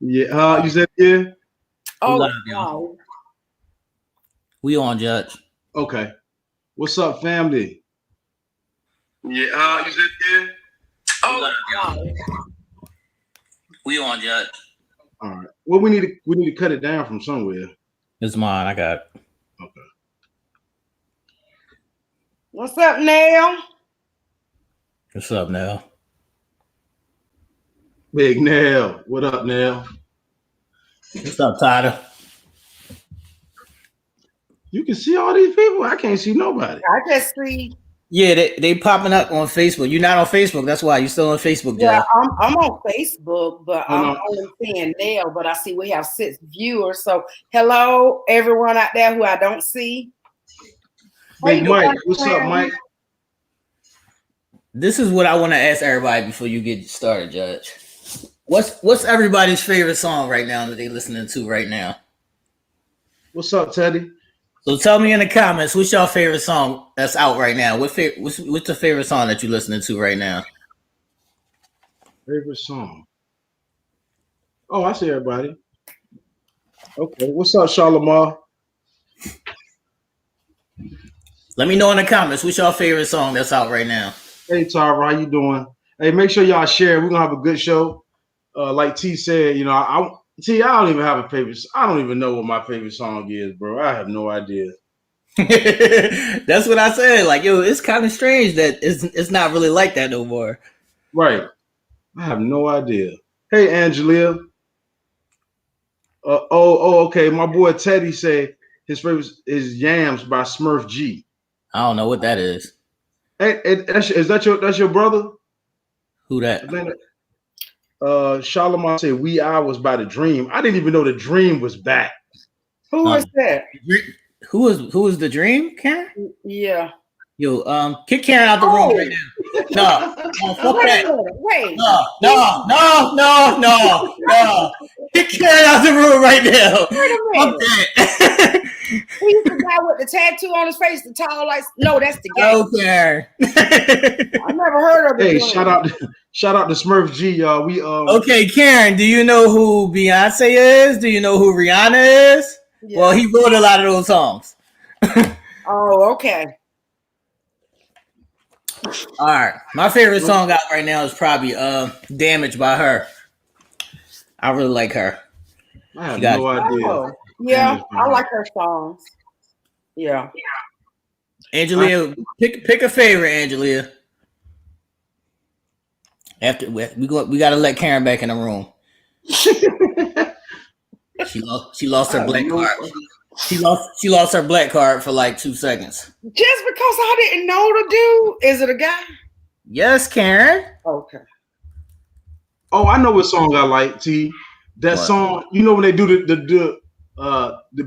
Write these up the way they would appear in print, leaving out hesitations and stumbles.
Yeah. You said yeah. We Oh, love y'all. wow. We on Judge. Okay. What's up, family? Yeah. You said yeah. We Oh, love y'all. wow. We on Judge. All right. Well, we need to cut it down from somewhere. It's mine. I got it. Okay. What's up, Nail? What's up now? Big Nell. What up, Nell? What's up, Tyler? You can see all these people. I can't see nobody. I just see. Yeah, they popping up on Facebook. You're not on Facebook. That's why you're still on Facebook, Yeah, Judge. I'm on Facebook, but Oh I'm no. only seeing Nail. But I see we have 6 viewers. So hello, everyone out there who I don't see. Big Hey, Mike. What's up, Mike? This is what I want to ask everybody before you get started, Judge. What's everybody's favorite song right now that they listening to right now? What's up, Teddy? So tell me in the comments, what's your favorite song that's out right now? What's the favorite song that you're listening to right now? Favorite song. Oh, I see everybody. Okay. What's up, Charlamagne? Let me know in the comments, what's your favorite song that's out right now? Hey, Tara, how you doing? Hey, make sure y'all share. We're gonna have a good show. Like T said, I don't even have a favorite. I don't even know what my favorite song is, bro. I have no idea. That's what I said. Like, yo, it's kind of strange that it's not really like that no more. Right. I have no idea. Hey, Angelia. Okay. My boy Teddy said his favorite is Yams by Smurf G. I don't know what that is. Hey, is that's your brother? Who that? Charlamagne said We I Was by the Dream. I didn't even know the Dream was back. who is that? Who is the Dream, Karen? Yeah. Yo, kick Karen out the room right now. No, fuck that. Wait. No. Kick Karen out the room right now. Wait a Fuck minute. that. He's the guy with the tattoo on his face, the tall like. No, that's the guy. Oh, Karen. I never heard of it. Hey, shout out to Smurf G, y'all. We Okay, Karen, do you know who Beyonce is? Do you know who Rihanna is? Yeah. Well, he wrote a lot of those songs. Oh, okay. All right. My favorite song out right now is probably Damaged by her. I really like her. I have no idea. Oh, yeah, I like her songs. Yeah. Angelia, pick a favorite, Angelia. After we gotta let Karen back in the room. She lost her black card. She lost her black card for like 2 seconds. Just because I didn't know the dude. Is it a guy? Yes, Karen. Okay. Oh, I know what song I like, T. That song, when they do the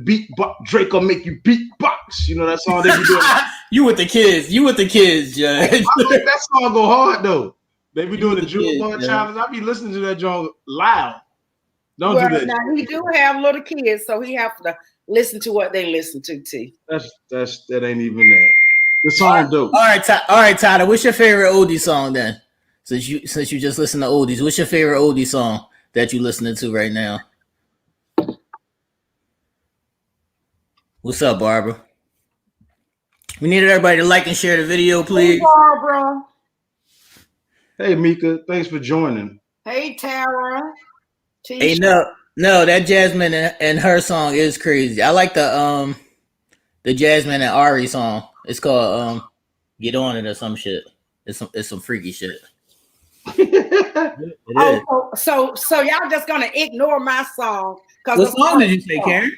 beat Drake will make you beatbox. You know that song they be doing? You with the kids, Judge. I think that song go hard though. They be doing the Jewel Boy challenge. I be listening to that joint loud. Don't do that. Now he do have little kids, so he have to listen to what they listen to, T. That ain't even that. The song dope. All right, Tyler. What's your favorite oldie song then? Since you just listen to oldies, what's your favorite oldie song that you listening to right now? What's up, Barbara? We need everybody to like and share the video, please. Hey, Barbara. Hey, Mika. Thanks for joining. Hey, Tara. Hey, no, that Jasmine and her song is crazy. I like the Jasmine and Ari song. It's called Get On It or some shit. It's some freaky shit. So y'all just gonna ignore my song? What song did you say, Karen?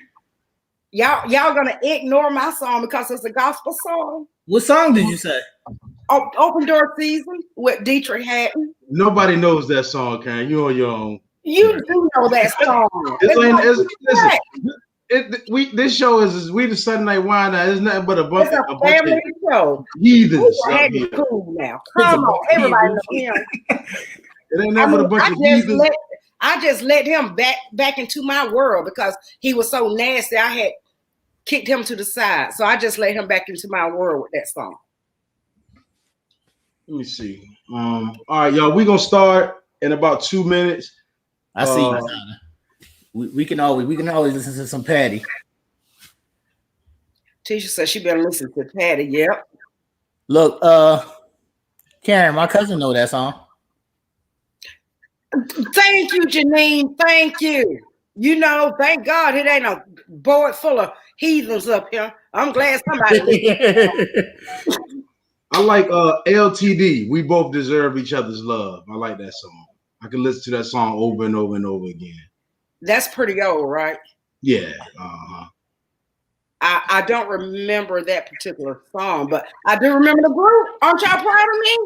Y'all gonna ignore my song because it's a gospel song? What song did you say? Open Door Season with Dietrich Hatton. Nobody knows that song, Karen. You on your own. You do know that song. This show is we the Sunday Night Wine. Now it's nothing but a bunch of show. Heathens. Cool now. Come on, everybody know him. It ain't nothing but a bunch of heathens. I just let him back into my world because he was so nasty. I had kicked him to the side, so I just let him back into my world with that song. Let me see. All right, y'all. We're gonna start in about 2 minutes. I see you. We can always listen to some Patty. Tisha said she better listen to Patty. Yep. Look, Karen, my cousin know that song. Thank you, Janine. Thank you. You know, thank God it ain't a board full of heathens up here. I'm glad somebody. I like LTD. We both deserve each other's love. I like that song. I can listen to that song over and over and over again. That's pretty old, right? Yeah. I don't remember that particular song, but I do remember the group. Aren't y'all proud of me?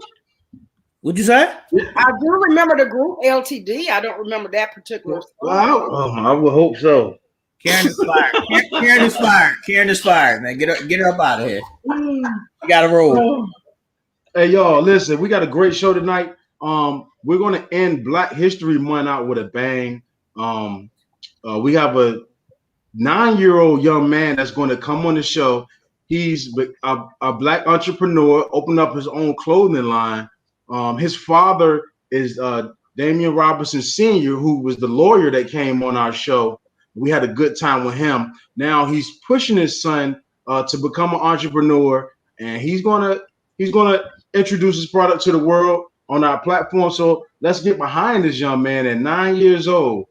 What'd you say? I do remember the group LTD. I don't remember that particular song. Well, I would hope so. Karen is fired. Karen is fired. Karen is fired, man. Get her up out of here. You gotta roll. Hey, y'all, listen, we got a great show tonight. We're gonna end Black History Month out with a bang. We have a 9-year-old young man that's going to come on the show. He's a Black entrepreneur, opened up his own clothing line. His father is Damian Robinson Sr., who was the lawyer that came on our show. We had a good time with him. Now he's pushing his son to become an entrepreneur, and he's gonna introduce his product to the world on our platform. So let's get behind this young man at 9 years old.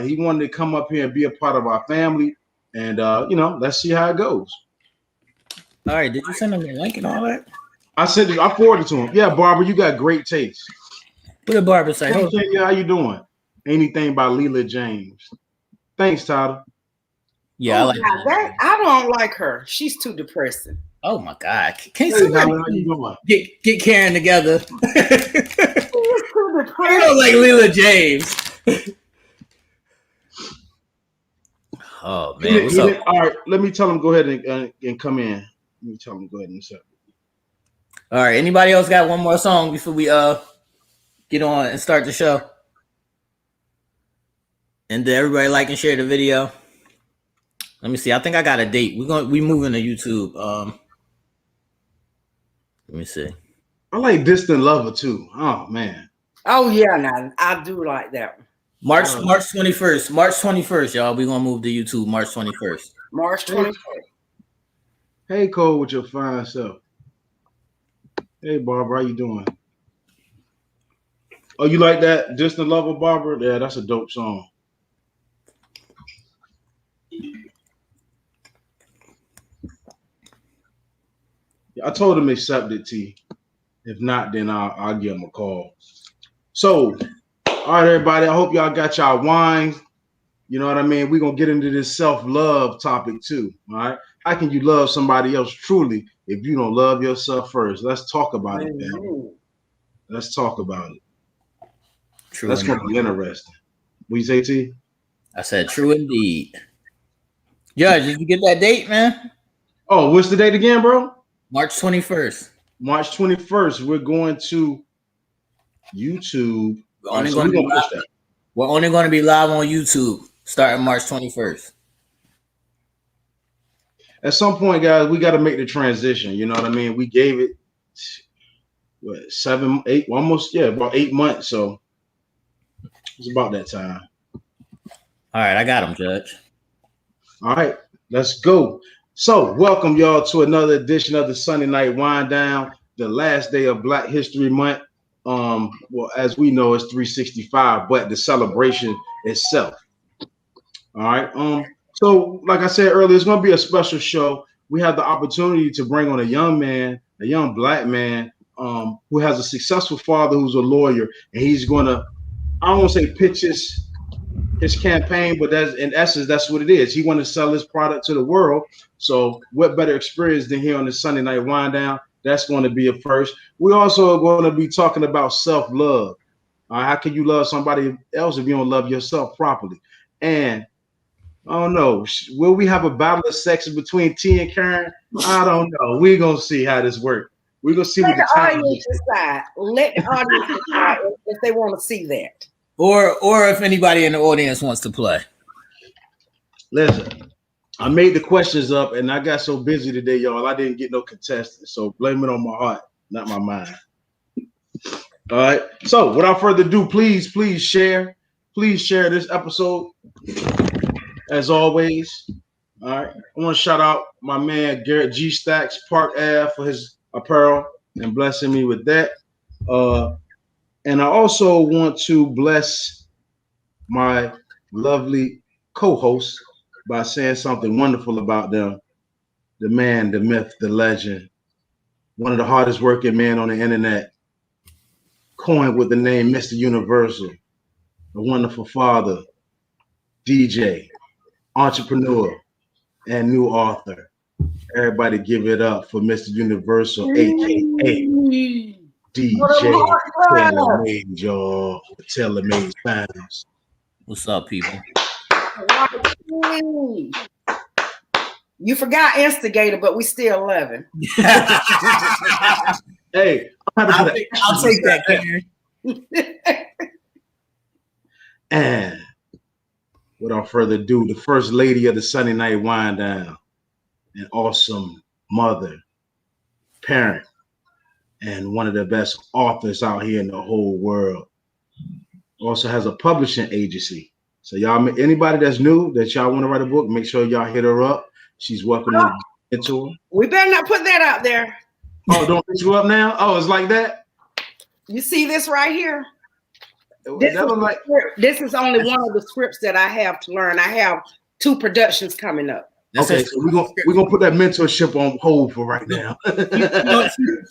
He wanted to come up here and be a part of our family, and let's see how it goes. All right, did you send him the link and all that? I forwarded it to him. Yeah, Barbara, you got great taste. What did Barbara say? Hey, how you doing? Anything by Leela James. Thanks, Tyler. Yeah, I like that. I don't like her. She's too depressing. Oh my God! Can't somebody get Karen together? She's too depressing. I don't like Leela James. Oh man, what's up? All right, let me tell him go ahead and come in. Let me tell him go ahead and set. All right, anybody else got one more song before we get on and start the show? And did everybody like and share the video? Let me see. I think I got a date. We moving to YouTube. Let me see. I like Distant Lover too. Oh man. Oh yeah, now I do like that one. March 21st. March 21st, y'all. We're gonna move to YouTube March 21st. March 21st. Hey Cole with your fine self. Hey Barbara, how you doing? Oh, you like that Distant Lover, Barbara? Yeah, that's a dope song. I told him accept it, T. If not, then I'll give him a call. So, all right, everybody. I hope y'all got y'all wine. You know what I mean? We're gonna get into this self-love topic too. All right. How can you love somebody else truly if you don't love yourself first? Let's talk about it, man. Let's talk about it. True. That's gonna be interesting. What you say, T? I said true indeed. Judge, did you get that date, man? Oh, what's the date again, bro? March 21st. March 21st. We're going to YouTube. We're only going to be live on YouTube starting March 21st. At some point, guys, we got to make the transition. You know what I mean? We gave it what 7, 8, almost about 8 months. So it's about that time. All right, I got him, Judge. All right, let's go. So welcome y'all to another edition of the Sunday Night Wind Down, the last day of Black History Month. Well, as we know, it's 365, but the celebration itself. All right. So like I said earlier, it's gonna be a special show. We have the opportunity to bring on a young man, a young Black man, who has a successful father who's a lawyer, and he's gonna, I don't want to say pitch his campaign, but that's in essence, that's what it is. He want to sell his product to the world. So what better experience than here on the Sunday Night Wind Down? That's going to be a first. We also are going to be talking about self-love. How can you love somebody else if you don't love yourself properly? And I don't know, will we have a battle of sexes between T and Karen? I don't know. We're going to see how this works. We're going to see what the audience decide. Let the audience decide if they want to see that. Or if anybody in the audience wants to play. Listen, I made the questions up and I got so busy today, y'all. I didn't get no contestants. So blame it on my heart, not my mind. All right. So without further ado, please share. Please share this episode as always. All right. I want to shout out my man Garrett G Stacks Park Ave for his apparel and blessing me with that. And I also want to bless my lovely co-host by saying something wonderful about them. The man, the myth, the legend, one of the hardest working men on the internet, coined with the name Mr. Universal, a wonderful father, DJ, entrepreneur, and new author. Everybody give it up for Mr. Universal, aka DJ Taylor Made, y'all. Taylor Made Sounds. What's up, people? You forgot Instigator, but we still love him. Hey, I'll take that, Karen. And without further ado, the first lady of the Sunday Night Wind Down, an awesome mother, parent, and one of the best authors out here in the whole world. Also has a publishing agency. So y'all, anybody that's new that y'all want to write a book, make sure y'all hit her up. She's welcome to get into her. We better not put that out there. Oh, don't hit you up now? Oh, it's like that? You see this right here? This is only one of the scripts that I have to learn. I have 2 productions coming up. Okay, so we're gonna put that mentorship on hold for right now.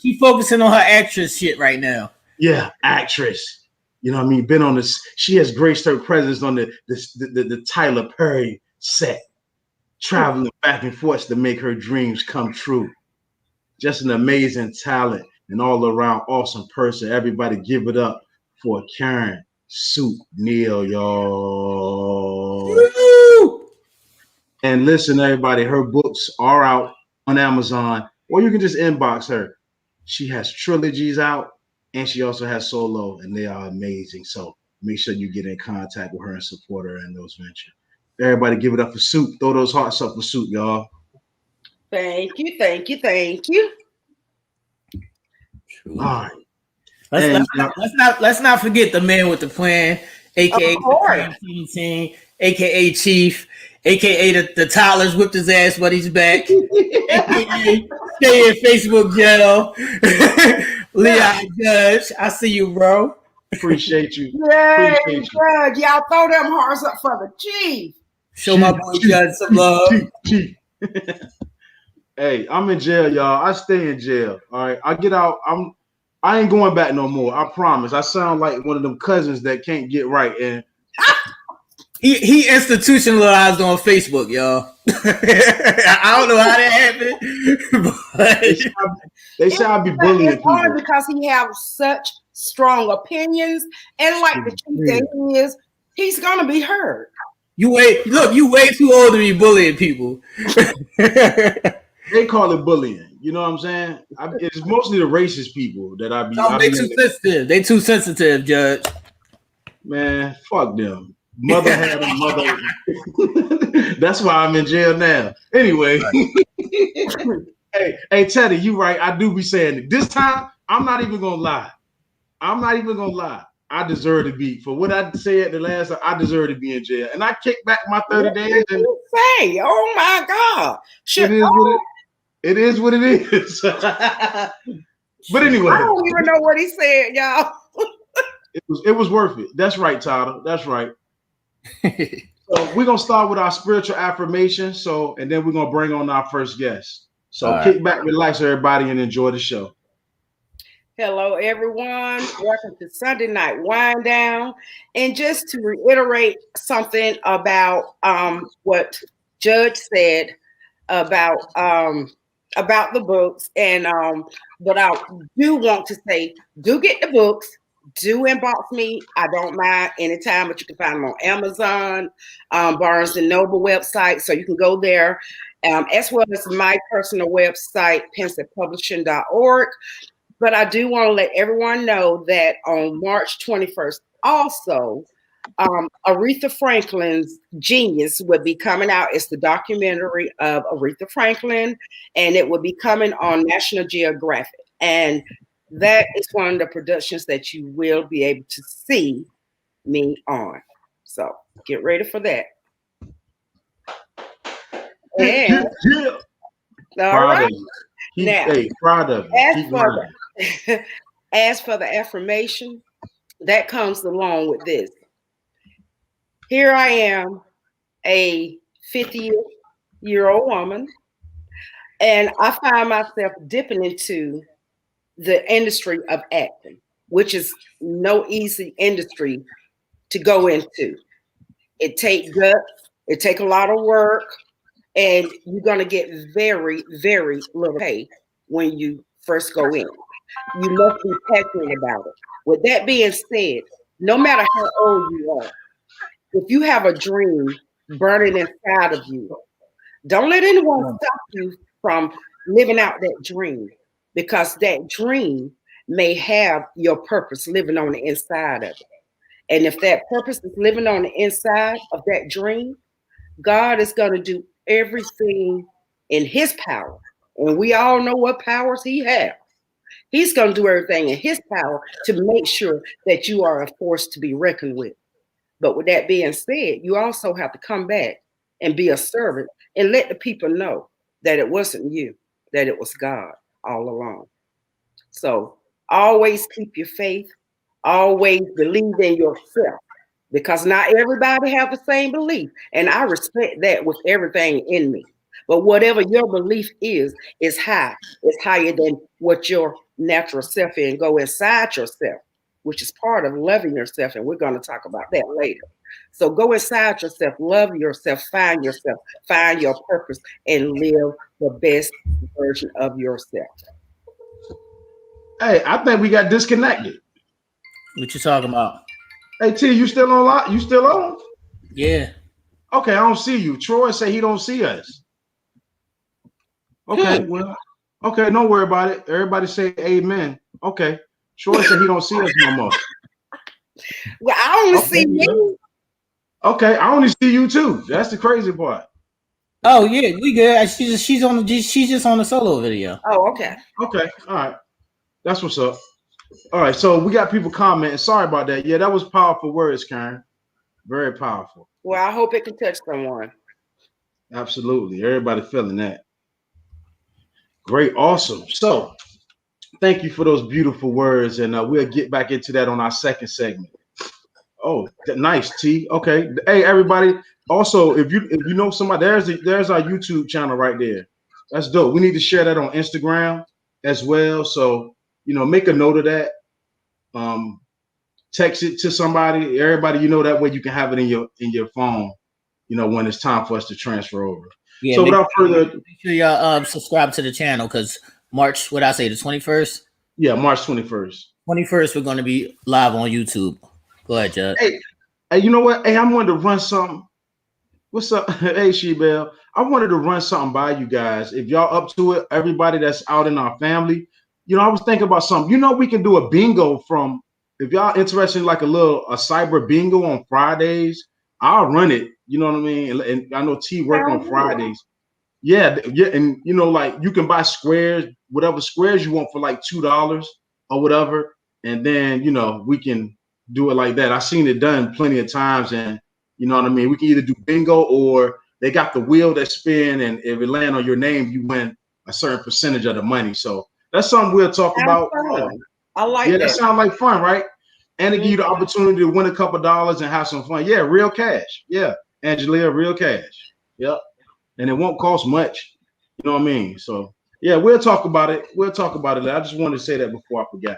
She's focusing on her actress shit right now. Yeah, actress. You know what I mean? Been on this. She has graced her presence on the Tyler Perry set, traveling back and forth to make her dreams come true. Just an amazing talent and all around awesome person. Everybody give it up for Karen Soup Neal, y'all. Woo! And listen, everybody, her books are out on Amazon, or you can just inbox her. She has trilogies out, and she also has solo, and they are amazing. So make sure you get in contact with her and support her in those ventures. Everybody give it up for Soup. Throw those hearts up for Soup, y'all. Thank you, thank you, thank you. All right. Let's not forget the man with the plan, aka the team, aka Chief, aka the Tyler's whipped his ass, but he's back. aka stay in Facebook jail. Leon Judge, I see you, bro. Appreciate you. Yay, Judge. Y'all throw them hearts up for the Chief. Show my boy Judge some love. Chief. Hey, I'm in jail, y'all. I stay in jail. All right. I get out. I ain't going back no more. I promise. I sound like one of them cousins that can't get right. And he institutionalized on Facebook, y'all. I don't know how that happened. But they say I be bullying people. Only because he has such strong opinions, and like the chief that he is, he's gonna be heard. You way too old to be bullying people. They call it bullying. You know what I'm saying? It's mostly the racist people that I be. No, they too sensitive. They too sensitive, Judge. Man, fuck them. Mother had a mother. That's why I'm in jail now. Anyway. Hey, Teddy, you right. I do be saying it. This time, I'm not even gonna lie. I deserve to be for what I said the last time. I deserve to be in jail, and I kicked back my 30 days. And say, oh my God, it is what it is. But anyway, I don't even know what he said, y'all. It was worth it. That's right, Tyler. That's right. So we're gonna start with our spiritual affirmation. And then we're gonna bring on our first guest. So kick back, relax, everybody, and enjoy the show. Hello, everyone. Welcome to Sunday Night Wind Down. And just to reiterate something about what Judge said about the books, and but I do want to say, do get the books. Do inbox me. I don't mind anytime, but you can find them on Amazon, Barnes & Noble website, so you can go there, as well as my personal website, pensivpublishing.org. But I do want to let everyone know that on March 21st, also, Aretha Franklin's Genius would be coming out. It's the documentary of Aretha Franklin, and it will be coming on National Geographic. And that is one of the productions that you will be able to see me on. So get ready for that. And all Proud right. of you. Now, Proud of you. as Keep for learning. as for the affirmation, that comes along with this. Here I am, a 50-year-old woman, and I find myself dipping into the industry of acting, which is no easy industry to go into. It takes guts, it takes a lot of work, and you're going to get very, very little pay when you first go in. You must be passionate about it. With that being said, no matter how old you are, if you have a dream burning inside of you, don't let anyone stop you from living out that dream, because that dream may have your purpose living on the inside of it. And if that purpose is living on the inside of that dream, God is going to do everything in his power. And we all know what powers he has. He's going to do everything in his power to make sure that you are a force to be reckoned with. But with that being said, you also have to come back and be a servant and let the people know that it wasn't you, that it was God all along. So always keep your faith, always believe in yourself, because not everybody have the same belief. And I respect that with everything in me. But whatever your belief is high. It's higher than what your natural self is, and go inside yourself, which is part of loving yourself. And we're going to talk about that later. So go inside yourself, love yourself, find your purpose, and live the best version of yourself. Hey, I think we got disconnected. What you talking about? Hey T, you still on? You still on? Yeah. Okay, I don't see you. Troy say he don't see us. Okay, well, okay, don't worry about it. Everybody say amen. Okay. Troy said he don't see us no more. Well, I only see me. Okay, I only see you too. That's the crazy part. Oh yeah, we good. She's just on the solo video. Oh, okay. Okay, all right. That's what's up. All right, so we got people commenting. Sorry about that. Yeah, that was powerful words, Karen. Very powerful. Well, I hope it can touch someone. Absolutely. Everybody feeling that. Great, awesome. So thank you for those beautiful words, and we'll get back into that on our second segment. Oh, nice, T. Okay. Hey, everybody. Also, if you know somebody, there's our YouTube channel right there. That's dope. We need to share that on Instagram as well. So, make a note of that. Text it to somebody, everybody, that way you can have it in your phone, when it's time for us to transfer over. Yeah, so without further, make sure y'all subscribe to the channel, because March, what I say, the 21st? Yeah, March 21st. 21st, we're going to be live on YouTube. Go ahead, Judd. Hey, you know what? Hey, I wanted to run something. What's up? Hey, She-Bell. I wanted to run something by you guys. If y'all up to it, everybody that's out in our family, I was thinking about something. We can do a bingo from, if y'all interested in like a cyber bingo on Fridays, I'll run it. You know what I mean? And I know T work on Fridays. Yeah, and like you can buy squares, whatever squares you want for like $2 or whatever, and then we can do it like that. I've seen it done plenty of times, and you know what I mean. We can either do bingo, or they got the wheel that spin, and if it land on your name, you win a certain percentage of the money. So that's something we'll talk about. I like that. That sounds like fun, right? And it give you the opportunity to win a couple dollars and have some fun. Yeah, real cash. Yeah, Angelia, real cash. Yep. And it won't cost much. You know what I mean? So yeah, we'll talk about it. I just wanted to say that before I forgot.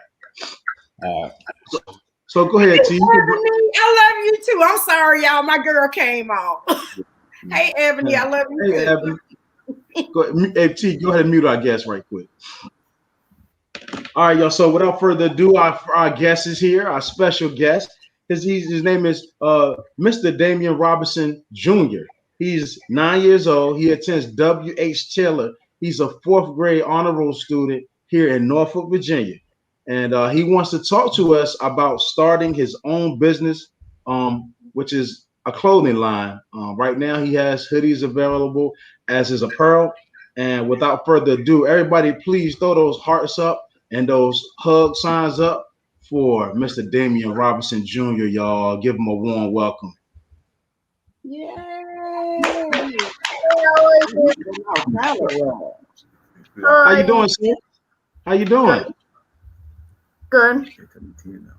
So go ahead, T. I love you too. I'm sorry, y'all. My girl came off. Hey, Ebony, I love you too. Ebony. Go ahead. Hey, T, go ahead and mute our guest right quick. All right, y'all. So without further ado, our guest is here, our special guest. His name is Mr. Damian Robinson Jr. He's 9 years old. He attends W.H. Taylor. He's a 4th grade honor roll student here in Norfolk, Virginia. And he wants to talk to us about starting his own business, which is a clothing line. Right now, he has hoodies available as his apparel. And without further ado, everybody, please throw those hearts up and those hug signs up for Mr. Damian Robinson Jr., y'all. Give him a warm welcome. Yay! How you doing, sir? How you doing? Good.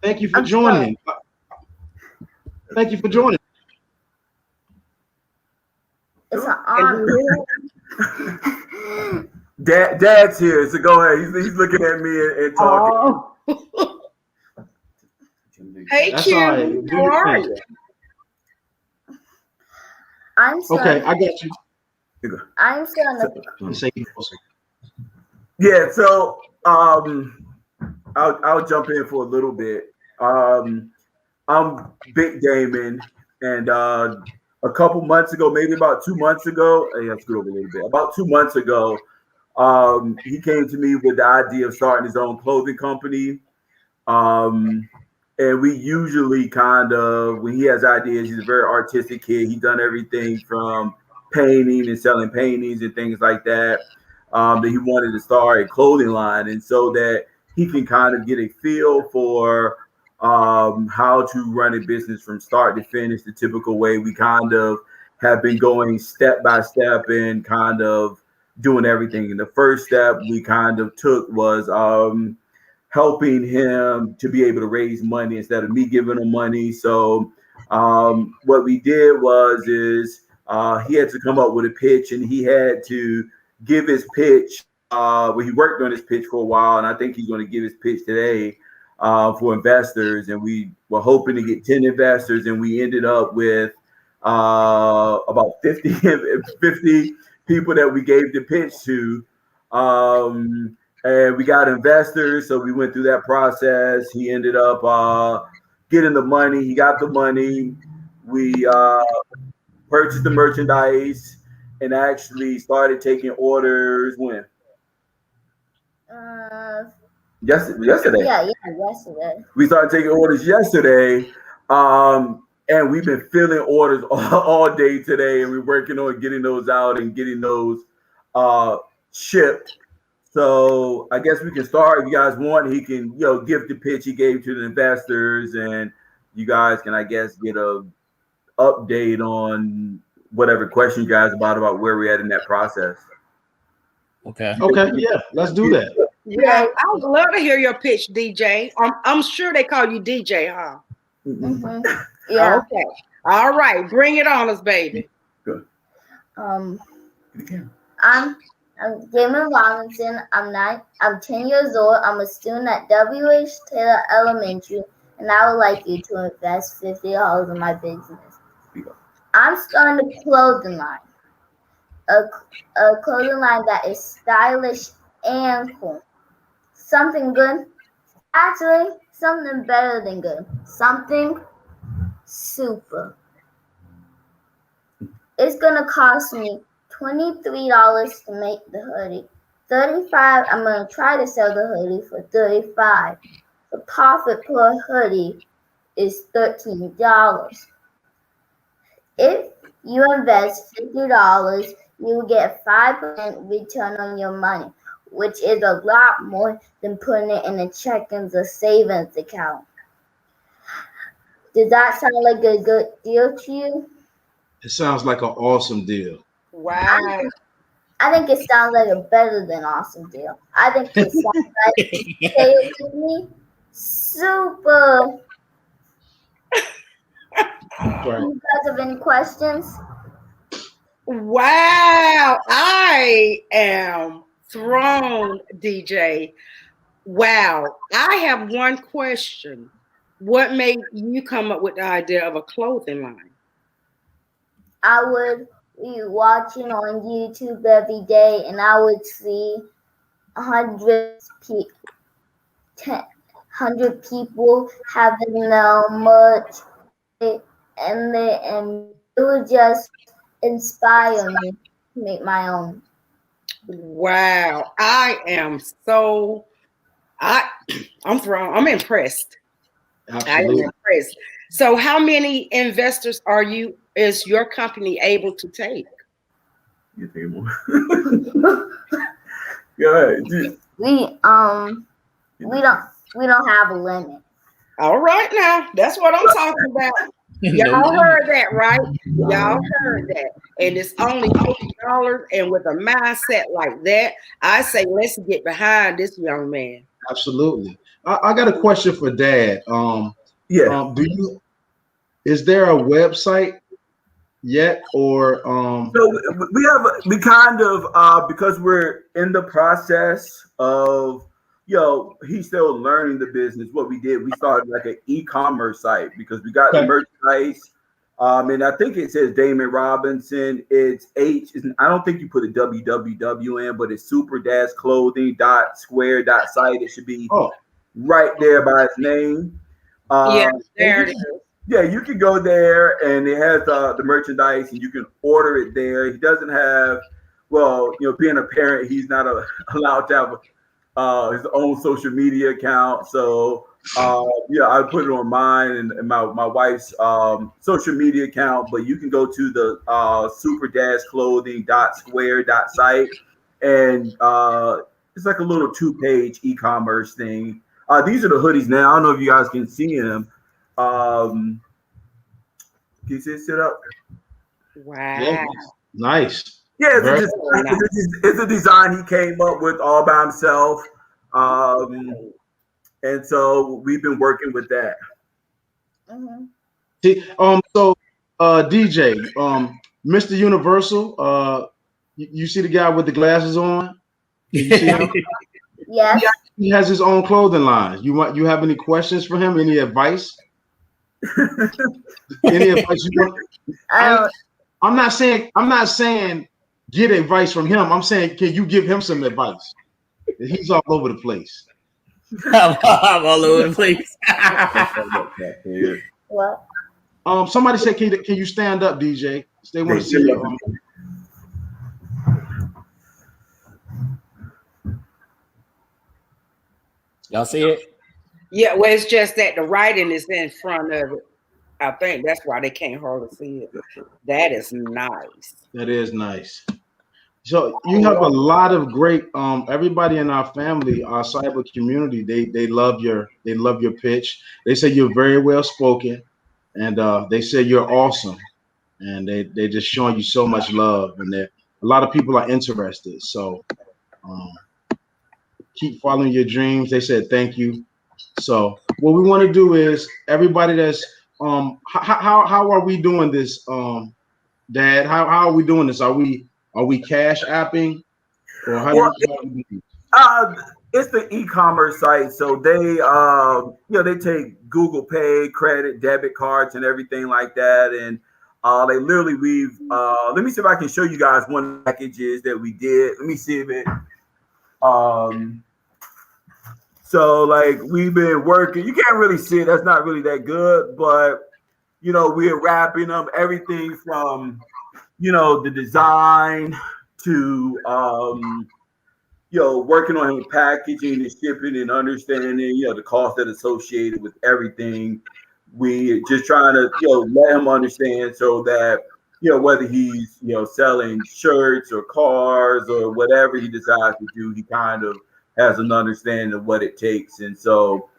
Thank you for joining. Thank you for joining. It's an honor. Dad's here, so go ahead. He's looking at me and talking. Oh. Hey, That's Q. all right. Do How your are thing. you? I'm still, Okay, I got you. I'm still on the. Say Yeah, so I'll jump in for a little bit. I'm Big Damon, and a couple months ago, maybe about 2 months ago, I have to go over a little bit. About 2 months ago, he came to me with the idea of starting his own clothing company. And we usually kind of, when he has ideas, he's a very artistic kid. He's done everything from painting and selling paintings and things like that. That he wanted to start a clothing line, and so that he can kind of get a feel for how to run a business from start to finish, the typical way we kind of have been going step by step and kind of doing everything. And the first step we kind of took was helping him to be able to raise money instead of me giving him money. So what we did is he had to come up with a pitch, and he had to give his pitch. Well, he worked on his pitch for a while, and I think he's going to give his pitch today for investors. And we were hoping to get 10 investors, and we ended up with about 50 people that we gave the pitch to. And we got investors, so we went through that process. He ended up getting the money. He got the money. We purchased the merchandise and actually started taking orders when? Yesterday. Yeah, yesterday. We started taking orders yesterday, and we've been filling orders all day today, and we're working on getting those out and getting those shipped. So I guess we can start. If you guys want, he can, give the pitch he gave to the investors, and you guys can, I guess, get a update on whatever question you guys about where we're at in that process. Okay. Okay, yeah, let's do that. Yeah, I would love to hear your pitch, DJ. I'm sure they call you DJ, huh? Mm-hmm. Yeah. Okay. All right, bring it on us, baby. Good. I'm Damon Robinson. I'm 10 years old. I'm a student at W.H. Taylor Elementary, and I would like you to invest $50 in my business. I'm starting a clothing line. A clothing line that is stylish and cool. Something good. Actually, something better than good. Something super. It's gonna cost me $23 to make the hoodie. $35. I'm gonna try to sell the hoodie for $35. The profit per hoodie is $13. If you invest $50, you will get 5% return on your money, which is a lot more than putting it in a checkings or savings account. Does that sound like a good deal to you? It sounds like an awesome deal. Wow. I think it sounds like a better than awesome deal. I think it sounds like, say it with me, super. Right. You guys have any questions? Wow. I am thrown, DJ. Wow. I have one question. What made you come up with the idea of a clothing line? I would be watching on YouTube every day, and I would see 100 people having their merch, and it would just inspire me to make my own. Wow. I'm thrown. I'm impressed. Absolutely. I am impressed. So how many investors is your company able to take? You take more. Go ahead. We don't have a limit. All right now. That's what I'm talking about. Y'all heard that, right? Y'all heard that. And it's only $50. And with a mindset like that, I say let's get behind this young man. Absolutely. I got a question for Dad. Yeah. Is there a website yet, or So we kind of because we're in the process of he's still learning the business. What we did, we started like an e-commerce site because we got the merchandise. And I think it says Damon Robinson. It's I don't think you put a www in, but it's super-clothing.square.site. It should be right there by his name. There it is. Yeah, you can go there, and it has the merchandise, and you can order it there. He doesn't have, being a parent, he's not allowed to have his own social media account. So, I put it on mine and my wife's social media account. But you can go to the super-clothing.square.site, and it's like a little 2-page e-commerce thing. These are the hoodies now. I don't know if you guys can see them. Can you see it sit up? Wow. Yeah, nice. Yeah, it's a design he came up with all by himself. And so we've been working with that. See, so DJ, Mr. Universal, you see the guy with the glasses on? Can you see him? Yes. He has his own clothing line. You have any questions for him? Any advice? Any advice you want? I'm not saying get advice from him. I'm saying, can you give him some advice? He's all over the place. I'm all over the place. What? Somebody said, can you stand up, DJ? They want to see you. Y'all see it? Yeah, well, it's just that the writing is in front of it. I think that's why they can't hardly see it. That is nice. That is nice. So you have a lot of great everybody in our family, our cyber community, they love your pitch. They say you're very well spoken, and they say you're awesome, and they just showing you so much love, and a lot of people are interested. So keep following your dreams. They said thank you. So what we want to do is everybody that's how are we doing this, Dad? How are we doing this? Are we cash apping, or how it's the e-commerce site, so they they take Google Pay, credit, debit cards, and everything like that, and they literally let me see if I can show you guys one of the packages that we did. Let me see if it so like we've been working. You can't really see it, that's not really that good, but we're wrapping them, everything from the design to working on packaging and shipping and understanding the cost that associated with everything. We just trying to let him understand so that whether he's selling shirts or cars or whatever he decides to do, he kind of has an understanding of what it takes. And so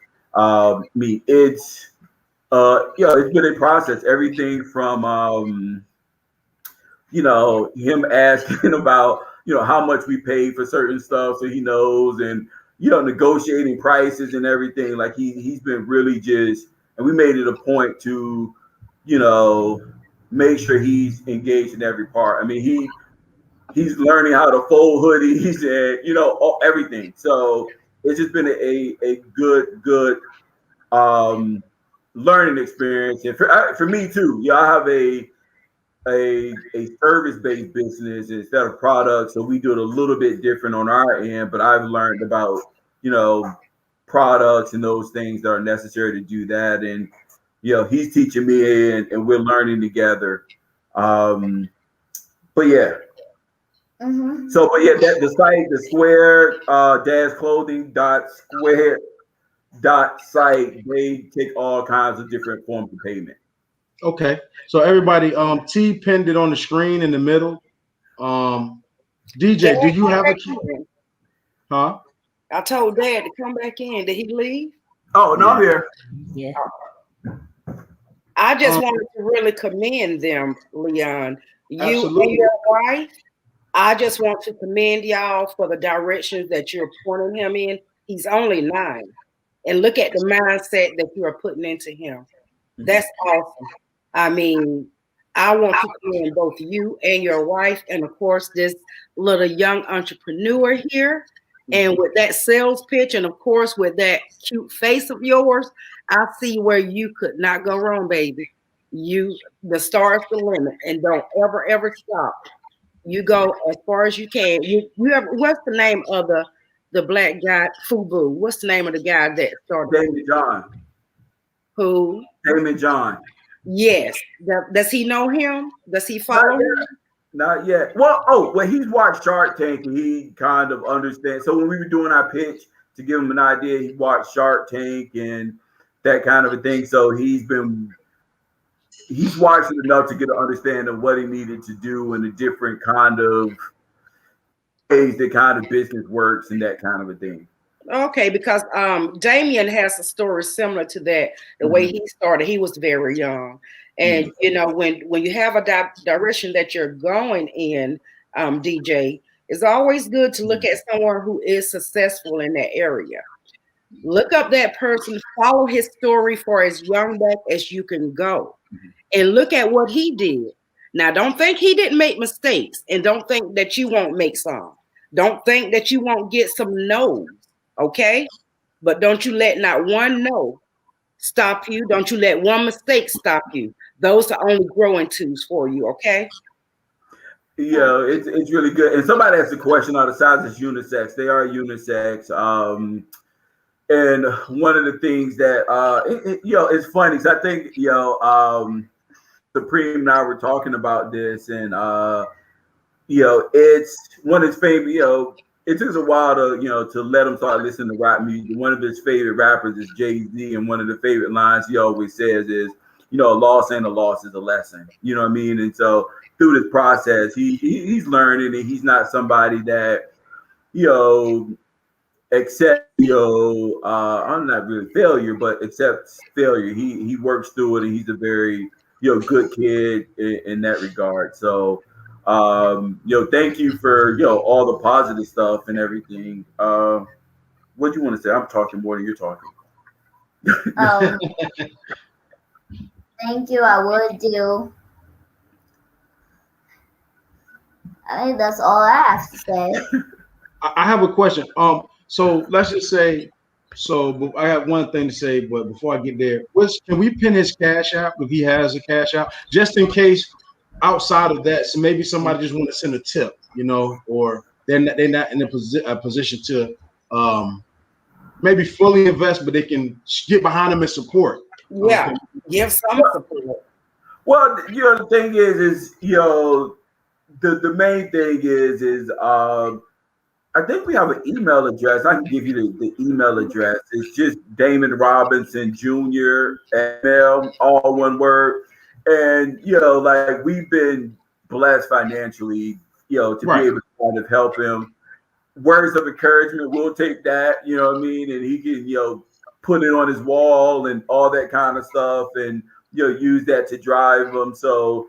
it's it's been a process, everything from him asking about how much we pay for certain stuff so he knows, and negotiating prices and everything. Like he's been really and we made it a point to make sure he's engaged in every part. I mean, he's learning how to fold hoodies and everything. So it's just been a good learning experience, and for me too. I have a service-based business instead of products, so we do it a little bit different on our end. But I've learned about products and those things that are necessary to do that, and he's teaching me, and we're learning together. But yeah. So, but yeah, the site, the square-clothing.square.site, they take all kinds of different forms of payment. Okay, so everybody, T pinned it on the screen in the middle. DJ, do you have a key? Huh? I told Dad to come back in. Did he leave? Oh, no, I'm here. Yeah. I just wanted to really commend them, Leon. You Absolutely. and your wife. I just want to commend y'all for the directions that you're pointing him in. He's only 9. And look at the mindset that you are putting into him. That's awesome. I mean, I want to commend both you and your wife, and of course, this little young entrepreneur here. And with that sales pitch, and of course, with that cute face of yours, I see where you could not go wrong, baby. The stars the limit, and don't ever stop. You go as far as you can. You have what's the name of the black guy, Fubu? What's the name of the guy that started? Damon John. Who? Damon John. Yes. Does he know him? Does he follow him? Not yet. Well, he's watched Shark Tank and he kind of understands. So when we were doing our pitch to give him an idea, he watched Shark Tank and that kind of a thing. So he's watched it enough to get an understanding of what he needed to do and the different kind of ways that kind of business works and that kind of a thing. Okay, because Damien has a story similar to that. The way he started, he was very young. And you know, when you have a direction that you're going in, DJ, it's always good to look at someone who is successful in that area. Look up that person, follow his story for as young back as you can go, and look at what he did. Now, don't think he didn't make mistakes, and don't think that you won't make some. Don't think that you won't get some no's, okay? But don't you let not one no stop you. Don't you let one mistake stop you. Those are only growing tools for you, okay? Yeah, it's really good. And somebody asked a question on the size is unisex. They are unisex. And one of the things that it's funny because I think Supreme and I were talking about this, and it's one of his favorite. It took us a while to let him start listening to rap music. One of his favorite rappers is Jay-Z, and one of the favorite lines he always says is, a loss ain't a loss, is a lesson. You know what I mean? And so through this process, he's learning, and he's not somebody that accept I'm not really failure, but accepts failure. He works through it, and he's a very good kid in that regard. So thank you for all the positive stuff and everything. What do you want to say? I'm talking more than you're talking. Thank you. I would do. I think that's all I have to say. I have a question. So let's just say, but I have one thing to say, but before I get there, can we pin his cash out if he has a cash out, just in case? Outside of that, so maybe somebody just want to send a tip, or they're not in a position to maybe fully invest, but they can get behind them and support. Yeah, give some support. Well, the thing is the main thing is I think we have an email address. I can give you the email address. It's just Damon Robinson Jr. email, all one word. And we've been blessed financially, to be able to kind of help him. Words of encouragement, we'll take that, you know what I mean? And he can, put it on his wall and all that kind of stuff, and use that to drive him. So,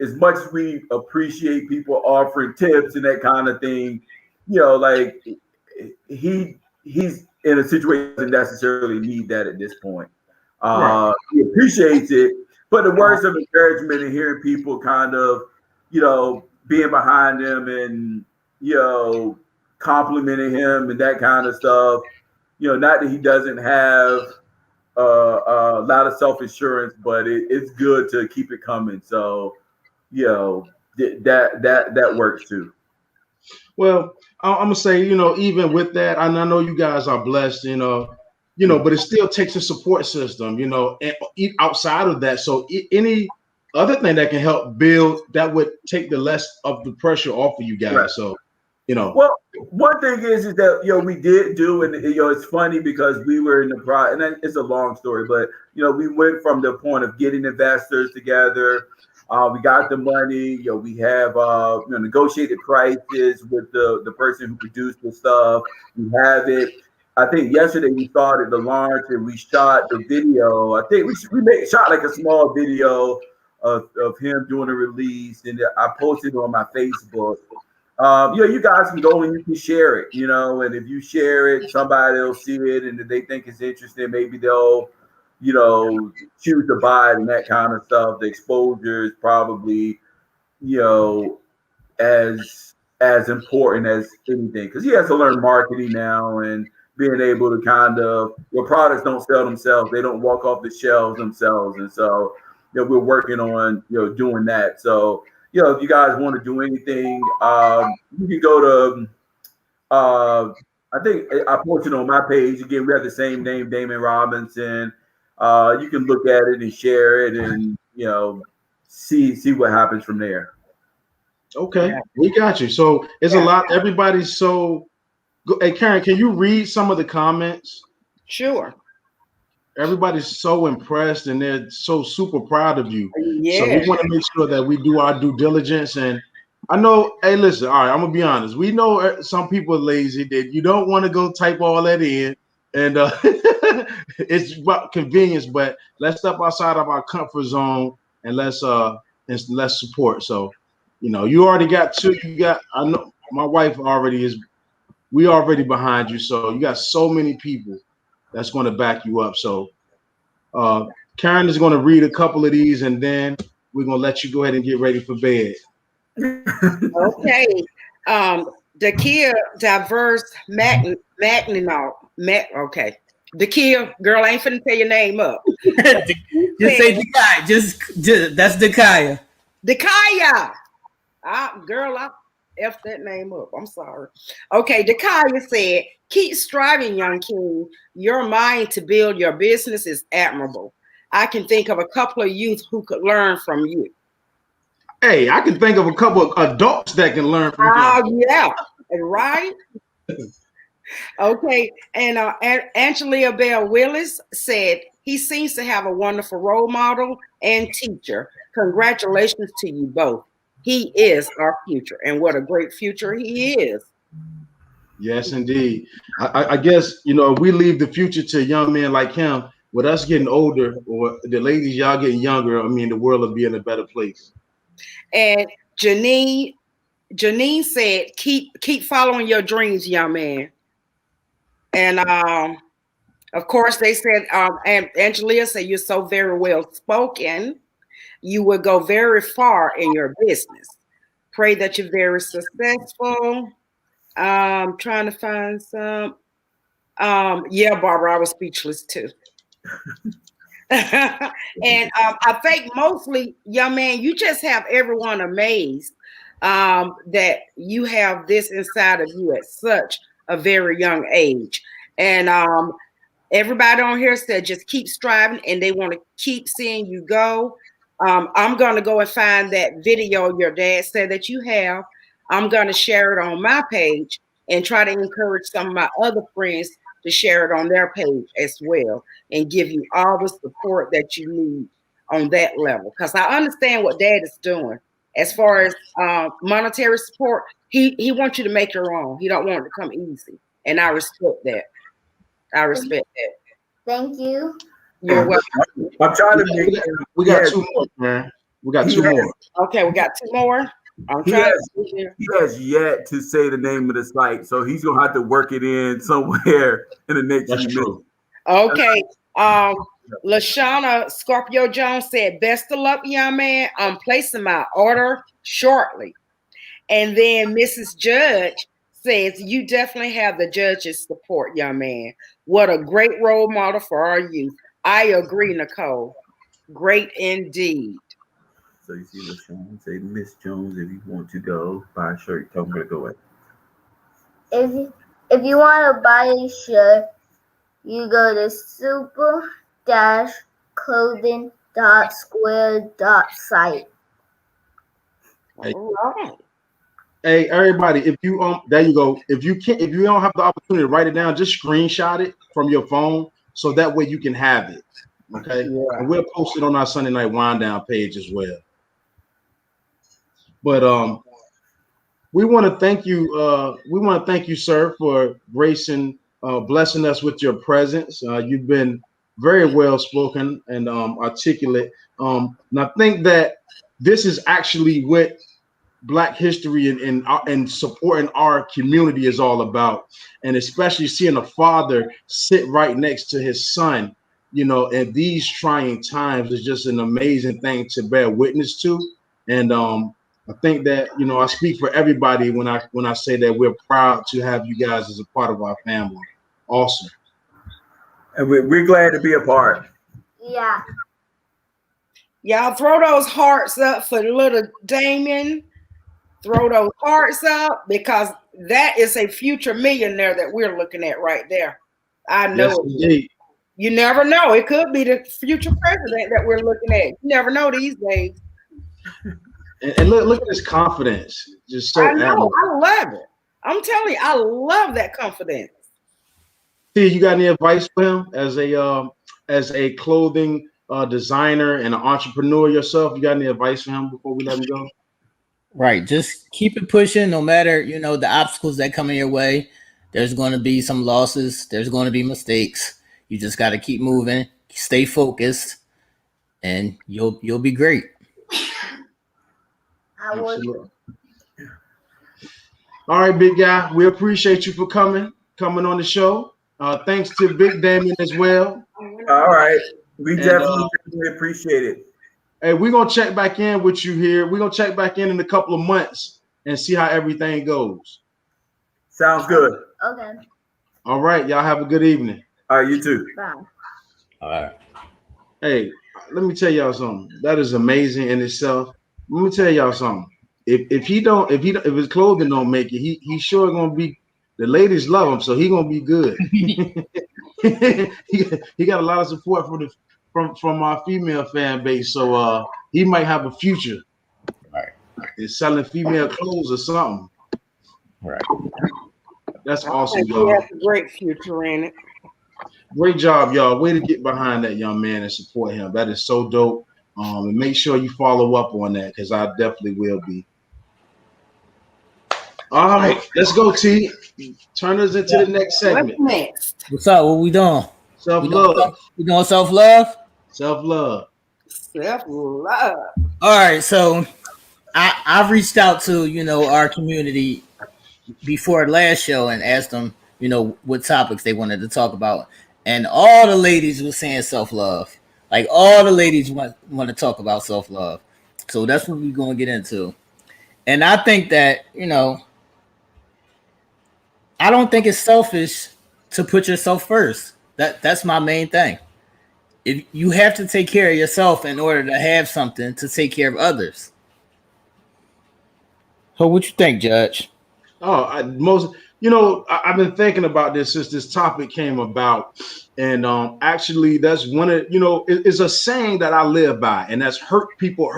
as much as we appreciate people offering tips and that kind of thing, he's in a situation that doesn't necessarily need that at this point. He appreciates it, but the words of encouragement and hearing people kind of, being behind him and, complimenting him and that kind of stuff, not that he doesn't have a lot of self-assurance, but it's good to keep it coming. So, that works too. Well, I'm gonna say, even with that, I know you guys are blessed, but it still takes a support system, and outside of that. So any other thing that can help build that would take the less of the pressure off of you guys. Right. So, Well, one thing is that, we did do, and, it's funny because we were in the process, and it's a long story, but, we went from the point of getting investors together. We got the money, we have, negotiated prices with the person who produced the stuff. We have it. I think yesterday we started the launch and we shot the video. I think shot like a small video of him doing a release, and I posted it on my Facebook. You guys can go and you can share it, and if you share it, somebody will see it, and if they think it's interesting, maybe they'll, choose to buy it and that kind of stuff. The exposure is probably, as important as anything, because he has to learn marketing now and being able to kind of, your products don't sell themselves, they don't walk off the shelves themselves, and so we're working on doing that. So if you guys want to do anything, you can go to I think I posted on my page again. We have the same name, Damon Robinson. You can look at it and share it, and see what happens from there. Okay, we got you. So it's a lot. Everybody's so. Hey, Karen, can you read some of the comments? Sure. Everybody's so impressed and they're so super proud of you. Yeah. So we want to make sure that we do our due diligence. And I know, hey, listen, all right, I'm gonna be honest. We know some people are lazy, that you don't want to go type all that in, and it's about convenience. But let's step outside of our comfort zone and let's support. So, you already got two. I know my wife already is. We already behind you. So you got so many people that's going to back you up. So Karen is going to read a couple of these, and then we're going to let you go ahead and get ready for bed. Okay. Dakia Diverse Magnino. Okay. Dakia, girl, I ain't finna tell your name up. Just say Dakia. Just that's Dakia. Dakia. Girl, I F that name up. I'm sorry. Okay, Dakia said, keep striving, young king. Your mind to build your business is admirable. I can think of a couple of youth who could learn from you. Hey, I can think of a couple of adults that can learn from you. Yeah, right? Okay, and Angelia Bell Willis said, he seems to have a wonderful role model and teacher. Congratulations to you both. He is our future, and what a great future he is. Yes, indeed. I guess, if we leave the future to a young man like him, with us getting older, or the ladies, y'all getting younger, the world will be in a better place. And Janine said, keep following your dreams, young man. And of course, they said, and Angelia said, you're so very well spoken. You will go very far in your business. Pray that you're very successful. Trying to find some. Yeah, Barbara, I was speechless too. And I think mostly, young man, you just have everyone amazed that you have this inside of you at such a very young age. And everybody on here said just keep striving, and they want to keep seeing you go. I'm going to go and find that video your dad said that you have. I'm going to share it on my page and try to encourage some of my other friends to share it on their page as well, and give you all the support that you need on that level. Because I understand what dad is doing as far as monetary support. He wants you to make your own. He don't want it to come easy. And I respect that. Thank you. You're welcome. I'm trying to make. We got two more, man. We got two more. Okay, we got two more. He has yet to say the name of the site, so he's gonna have to work it in somewhere in the next few minutes. Okay. LaShawna Scorpio Jones said, best of luck, young man. I'm placing my order shortly. And then Mrs. Judge says, you definitely have the judge's support, young man. What a great role model for our youth. I agree, Nicole. Great indeed. So you see LaShawn say, Miss Jones, if you want to go buy a shirt, tell her to go away. If you want to buy a shirt, you go to super-clothing.square.site. All right. Hey, everybody, if you there you go. If you don't have the opportunity to write it down, just screenshot it from your phone so that way you can have it. Okay. Yeah. And we'll post it on our Sunday Night Wind Down page as well. But we want to thank you. We want to thank you, sir, for gracing blessing us with your presence. You've been very well spoken and articulate. And I think that this is actually what Black history and supporting our community is all about, and especially seeing a father sit right next to his son, in these trying times is just an amazing thing to bear witness to. And I think that I speak for everybody when I say that we're proud to have you guys as a part of our family. Awesome. And we're glad to be a part. Yeah. Y'all throw those hearts up for little Damien. Throw those hearts up because that is a future millionaire that we're looking at right there. I know. Yes, indeed. You never know. It could be the future president that we're looking at. You never know these days. And look at his confidence. Just so I know. I love it. I'm telling you, I love that confidence. See, you got any advice for him as a clothing designer and an entrepreneur yourself? You got any advice for him before we let him go? Right. Just keep it pushing no matter, the obstacles that come in your way. There's going to be some losses. There's going to be mistakes. You just got to keep moving, stay focused, and you'll be great. I would. All right, big guy. We appreciate you for coming on the show. Thanks to Big Damien as well. All right. We definitely appreciate it. Hey, we're going to check back in with you here. We're going to check back in a couple of months and see how everything goes. Sounds good. Okay. All right. Y'all have a good evening. All right. You too. Bye. All right. Hey, let me tell y'all something. That is amazing in itself. Let me tell y'all something. If his clothing don't make it, he sure gonna be. The ladies love him, so he gonna be good. he got a lot of support from our female fan base, so he might have a future. Right. In selling female clothes or something. Right. That's awesome, He y'all. has a great future in it. Great job, y'all. Way to get behind that young man and support him. That is so dope. And make sure you follow up on that because I definitely will be. All right, let's go, T. Turn us into the next segment. What's next? What's up? What we doing? Self-love. We doing self-love? Self-love. Self-love. All right, so I've reached out to, our community before last show and asked them, what topics they wanted to talk about. And all the ladies were saying self-love. Like all the ladies want to talk about self-love. So that's what we're going to get into. And I think that, I don't think it's selfish to put yourself first. That's my main thing. If you have to take care of yourself in order to have something to take care of others. So what you think, Judge? Oh, I've been thinking about this since this topic came about. And actually, that's one of, it's a saying that I live by, and that's hurt people,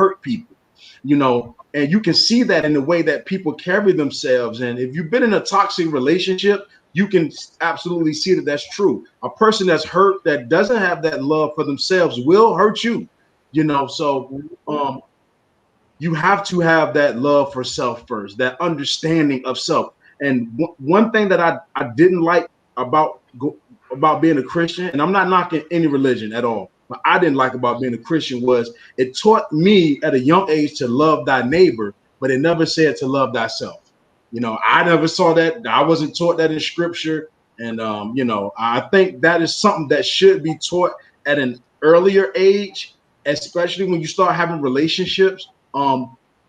and you can see that in the way that people carry themselves. And if you've been in a toxic relationship, you can absolutely see that that's true. A person that's hurt, that doesn't have that love for themselves, will hurt you, so you have to have that love for self first, that understanding of self. And one thing that I didn't like about being a Christian, and I'm not knocking any religion at all, but I didn't like about being a Christian was it taught me at a young age to love thy neighbor, but it never said to love thyself. I never saw that. I wasn't taught that in scripture. And, I think that is something that should be taught at an earlier age, especially when you start having relationships,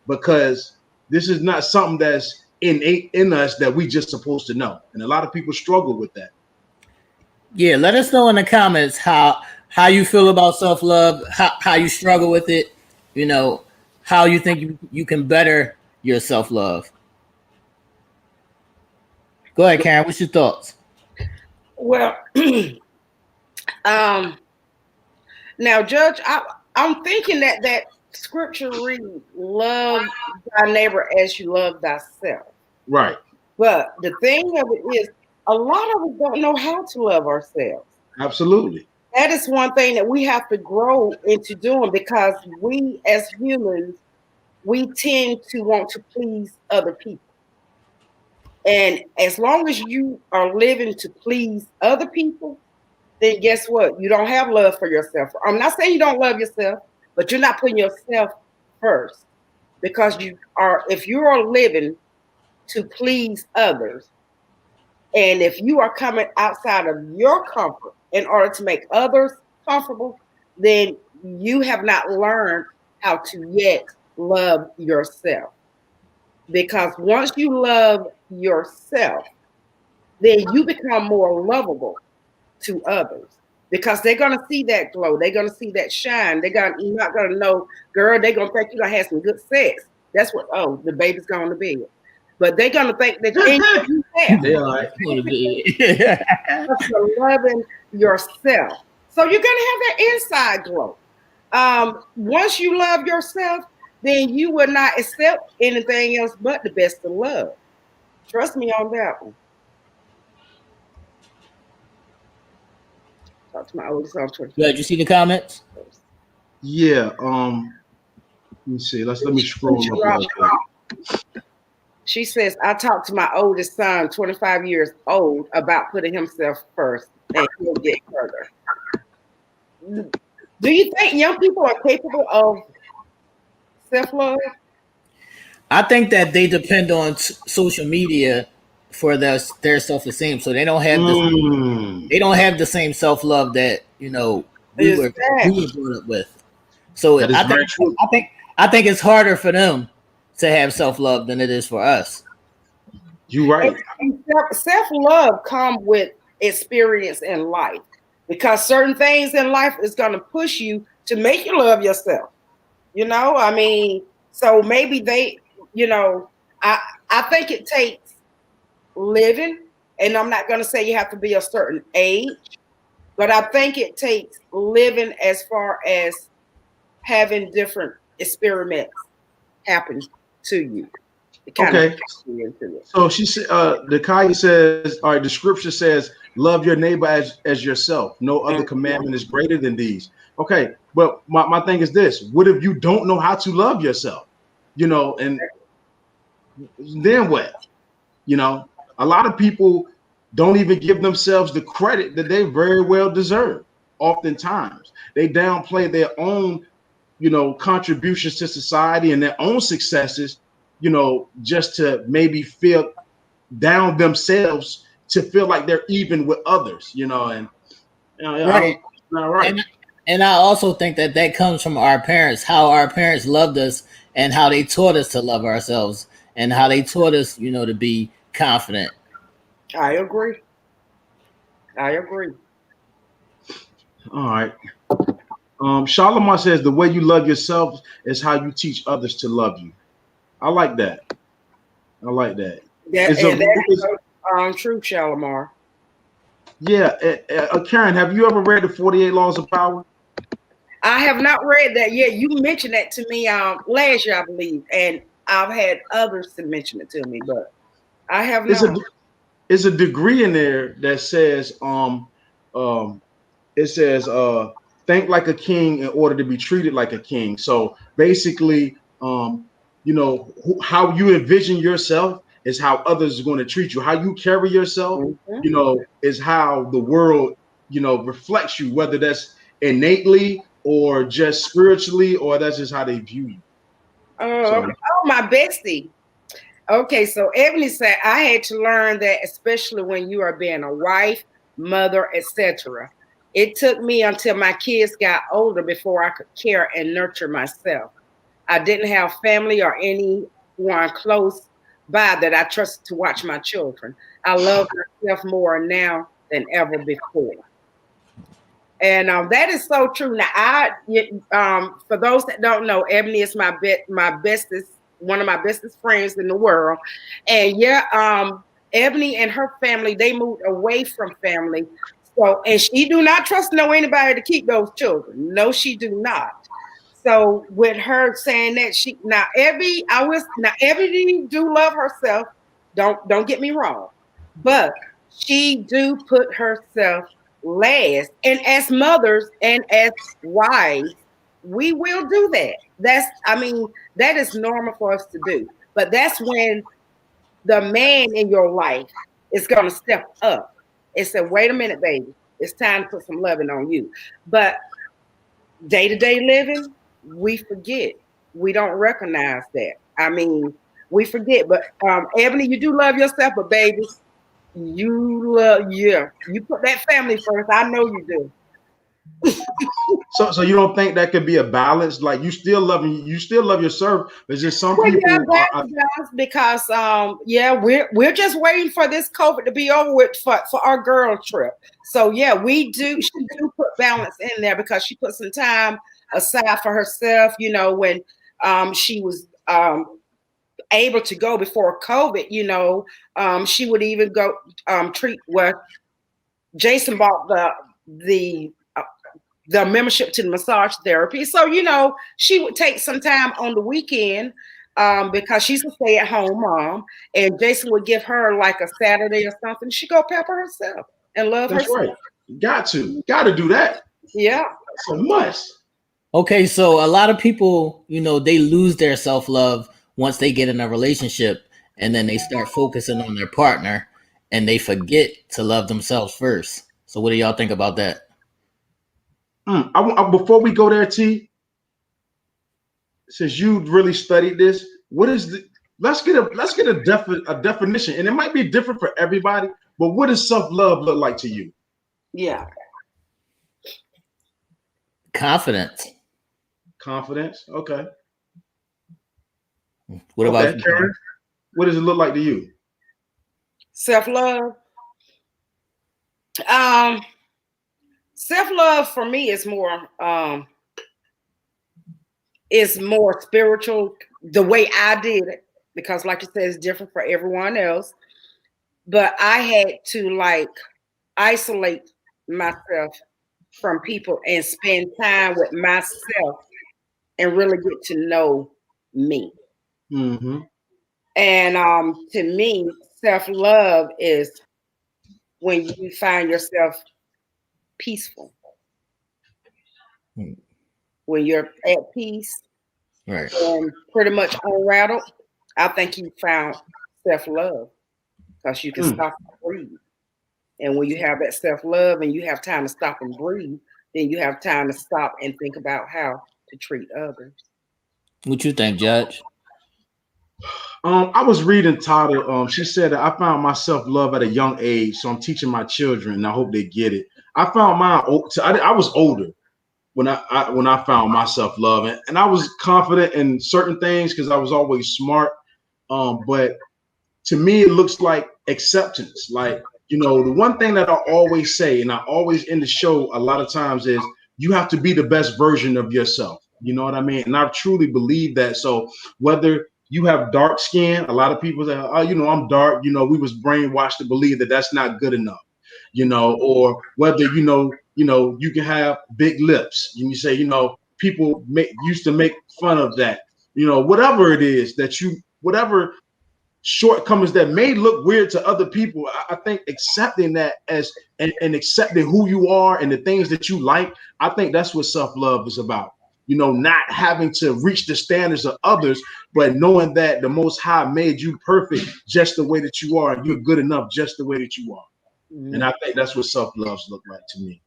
because this is not something that's innate in us that we just supposed to know. And a lot of people struggle with that. Yeah, let us know in the comments how you feel about self-love, how you struggle with it, how you think you can better your self-love. Go ahead, Karen. What's your thoughts? Well, now, Judge, I'm thinking that scripture reads, love thy neighbor as you love thyself. Right. But the thing of it is, a lot of us don't know how to love ourselves. Absolutely. That is one thing that we have to grow into doing, because we as humans, we tend to want to please other people. And as long as you are living to please other people, then guess what? You don't have love for yourself. I'm not saying you don't love yourself, but you're not putting yourself first, because if you are living to please others, and if you are coming outside of your comfort in order to make others comfortable, then you have not learned how to yet love yourself. Because once you love yourself, then you become more lovable to others, because they're gonna see that glow, they're gonna see that shine. You're not gonna know, girl. They're gonna think you're gonna have some good sex. That's what. Oh, the baby's going to bed, but they're gonna think that you have. They all right. Because you're loving yourself, so you're gonna have that inside glow. Once you love yourself, then you will not accept anything else but the best of love. Trust me on that one. Talk to my oldest son. Yeah, did you see the comments? Yeah. Let me see. Let me scroll up a little bit. She says, I talked to my oldest son, 25 years old, about putting himself first, and he'll get further. Do you think young people are capable of self-love? I think that they depend on social media for their self-esteem, so they don't have the same self-love that we were brought up with. So I think it's harder for them to have self-love than it is for us. You're right. And self-love comes with experience in life, because certain things in life is going to push you to make you love yourself. So maybe I think it takes living, and I'm not going to say you have to be a certain age, but I think it takes living as far as having different experiments happen to you. Okay. So she said, the Kaya says, all right, the scripture says, love your neighbor as yourself. No other commandment is greater than these. Okay. But my thing is this: what if you don't know how to love yourself? And then what? A lot of people don't even give themselves the credit that they very well deserve. Oftentimes, they downplay their own, contributions to society and their own successes, just to maybe feel down themselves, to feel like they're even with others, and right. Not right. And I also think that comes from our parents, how our parents loved us and how they taught us to love ourselves and how they taught us, to be confident. I agree. All right. Charlemagne says the way you love yourself is how you teach others to love you. I like that. That's true, Charlemagne. Yeah. Karen, have you ever read the 48 Laws of Power? I have not read that yet. You mentioned that to me last year, I believe, and I've had others to mention it to me, but I have not. It's a degree in there that says, it says, think like a king in order to be treated like a king. So basically, how you envision yourself is how others are going to treat you. How you carry yourself, is how the world, reflects you, whether that's innately or just spiritually, or that's just how they view you. My bestie. Okay, so Ebony said, I had to learn that, especially when you are being a wife, mother, etc. It took me until my kids got older before I could care and nurture myself. I didn't have family or anyone close by that I trusted to watch my children. I love myself more now than ever before. And that is so true. Now, for those that don't know, Ebony is one of my bestest friends in the world. And Ebony and her family, they moved away from family. So, and she do not trust anybody to keep those children. No, she do not. So with her saying that Ebony do love herself. Don't get me wrong, but she do put herself last. And as mothers and as wives, we will do that. That is normal for us to do. But that's when the man in your life is going to step up and say, wait a minute, baby, it's time to put some loving on you. But day-to-day living, we forget. We don't recognize that. I mean, we forget. But Ebony, you do love yourself, but baby, you put that family first. I know you do. So you don't think that could be a balance? Like you still love yourself. There's just some Well, people. yeah, that does, because we're just waiting for this COVID to be over with for our girl trip. So yeah, she do put balance in there because she put some time aside for herself. You know, when she was able to go before COVID, you know, she would even go treat where Jason bought the membership to the massage therapy. So, you know, she would take some time on the weekend because she's a stay-at-home mom, and Jason would give her like a Saturday or something. She go pepper herself and love That's herself. right. Got to do that. Yeah. That's a must. Okay, so a lot of people, you know, they lose their self-love once they get in a relationship, and then they start focusing on their partner and they forget to love themselves first. So what do y'all think about that? Before we go there, T, since you really studied this, what is the? Let's get a definition, and it might be different for everybody. But what does self-love look like to you? Yeah. Confidence. Confidence. Okay. What about you, Karen? What does it look like to you? Self-love. Self-love for me is more spiritual, the way I did it, because like you said, it's different for everyone else. But I had to like isolate myself from people and spend time with myself and really get to know me. Mm-hmm. And to me, self-love is when you find yourself peaceful, when you're at peace, right? and pretty much unrattled. I think you found self-love because you can stop and breathe. And when you have that self-love and you have time to stop and breathe, then you have time to stop and think about how to treat others. What you think, Judge? I was reading Tata. She said that I found my self-love at a young age, so I'm teaching my children, and I hope they get it. I found mine. I was older when I found my self-love, and I was confident in certain things because I was always smart. But to me, it looks like acceptance. Like, you know, the one thing that I always say, and I always end the show a lot of times, is you have to be the best version of yourself. You know what I mean? And I truly believe that. So whether you have dark skin, a lot of people say, oh, you know, I'm dark. You know, we was brainwashed to believe that that's not good enough. You know, or whether you can have big lips. And you say, you know, people used to make fun of that. You know, whatever it is that whatever shortcomings that may look weird to other people, I think accepting that as and accepting who you are and the things that you like, I think that's what self-love is about. You know, not having to reach the standards of others, but knowing that the Most High made you perfect just the way that you are, and you're good enough just the way that you are. Mm-hmm. And I think that's what self-loves look like to me.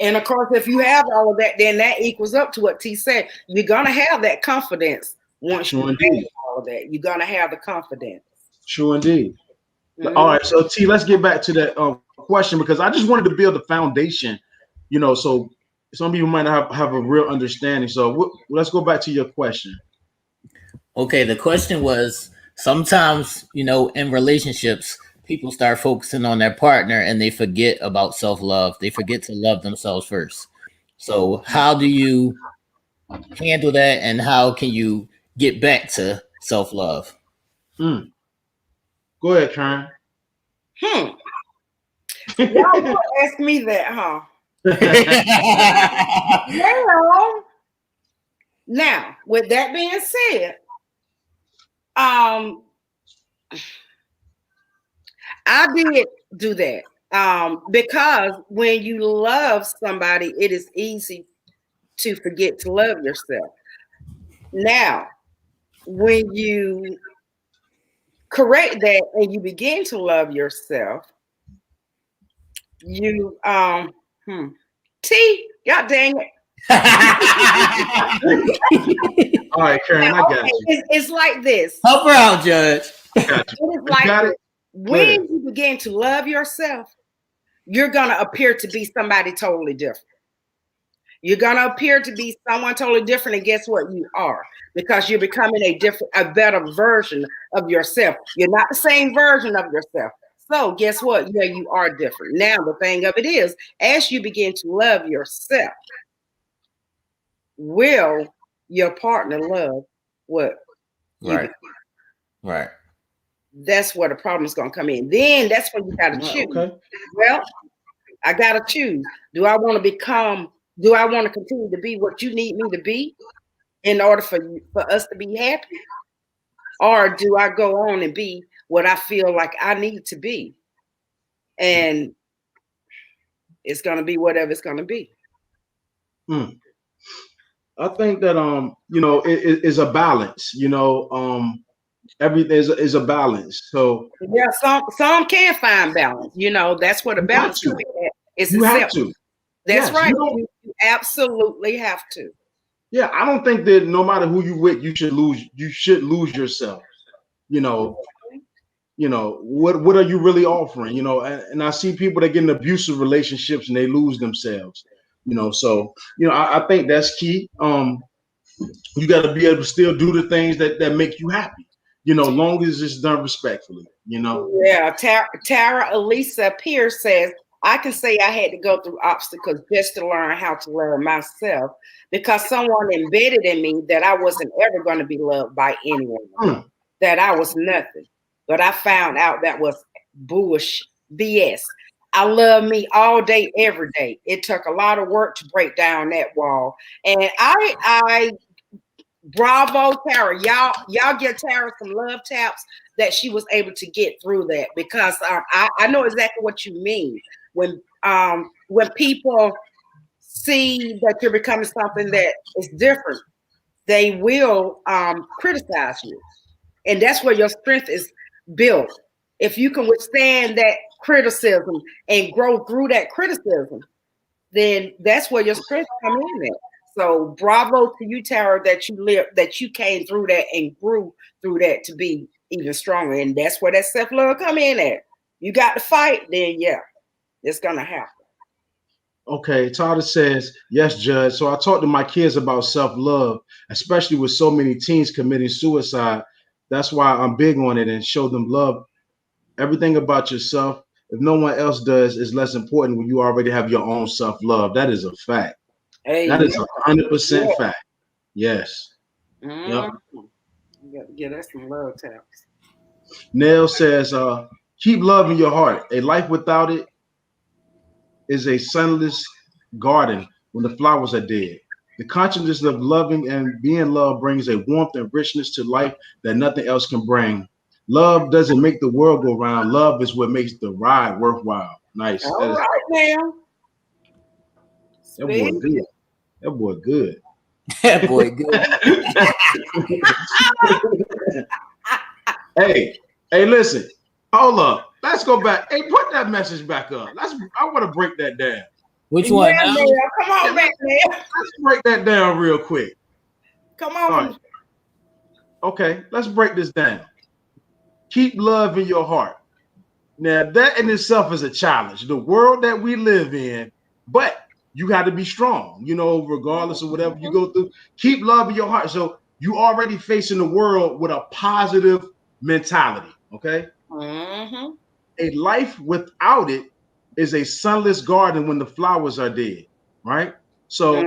And of course, if you have all of that, then that equals up to what T said. You're gonna have that confidence once you have all of that. You're gonna have the confidence. True indeed. Mm-hmm. All right, so T, let's get back to that question, because I just wanted to build a foundation. You know, so some people might not have a real understanding. So let's go back to your question. Okay, the question was, sometimes, you know, in relationships, people start focusing on their partner and they forget about self-love. They forget to love themselves first. So how do you handle that, and how can you get back to self-love? Go ahead, Karen. Y'all ask me that, huh? Now, with that being said, I did do that because when you love somebody, it is easy to forget to love yourself. Now, when you correct that and you begin to love yourself, you T, God dang it. All right, Karen, I got you. It's like this. Help her out, Judge. I got you. It is like got this. it? When you begin to love yourself, you're gonna appear to be somebody totally different. You're gonna appear to be someone totally different, and guess what? You are, because you're becoming a better version of yourself. You're not the same version of yourself. So guess what? Yeah, you are different. Now the thing of it is, as you begin to love yourself, will your partner love what? Right. Right. That's where the problem's gonna come in. Then that's when you gotta choose. Okay. Well, I gotta choose. Do I want to continue to be what you need me to be in order for us to be happy? Or do I go on and be what I feel like I need to be? And it's gonna be whatever it's gonna be. I think that it is a balance. Everything is a balance. So yeah, some can find balance. That's what a balance to. is. You have to. That's yes, right. You absolutely have to. Yeah, I don't think that no matter who you with, you should lose yourself. What are you really offering? And I see people that get in abusive relationships and they lose themselves. So I think that's key. You got to be able to still do the things that make you happy. Long as it's done respectfully. Yeah, Tara Elisa Pierce says, I can say I had to go through obstacles just to learn how to love myself, because someone embedded in me that I wasn't ever going to be loved by anyone, that I was nothing. But I found out that was bullshit, BS. I love me all day, every day. It took a lot of work to break down that wall. And I bravo, Tara. Y'all give Tara some love taps that she was able to get through that, because I know exactly what you mean. When people see that you're becoming something that is different, they will criticize you. And that's where your strength is built. If you can withstand that criticism and grow through that criticism, then that's where your strength comes in at. So bravo to you, Tara, that you came through that and grew through that to be even stronger. And that's where that self-love come in at. You got to fight, then yeah, it's gonna happen. Okay, Tada says, yes, Judge. So I talked to my kids about self-love, especially with so many teens committing suicide. That's why I'm big on it and show them love. Everything about yourself, if no one else does, is less important when you already have your own self-love. That is a fact. Hey, that is 100% fact. Yes. Yep. Yeah, that's some love taps. Nell says, keep love in your heart. A life without it is a sunless garden when the flowers are dead. The consciousness of loving and being loved brings a warmth and richness to life that nothing else can bring. Love doesn't make the world go round. Love is what makes the ride worthwhile. Nice. All right, now. That boy good. That boy good. That boy good. Hey, listen. Hold up. Let's go back. Hey, put that message back up. I want to break that down. Which one? Yeah, man. Come on, man. Let's break that down real quick. Come on. Right. Okay, let's break this down. Keep love in your heart. Now, that in itself is a challenge. The world that we live in, but you got to be strong, regardless of whatever you go through. Keep love in your heart. So you already facing the world with a positive mentality, okay? Mm-hmm. A life without it is a sunless garden when the flowers are dead, right? So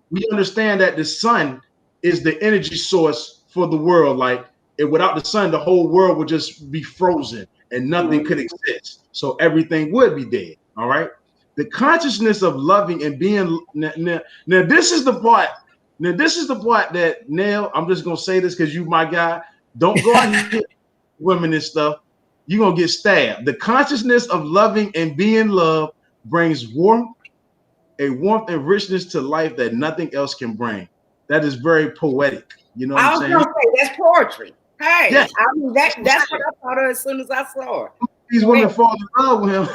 we understand that the sun is the energy source for the world. Like, without the sun, the whole world would just be frozen and nothing could exist. So everything would be dead, all right? The consciousness of loving and being now this is the part. Now, this is the part that Nell, I'm just gonna say this because you my guy. Don't go out here women and stuff. You're gonna get stabbed. The consciousness of loving and being loved brings warmth and richness to life that nothing else can bring. That is very poetic. You know what I'm saying? I was gonna say that's poetry. Hey, Yes. I mean that's what I thought of as soon as I saw it. These women fall in love with him.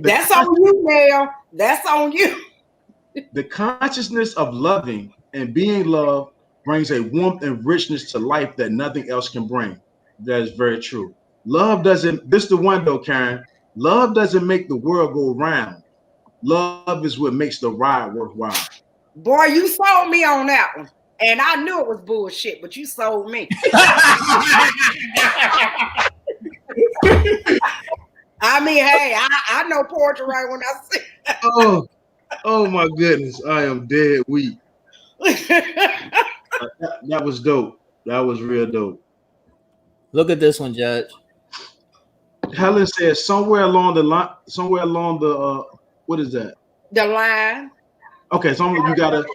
That's on you, Mel. That's on you. The consciousness of loving and being loved brings a warmth and richness to life that nothing else can bring. That is very true. Love doesn't, this is the one though, Karen. Love doesn't make the world go round. Love is what makes the ride worthwhile. Boy, you sold me on that one. And I knew it was bullshit, but you sold me. I mean, hey, I know poetry right when I see it. Oh my goodness. I am dead weak. That was dope. That was real dope. Look at this one, Judge. Helen says somewhere along the line, what is that? The line. Okay, so you gotta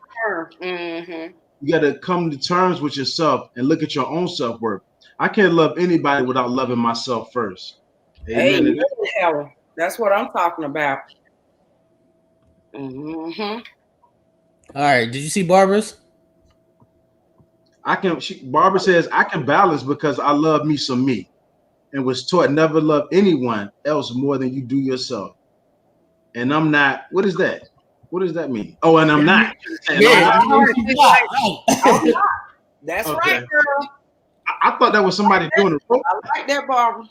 Mm-hmm. you gotta come to terms with yourself and look at your own self-worth. I can't love anybody without loving myself first. Amen. Hey, that's what I'm talking about. Mm-hmm. All right, did you see Barbara's? Barbara says I can balance because I love me some me and was taught never love anyone else more than you do yourself. And I'm not, what is that? What does that mean? Oh, and I'm not. Yeah. That's Okay. right, girl. I thought that was somebody doing the rope. I like that, Barbara.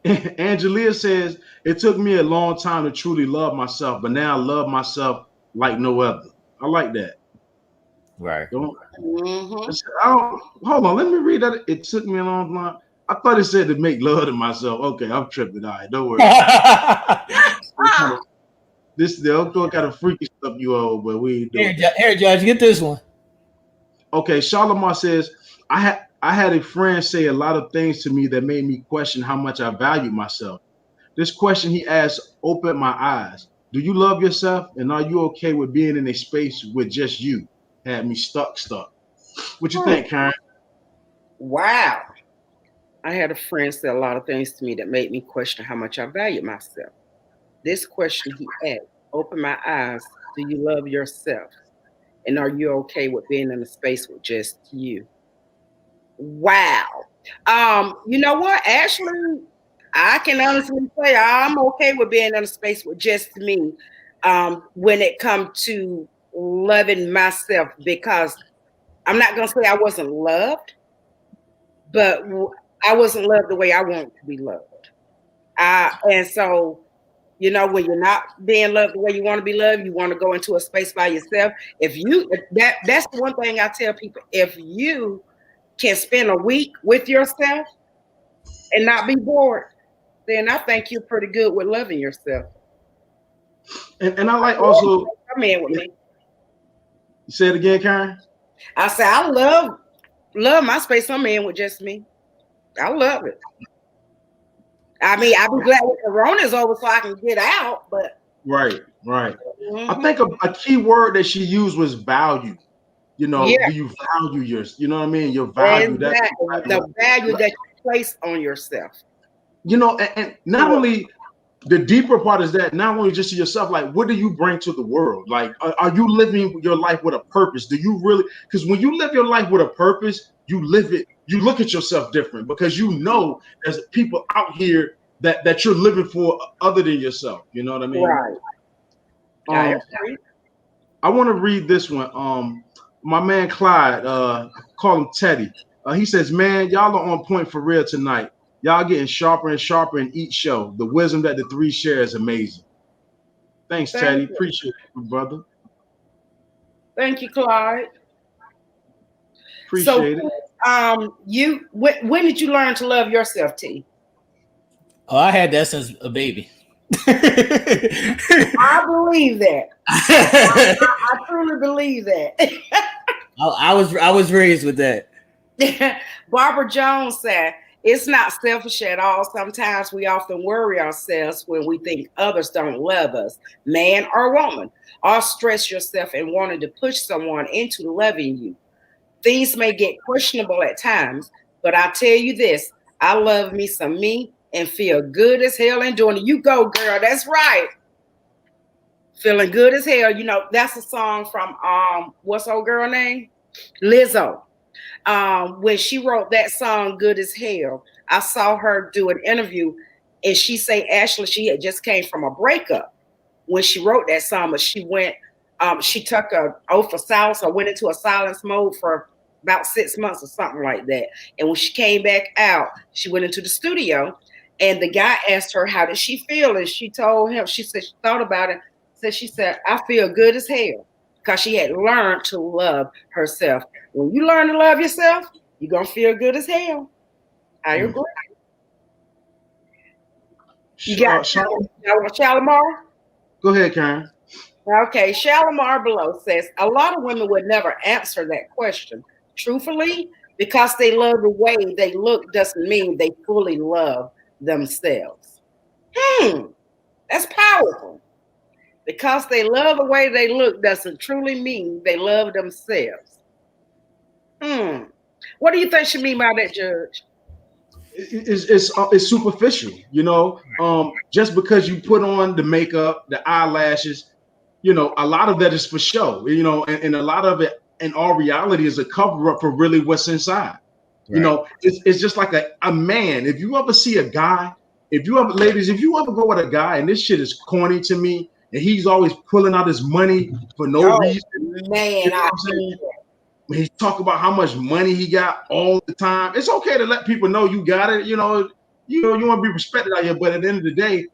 Angelia says, it took me a long time to truly love myself, but now I love myself like no other. I like that. Right. Mm-hmm. Hold on, let me read that. It took me a long time. I thought it said to make love to myself. Okay, I'm tripping. All right, don't worry. This is all kind of freaky stuff you owe, but we ain't doing. Here, Judge, get this one. Okay, Charlemagne says, I had a friend say a lot of things to me that made me question how much I value myself. This question he asked opened my eyes. Do you love yourself? And are you okay with being in a space with just you? Had me stuck. What you think, Karen? Wow. I had a friend say a lot of things to me that made me question how much I value myself. This question he asked opened my eyes. Do you love yourself? And are you okay with being in a space with just you? Wow. You know what? Actually, I can honestly say I'm okay with being in a space with just me when it comes to loving myself, because I'm not going to say I wasn't loved, but I wasn't loved the way I want to be loved. And so, you know, when you're not being loved the way you want to be loved, you want to go into a space by yourself. That's the one thing I tell people. If you can spend a week with yourself and not be bored, then I think you're pretty good with loving yourself. And I like also. Come in with me. Say it again, Karen. I say I love my space I'm in with just me. I love it. I mean, I'll be glad when Corona's over so I can get out, but right. Mm-hmm. I think a key word that she used was value. You know, do you value yours? You know what I mean? Your value. Exactly. The value that you place on yourself. You know, and not only the deeper part is that not only just to yourself, like what do you bring to the world? Like, are you living your life with a purpose? Do you really? Because when you live your life with a purpose, you live it. You look at yourself different because you know there's people out here that you're living for other than yourself. You know what I mean? Right. I want to read this one. My man Clyde, call him Teddy. He says, "Man, y'all are on point for real tonight. Y'all getting sharper and sharper in each show. The wisdom that the three share is amazing." Thanks, Teddy. Appreciate it, brother. Thank you, Clyde. Appreciate it. When did you learn to love yourself, T? Oh, I had that since a baby. I believe that. I truly believe that. I was raised with that. Barbara Jones said, "It's not selfish at all. Sometimes we often worry ourselves when we think others don't love us, man or woman, or stress yourself in wanting to push someone into loving you. Things may get questionable at times, but I tell you this, I love me some me and feel good as hell in doing it." You go, girl. That's right. Feeling good as hell. You know, that's a song from what's old girl name? Lizzo. when she wrote that song "Good as Hell," I saw her do an interview, and she say actually she had just came from a breakup when she wrote that song, but she went, she took a oath of silence or went into a silence mode for about 6 months or something like that. And when she came back out, she went into the studio, and the guy asked her how did she feel, and she told him, she said she thought about it. She said, I feel good as hell, because she had learned to love herself. When you learn to love yourself, you're gonna feel good as hell. I agree. You got Shalimar? Go ahead, Karen. Okay, Shalimar below says a lot of women would never answer that question truthfully, because they love the way they look doesn't mean they fully love themselves. That's powerful. Because they love the way they look doesn't truly mean they love themselves. What do you think she mean by that, Judge? It's superficial, you know. Just because you put on the makeup, the eyelashes, you know, a lot of that is for show, you know, and a lot of it in all reality is a cover up for really what's inside. Right. You know, it's just like a man. If you ever see a guy, ladies, if you ever go with a guy, and this shit is corny to me, and he's always pulling out his money for no reason. Man, you know what I'm saying? When he talk about how much money he got all the time, it's okay to let people know you got it. You want to be respected out here, but at the end of the day,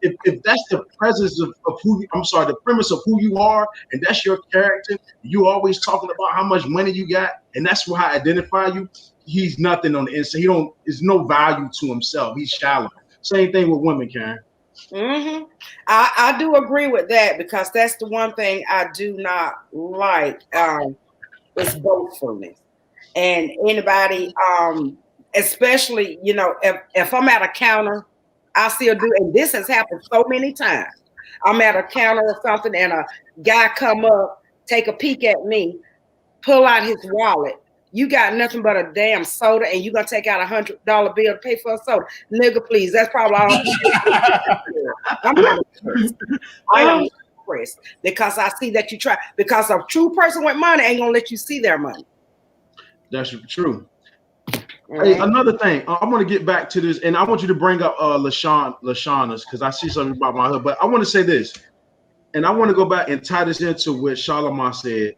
if that's the presence of who, the premise of who you are, and that's your character, you always talking about how much money you got, and that's what I identify you. He's nothing on the inside. There's no value to himself. He's shallow. Same thing with women, Karen. I do agree with that, because that's the one thing I do not like. It's boastfulness. And anybody, especially, you know, if I'm at a counter, I still do, and this has happened so many times. I'm at a counter or something, and a guy come up, take a peek at me, pull out his wallet. You got nothing but a damn soda, and you're gonna take out $100 bill to pay for a soda. Nigga, please. That's probably all. I'm not impressed. I am impressed, because I see that you try, because a true person with money ain't gonna let you see their money. That's true. Hey, another thing, I want to get back to this, and I want you to bring up Lashana's, because I see something about my hood. But I want to say this, and I want to go back and tie this into what Shalimar said.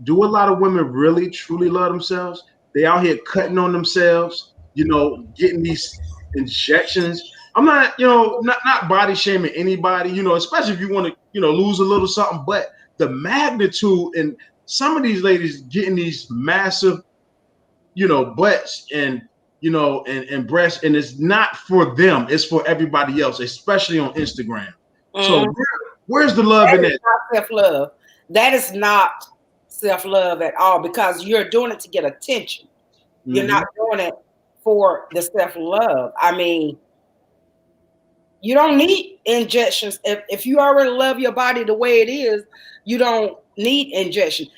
Do a lot of women really truly love themselves? They out here cutting on themselves, you know, getting these injections. I'm not, not body shaming anybody, you know, especially if you want to, lose a little something. But the magnitude, and some of these ladies getting these massive, butts and, and breasts, and it's not for them, it's for everybody else, especially on Instagram. So where's the love in that? Self-love. That is not self-love at all, because you're doing it to get attention. You're not doing it for the self-love. I mean, you don't need injections. If you already love your body the way it is, you don't need injections.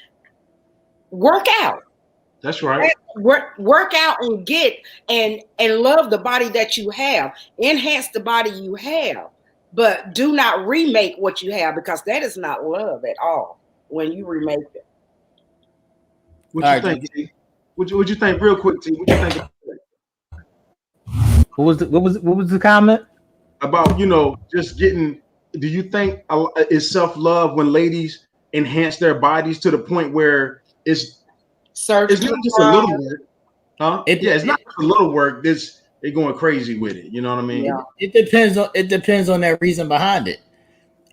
Work out. That's right. Work out and and love the body that you have. Enhance the body you have, but do not remake what you have, because that is not love at all when you remake it. What you think, T? What you think, real quick, T? What you think? What was the comment about? Just getting. Do you think is self-love when ladies enhance their bodies to the point where it's not just a little work, huh? It's not a little work. They're going crazy with it. You know what I mean? Yeah. It depends on their reason behind it.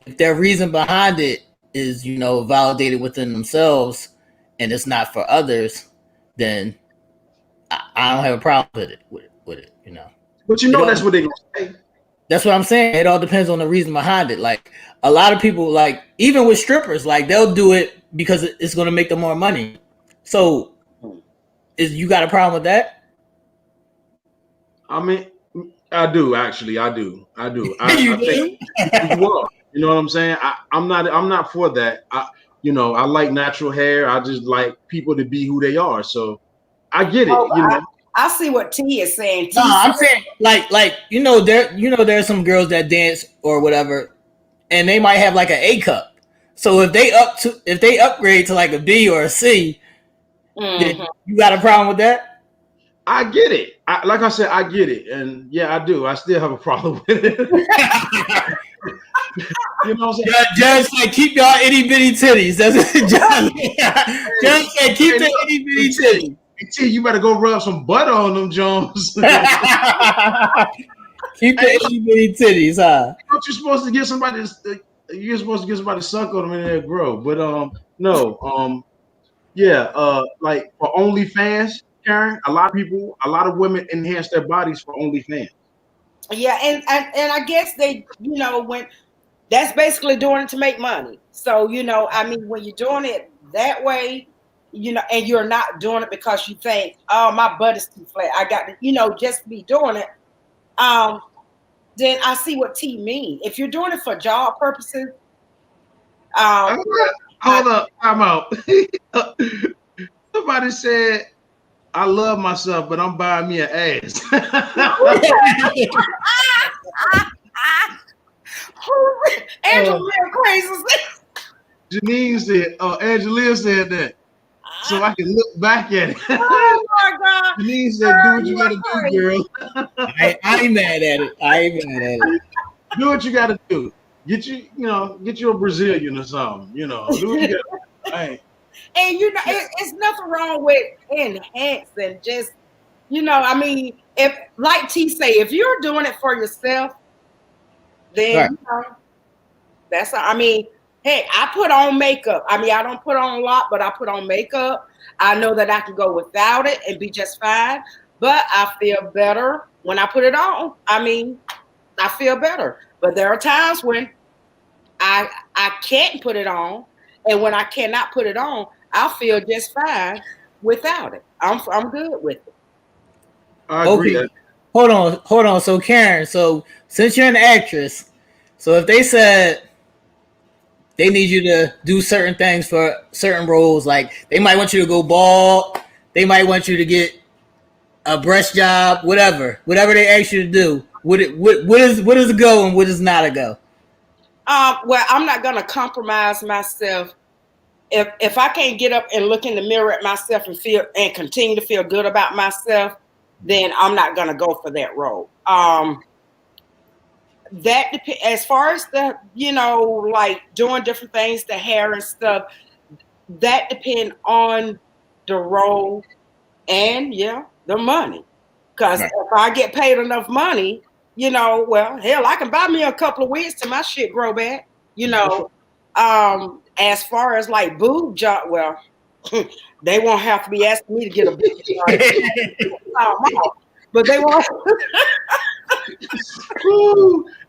If their reason behind it is, validated within themselves, and it's not for others, then I don't have a problem with it. But that's what they're gonna say. That's what I'm saying. It all depends on the reason behind it. Like, a lot of people, like, even with strippers, like, they'll do it because it's going to make them more money. So, you got a problem with that? I mean, I do actually. I do. I think you are. You know what I'm saying? I'm not for that. I like natural hair. I just like people to be who they are. So I get it. I see what T is saying. No, I'm saying there's some girls that dance or whatever, and they might have like an A cup. So if they upgrade to like a B or a C, Mhm. You got a problem with that? I get it. Like I said, I get it, and yeah, I do. I still have a problem with it. You know what I'm saying? Judge said, keep y'all itty bitty titties. That's what Judge said, keep Hey, the look, itty bitty titties. Hey, T, you better go rub some butter on them, Jones. Keep the itty bitty titties, huh? You're supposed to get somebody. You're supposed to get somebody to suck on them and they'll grow. But no, yeah, like for OnlyFans, Karen, a lot of women enhance their bodies for OnlyFans. Yeah, and I guess they, when that's basically doing it to make money. So, I mean, when you're doing it that way, and you're not doing it because you think, oh, my butt is too flat, I got to, just be doing it. Then I see what T mean. If you're doing it for job purposes, hold up, I'm out. Somebody said, I love myself, but I'm buying me an ass. Angela crazy. Janine said, Angelia said that. So I can look back at it. Oh my God. Janine said, do what you gotta do, girl. I ain't mad at it. Do what you gotta do. Get you a Brazilian or something. Do what you gotta do. Hey. And it's nothing wrong with enhancing. Just I mean, if like T say, if you're doing it for yourself, then that's. I mean, hey, I put on makeup. I mean, I don't put on a lot, but I put on makeup. I know that I can go without it and be just fine. But I feel better when I put it on. I mean, I feel better. But there are times when I can't put it on, and when I cannot put it on, I feel just fine without it. I'm good with it. I agree. Okay. Hold on. So Karen, since you're an actress, so if they said they need you to do certain things for certain roles, like they might want you to go bald, they might want you to get a breast job, whatever they ask you to do, what is a go and what is not a go? Well, I'm not gonna compromise myself. If I can't get up and look in the mirror at myself and continue to feel good about myself, then I'm not gonna go for that role. That depends. As far as the like doing different things, the hair and stuff, that depend on the role and the money. Because if I get paid enough money, well, hell, I can buy me a couple of wigs till my shit grow back. As far as like boob job, well, they won't have to be asking me to get a boob job. But they won't.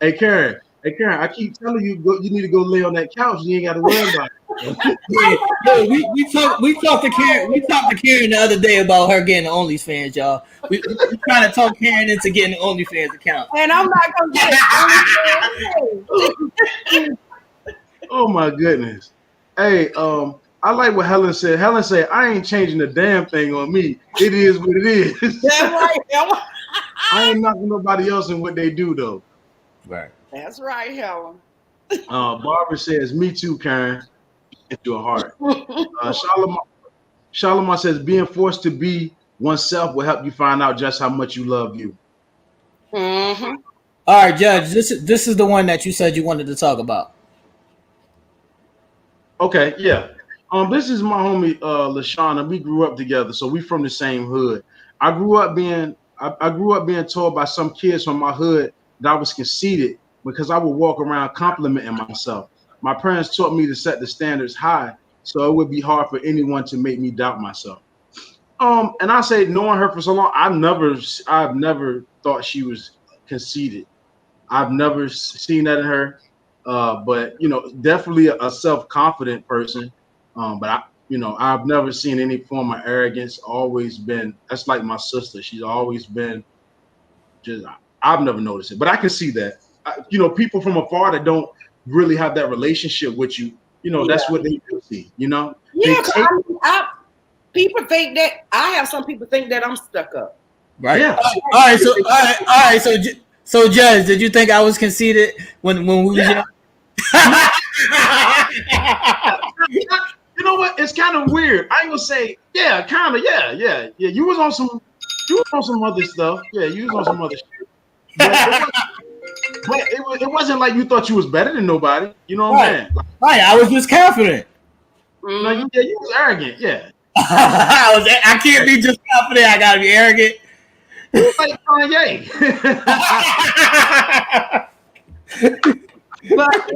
Hey Karen, I keep telling you, you need to go lay on that couch. You ain't got to worry about it. We talked to Karen. We talked to Karen the other day about her getting the OnlyFans, y'all. We trying to talk Karen into getting the OnlyFans account. And I'm not gonna get it. Oh my goodness. Hey, I like what Helen said. Helen said, I ain't changing a damn thing on me. It is what it is. That's right. I ain't knocking nobody else in what they do, though. Right. That's right, Helen. Barbara says, me too, Karen. Into a heart. Shalom says, being forced to be oneself will help you find out just how much you love you. Mm-hmm. All right, Judge, this is the one that you said you wanted to talk about. Okay, yeah. This is my homie LaShawna. We grew up together, so we from the same hood. I grew up being told by some kids from my hood that I was conceited because I would walk around complimenting myself. My parents taught me to set the standards high, so it would be hard for anyone to make me doubt myself. And I say, knowing her for so long, I've never thought she was conceited. I've never seen that in her. But definitely a self-confident person. But I've never seen any form of arrogance. That's like my sister. She's always been I've never noticed it, but I can see that. People from afar that don't really have that relationship with you, that's what they do see, Yeah, people think that I have some people think that I'm stuck up. Right. Yeah. All right. So Judge, did you think I was conceited when we was young? You know what? It's kind of weird. I ain't gonna say, yeah, kind of, yeah. You was on some other stuff. Yeah, you was on some other shit. But it wasn't like you thought you was better than nobody. You know what I'm saying? Like, Right. I was just confident. no, you was arrogant. Yeah. I can't be just confident. I gotta be arrogant. Like Kanye. But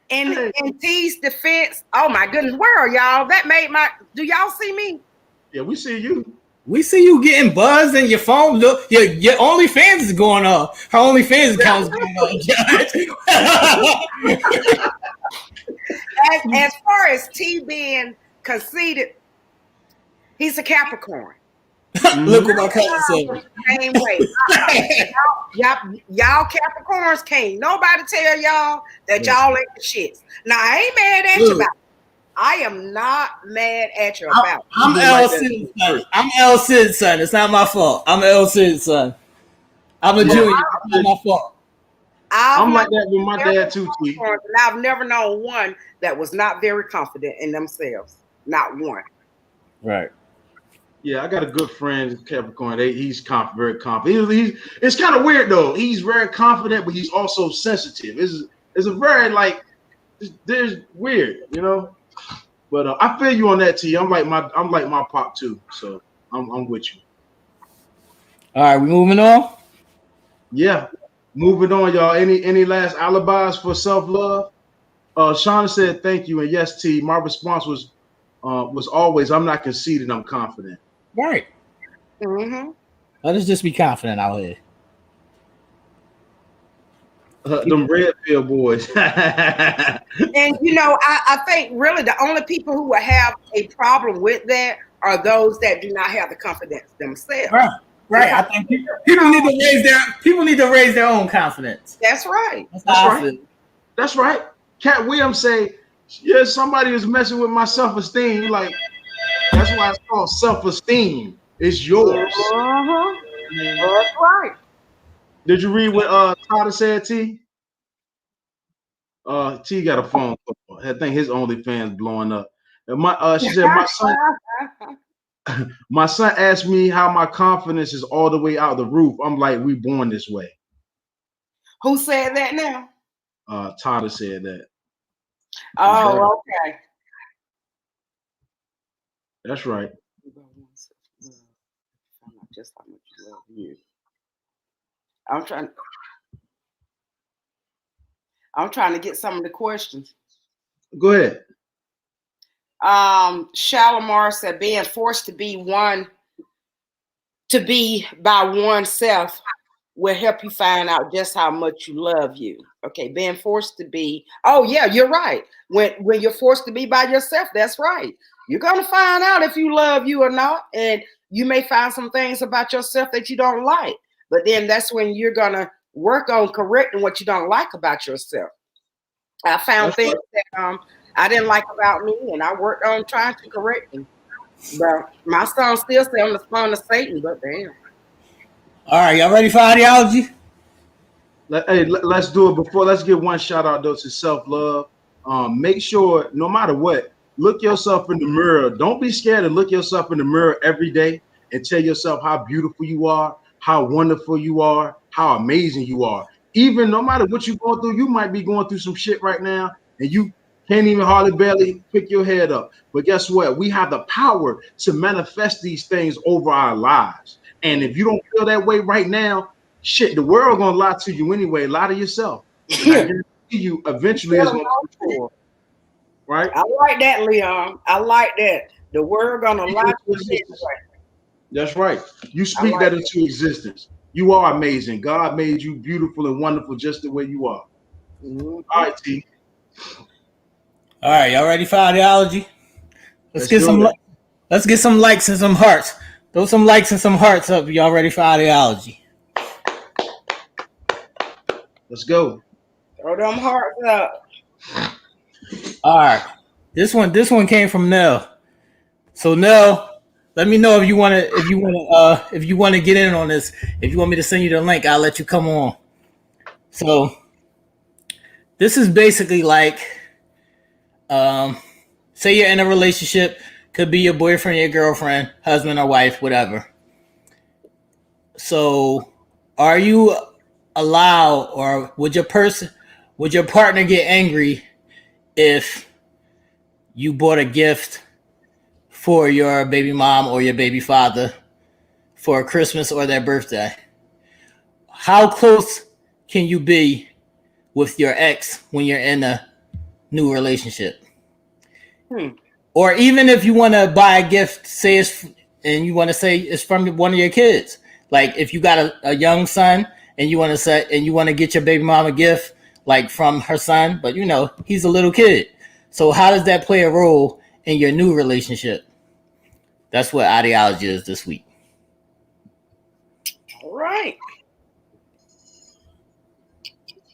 in T's defense, oh my goodness, where are y'all? That made my. Do y'all see me? Yeah, we see you. We see you getting buzzed and your phone. Look, your OnlyFans is going off. Her OnlyFans account is going off. As far as T being conceited, he's a Capricorn. Look what my cousin said. Same way. Y'all Capricorns can't nobody tell y'all that y'all ain't the shits. Now I ain't mad at you about it. I am not mad at you about it. I'm L Sid's son. I'm L Sid's son. It's not my fault. I'm L Sid's son. I'm a junior. It's not my fault. I'm like that with my dad too, T. And I've never known one that was not very confident in themselves. Not one. Right. Yeah, I got a good friend, Capricorn. He's very confident. It's kind of weird though. He's very confident, but he's also sensitive. It's a very there's weird, you know. But I feel you on that, T. I'm like my pop too, so I'm with you. All right, we moving on. Yeah, moving on, y'all. Any last alibis for self-love? Shauna said thank you, and yes, T. My response was always, I'm not conceited, I'm confident. Right. Mm-hmm. Let us just be confident out here. Them Redfield boys. And you know, I think really the only people who will have a problem with that are those that do not have the confidence themselves. Right. I think people need to raise their own confidence. That's right. That's right. Cat Williams say, yeah, somebody is messing with my self-esteem. You're like, that's why it's called self-esteem. It's yours. That's right. Did you read what Tyler said, T? T got a phone call. I think his OnlyFans blowing up. And she said, my son asked me how my confidence is all the way out the roof. I'm like, we born this way. Who said that now? Tyler said that. Oh, okay. That's right. Just how much you love you. I'm trying to get some of the questions. Go ahead. Shalimar said being forced to be by oneself will help you find out just how much you love you. Okay, being forced to be. Oh yeah, you're right. When you're forced to be by yourself, that's right. You're gonna find out if you love you or not, and you may find some things about yourself that you don't like. But then that's when you're gonna work on correcting what you don't like about yourself. I found things that I didn't like about me, and I worked on trying to correct them. But my son still say I'm the spawn of Satan, but damn. All right, y'all ready for ideology? Let's do it. Before, let's give one shout out though to self-love. Make sure, no matter what, look yourself in the mirror. Don't be scared to look yourself in the mirror every day and tell yourself how beautiful you are, how wonderful you are, how amazing you are. Even no matter what you're going through, you might be going through some shit right now, and you can't even hardly barely pick your head up. But guess what? We have the power to manifest these things over our lives. And if you don't feel that way right now, shit, the world gonna lie to you anyway. Lie to yourself. I guarantee you eventually it's gonna come true. Right? I like that, Leon. I like that. The world gonna lie to you anyway. That's right. You speak that into existence. You are amazing. God made you beautiful and wonderful just the way you are. Mm-hmm. All right, T. All right, y'all ready for ideology? Let's get some likes and some hearts. Throw some likes and some hearts up. Y'all ready for ideology? Let's go. Throw them hearts up. All right. This one came from Nell. So Nell, let me know if you want to get in on this. If you want me to send you the link, I'll let you come on. So this is basically like say you're in a relationship, could be your boyfriend, your girlfriend, husband or wife, whatever. So, are you allowed, or would your partner get angry if you bought a gift for your baby mom or your baby father for Christmas or their birthday? How close can you be with your ex when you're in a new relationship? Or even if you want to buy a gift, say it's, and you want to say it's from one of your kids. Like if you got a young son and you want to say, and you want to get your baby mom a gift like from her son, but you know, he's a little kid. So how does that play a role in your new relationship? That's what ideology is this week. All right.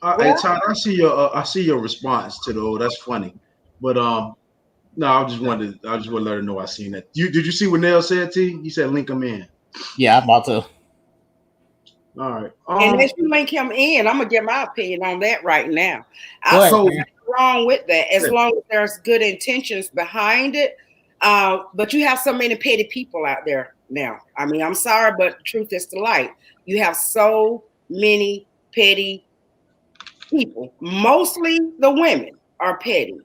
Hey Todd, I see your response to the that's funny, but no, I just wanted to let her know I seen that. Did you see what Nell said, T? He said link him in. Yeah, I'm about to. All right. And as you link him in, I'm gonna get my opinion on that right now. Go I ahead, see man. nothing wrong with that, as long as there's good intentions behind it. But you have so many petty people out there now. I mean, I'm sorry, but the truth is the light. You have so many petty people. Mostly the women are petty.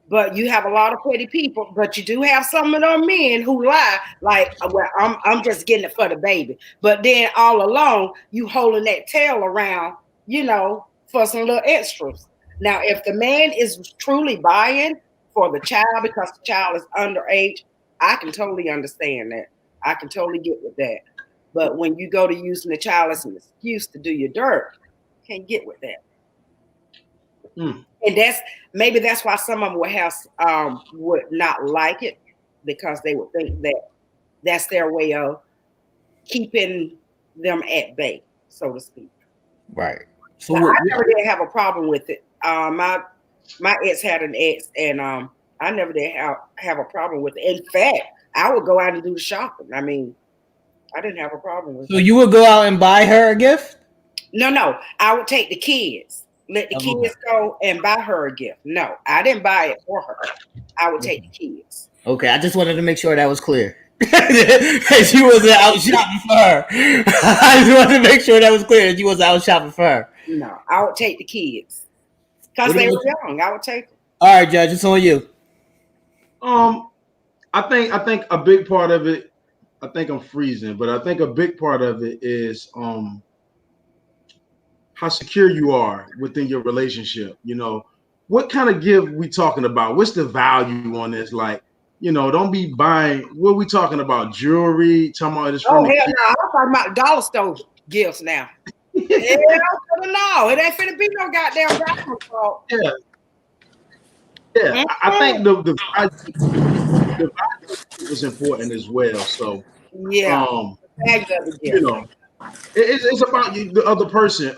But you have a lot of petty people, but you do have some of them men who lie, like, well, I'm just getting it for the baby. But then all along, you holding that tail around, you know, for some little extras. Now, if the man is truly buying for the child because the child is underage, I can totally understand that. I can totally get with that. But when you go to using the child as an excuse to do your dirt, can't get with that. And that's why some of them would not like it, because they would think that that's their way of keeping them at bay, so to speak. Right. So I never did have a problem with it. My ex had an ex, and I never did have a problem with it. In fact, I would go out and do the shopping. I mean, I didn't have a problem with it. So you would go out and buy her a gift? No. I would take the kids. Let the kids go and buy her a gift. No, I didn't buy it for her. I would take the kids. Okay, I just wanted to make sure that was clear. She wasn't out shopping for her. I just wanted to make sure that was clear that you wasn't out shopping for her. No, I would take the kids because they were young. I would take them. All right, Judge, it's on you. I think a big part of it. I think I'm freezing, but I think a big part of it is how secure you are within your relationship. You know, what kind of gift we talking about? What's the value on this? Like, you know, don't be buying. What are we talking about? Jewelry? Talking about this from hell no! I'm talking about dollar store gifts now. Hell no! It ain't finna be no goddamn diamond fault. Yeah. I think the value is important as well. So yeah, you know, it's about you, the other person.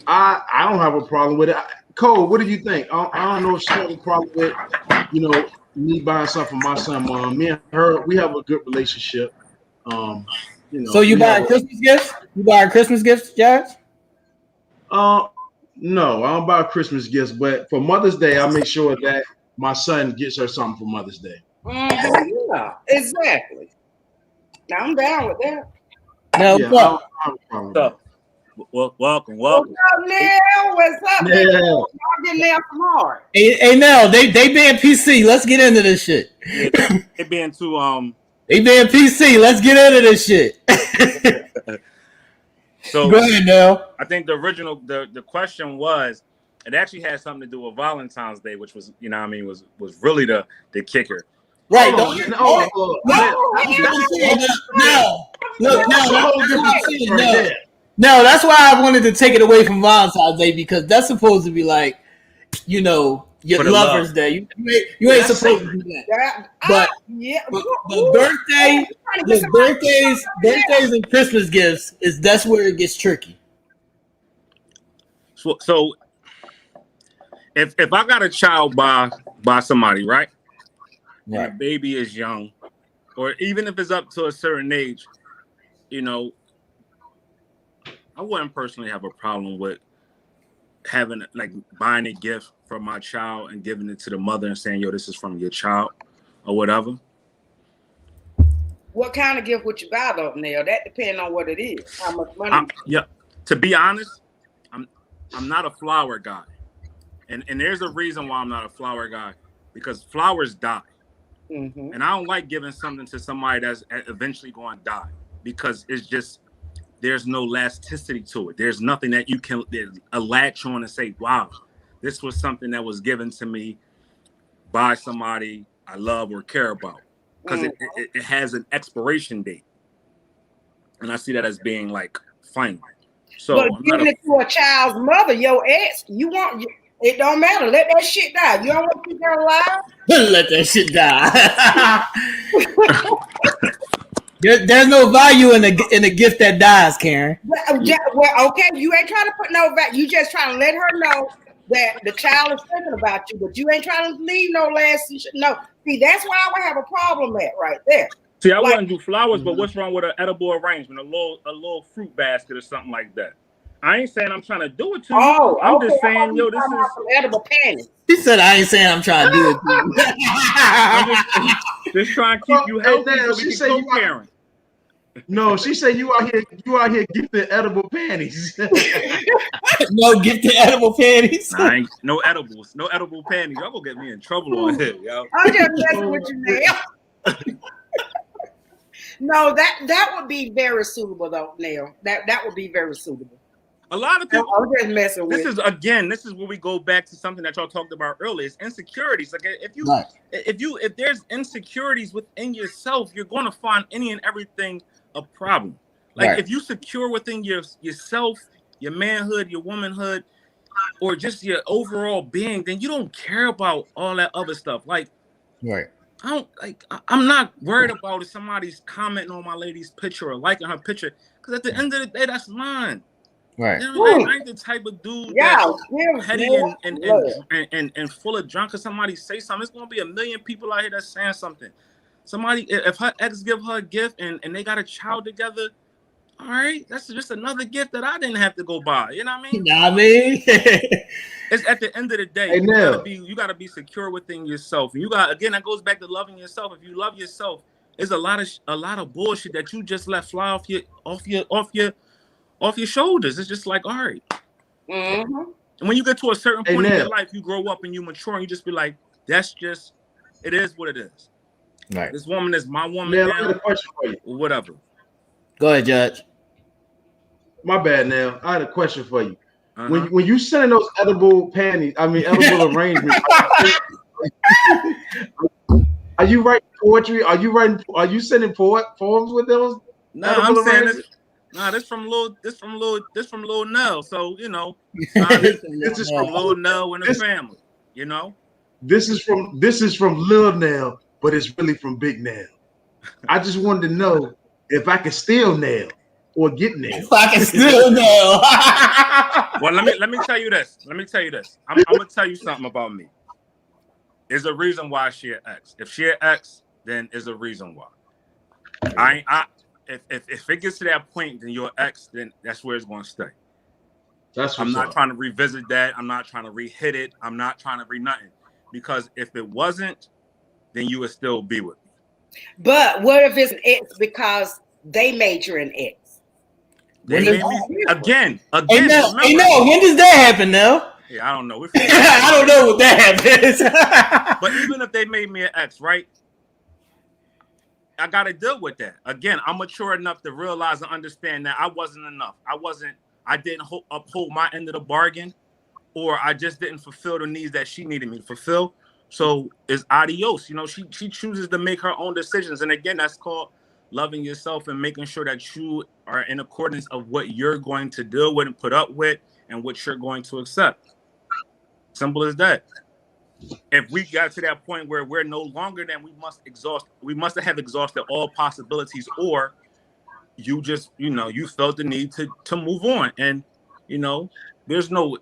I don't have a problem with it. Cole, what do you think? I don't know if she has a problem with, you know, me buying something for my son, mom. Me and her, we have a good relationship. You know. So you buy Christmas gifts? You buy Christmas gifts, Judge? No, I don't buy Christmas gifts, but for Mother's Day, I make sure that my son gets her something for Mother's Day. Yeah, exactly. Now I'm down with that. No, yeah, I don't have a problem with that. Well, welcome. What's up, Neil? What's up, Yeah. Y'all getting there from hard. Hey, Nell, they being PC. Let's get into this shit. Yeah, they being too They being PC. Let's get into this shit. So go ahead, Nell. I think the original the question was, it actually had something to do with Valentine's Day, which was, you know what I mean, was really the kicker. Right. No, that's why I wanted to take it away from Valentine's Day, because that's supposed to be like, you know, your Lover's Day. You ain't supposed to do that. But birthdays and Christmas gifts that's where it gets tricky. So if I got a child by somebody, right? Yeah. And the baby is young, or even if it's up to a certain age, you know, I wouldn't personally have a problem with having like buying a gift for my child and giving it to the mother and saying, "Yo, this is from your child," or whatever. What kind of gift would you buy though, Neil? That depends on what it is. How much money? Yeah. To be honest, I'm not a flower guy, and there's a reason why I'm not a flower guy, because flowers die, and I don't like giving something to somebody that's eventually going to die, because it's just there's no elasticity to it. There's nothing that you can latch on and say, "Wow, this was something that was given to me by somebody I love or care about," because it has an expiration date, and I see that as being like final. So but giving it to a child's mother, your ex, it don't matter. Let that shit die. You don't want to keep her alive? Let that shit die. There's no value in a gift that dies, Karen. Well, okay, you ain't trying to put no value. You just trying to let her know that the child is thinking about you, but you ain't trying to leave no no. See, that's why I would have a problem at right there. See, I wouldn't do flowers, but what's wrong with an edible arrangement, a little fruit basket or something like that? I ain't saying I'm trying to do it to you. I'm just saying, yo, this is edible panties. She said, "I ain't saying I'm trying to do it to you." I'm just trying to keep you healthy so we can co-parent. No, she said you out here gifting edible panties. No gifted edible panties. No edible panties. Y'all gonna get me in trouble on here, yo. I'm just messing with you now. No, that would be very suitable though, Neil. That would be very suitable. A lot of people. I'm just messing with. This is where we go back to something that y'all talked about earlier. It's insecurities. Like if there's insecurities within yourself, you're going to find any and everything a problem. Like if you secure within yourself, your manhood, your womanhood, or just your overall being, then you don't care about all that other stuff. Like, I'm not worried about if somebody's commenting on my lady's picture or liking her picture, because at the end of the day, that's mine. Right. You know, I ain't the type of dude that's heady and full of drunk. If somebody say something, it's gonna be a million people out here that's saying something. Somebody, if her ex give her a gift and they got a child together, all right, that's just another gift that I didn't have to go buy. You know what I mean? It's at the end of the day, you gotta be secure within yourself. And you got, again, that goes back to loving yourself. If you love yourself, there's a lot of bullshit that you just let fly off your shoulders. It's just like, all right. And when you get to a certain point in your life, you grow up and you mature, and you just be like, that's just, it is what it is. Right. This woman is my woman now, I had a question for you. or whatever. Go ahead, Judge. My bad, Now. I had a question for you. When you sending those edible arrangements, are you writing poetry? Are you sending poems with those? No, I'm saying this. Nah, this from Lil Nell. So you know, this is from Lil Nell and the family. You know, this is from Lil Nell, but it's really from Big Nell. I just wanted to know if I could steal Nell or get Nell. If I can steal Nell. Well, let me tell you this. I'm gonna tell you something about me. There's a reason why she an ex. If she an ex, then there's a reason why. If it gets to that point, then you're ex, then that's where it's going to stay. I'm not trying to revisit that. I'm not trying to re-hit it. I'm not trying to nothing. Because if it wasn't, then you would still be with me. But what if it's an ex because they made you an ex? Again. Hey, no, when does that happen now? Yeah, I don't know. I don't know what that happens. But even if they made me an ex, right? I got to deal with that. Again, I'm mature enough to realize and understand that I wasn't enough. I didn't uphold my end of the bargain, or I just didn't fulfill the needs that she needed me to fulfill. So it's adios. You know, she chooses to make her own decisions. And again, that's called loving yourself and making sure that you are in accordance of what you're going to deal with and put up with and what you're going to accept. Simple as that. If we got to that point where we're no longer, then we must have exhausted all possibilities, or you just, you felt the need to move on. And, there's no,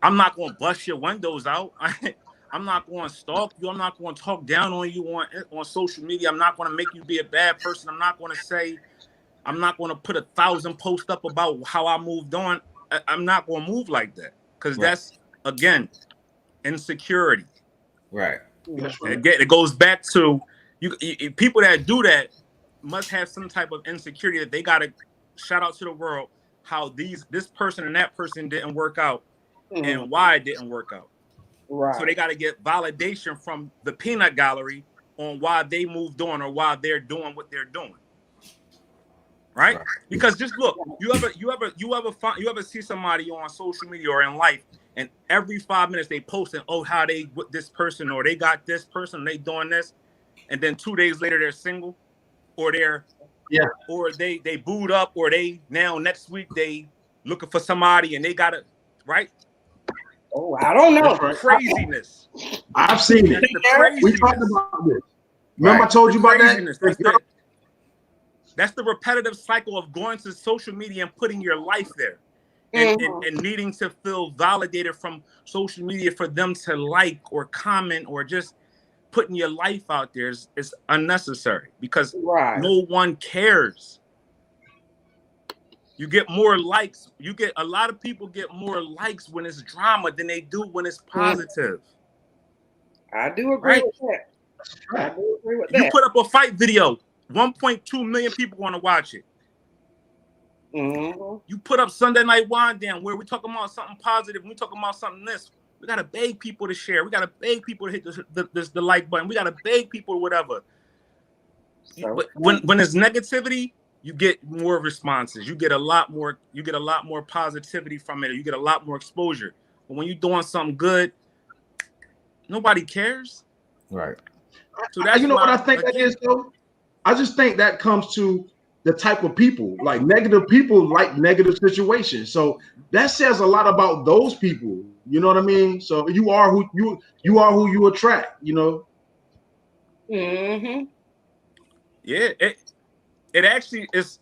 I'm not going to bust your windows out. I'm not going to stalk you. I'm not going to talk down on you on social media. I'm not going to make you be a bad person. I'm not going to put 1,000 posts up about how I moved on. I'm not gonna move like that because that's again insecurity. Right. Again, it goes back to you people that do that must have some type of insecurity that they gotta shout out to the world how this person and that person didn't work out and why it didn't work out. Right. So they got to get validation from the peanut gallery on why they moved on or why they're doing what they're doing. Right? Because just look, you ever see somebody on social media or in life, and every 5 minutes they posting, oh, how they with this person or they got this person, they doing this, and then 2 days later they're single, or or they booed up, or they now next week they looking for somebody and they got it right. Oh, I don't know. Right. Craziness. I've seen it. We talked about this. Remember I told you about that? That's the repetitive cycle of going to social media and putting your life there and needing to feel validated from social media for them to like or comment or just putting your life out there is unnecessary because no one cares. You get more likes. A lot of people get more likes when it's drama than they do when it's positive. I do agree with that. I do agree with that. You put up a fight video, 1.2 million people want to watch it. You put up Sunday Night Wine Down where we talking about something positive, we talking about something this. We gotta beg people to share. We gotta beg people to hit the like button. We gotta beg people whatever. But when there's negativity, you get more responses. You get a lot more positivity from it. You get a lot more exposure. But when you're doing something good, nobody cares. Right. So that's what I think that is though. I just think that comes to the type of people. Like negative people like negative situations. So that says a lot about those people. You know what I mean? So you are who you attract, you know. Yeah, it actually is.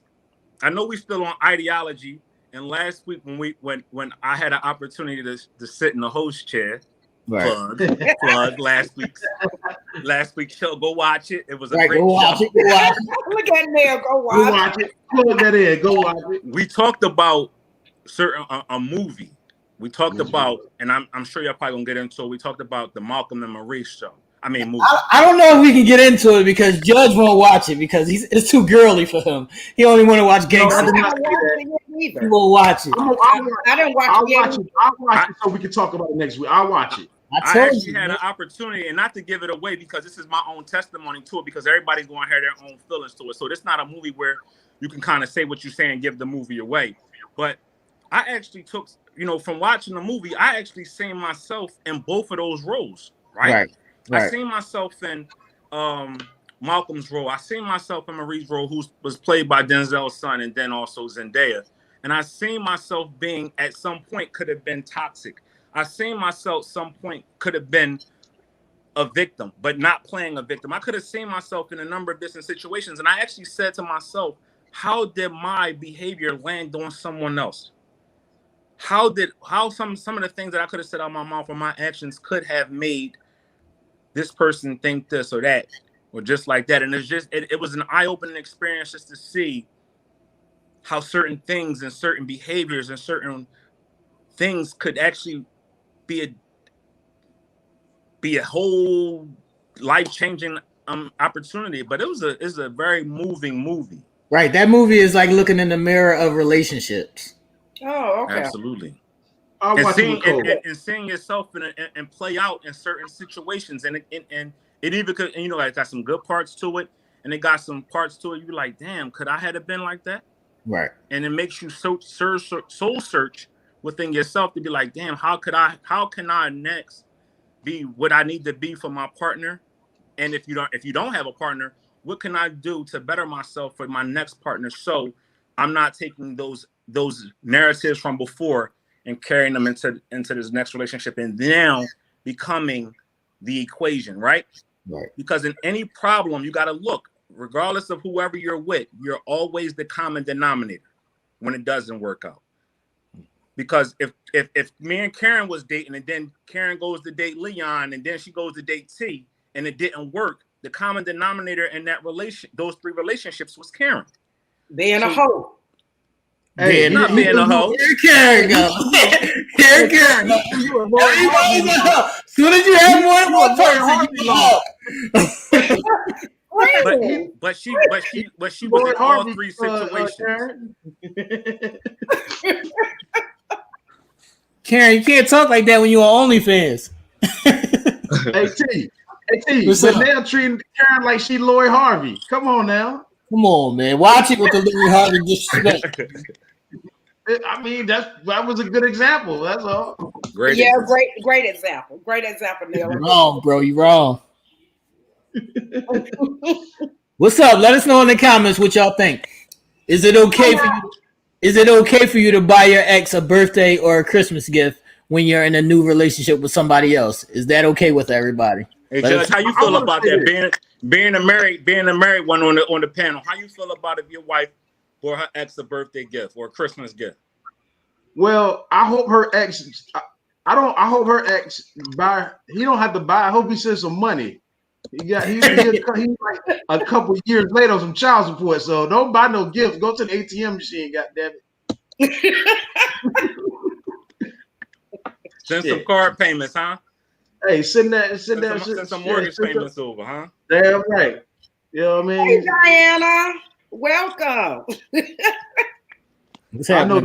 I know we still on ideology. And last week when I had an opportunity to sit in the host chair, plug last week's show. Go watch it. It was a great show. Look at Neil. Go watch it. Plug that in. Go watch it. We talked about a movie. We talked about, and I'm sure y'all probably gonna get into it. We talked about the Malcolm and Maurice show. Movie. I don't know if we can get into it because Judge won't watch it because it's too girly for him. He only want to watch gangster. He won't watch it. I didn't watch it. I'll watch it so we can talk about it next week. I'll watch it. I actually had an opportunity, and not to give it away because this is my own testimony to it, because everybody's going to have their own feelings to it. So it's not a movie where you can kind of say what you say and give the movie away. But I actually took, from watching the movie, I actually seen myself in both of those roles, right? I seen myself in Malcolm's role. I seen myself in Marie's role, who was played by Denzel's son, and then also Zendaya. And I seen myself being, at some point, could have been toxic. I seen myself some point could have been a victim, but not playing a victim. I could have seen myself in a number of different situations. And I actually said to myself, how did my behavior land on someone else? How some of the things that I could have said out of my mouth or my actions could have made this person think this or that, or just like that. And it was an eye-opening experience just to see how certain things and certain behaviors and certain things could actually be a whole life-changing opportunity. But it's a very moving movie. Right. That movie is like looking in the mirror of relationships. Oh, okay. Absolutely. And seeing yourself and play out in certain situations, and it even could, it got some good parts to it, and it got some parts to it. You're like, damn, could I have been like that? Right. And it makes you soul search within yourself to be like, damn, how can I next be what I need to be for my partner? And if you don't have a partner, what can I do to better myself for my next partner? So I'm not taking those narratives from before and carrying them into this next relationship, and now becoming the equation, right? Right. Because in any problem, you got to look, regardless of whoever you're with, you're always the common denominator when it doesn't work out. Because if me and Karen was dating, and then Karen goes to date Leon, and then she goes to date T, and it didn't work, the common denominator in those three relationships was Karen. Being a hoe. Hey, Yeah, not being a hoe. Here Karen go. Here Karen go. Soon as you have more than one person, you go. But she was in all three situations. Karen, you can't talk like that when you're on OnlyFans. Hey T, but now treating Karen like she Lori Harvey. Come on now. Come on, man. Watch it with the Lori Harvey disrespect. I mean, that was a good example. That's all. Great example. Great example, Neil. You're wrong, bro. You're wrong. What's up? Let us know in the comments what y'all think. Is it okay for you? Is it okay for you to buy your ex a birthday or a Christmas gift when you're in a new relationship with somebody else? Is that okay with everybody? Hey, Judge, how you feel about that? Being a married one on the panel. How you feel about if your wife bought her ex a birthday gift or a Christmas gift? Well, I hope her ex. I hope her ex buy. He don't have to buy. I hope he sends some money. He's like a couple years later on some child support. So don't buy no gifts. Go to the ATM machine. Goddamn it. Send some card payments, huh? Hey, send some mortgage payments over, huh? Damn right. You know what I mean? Hey, Diana, welcome. I know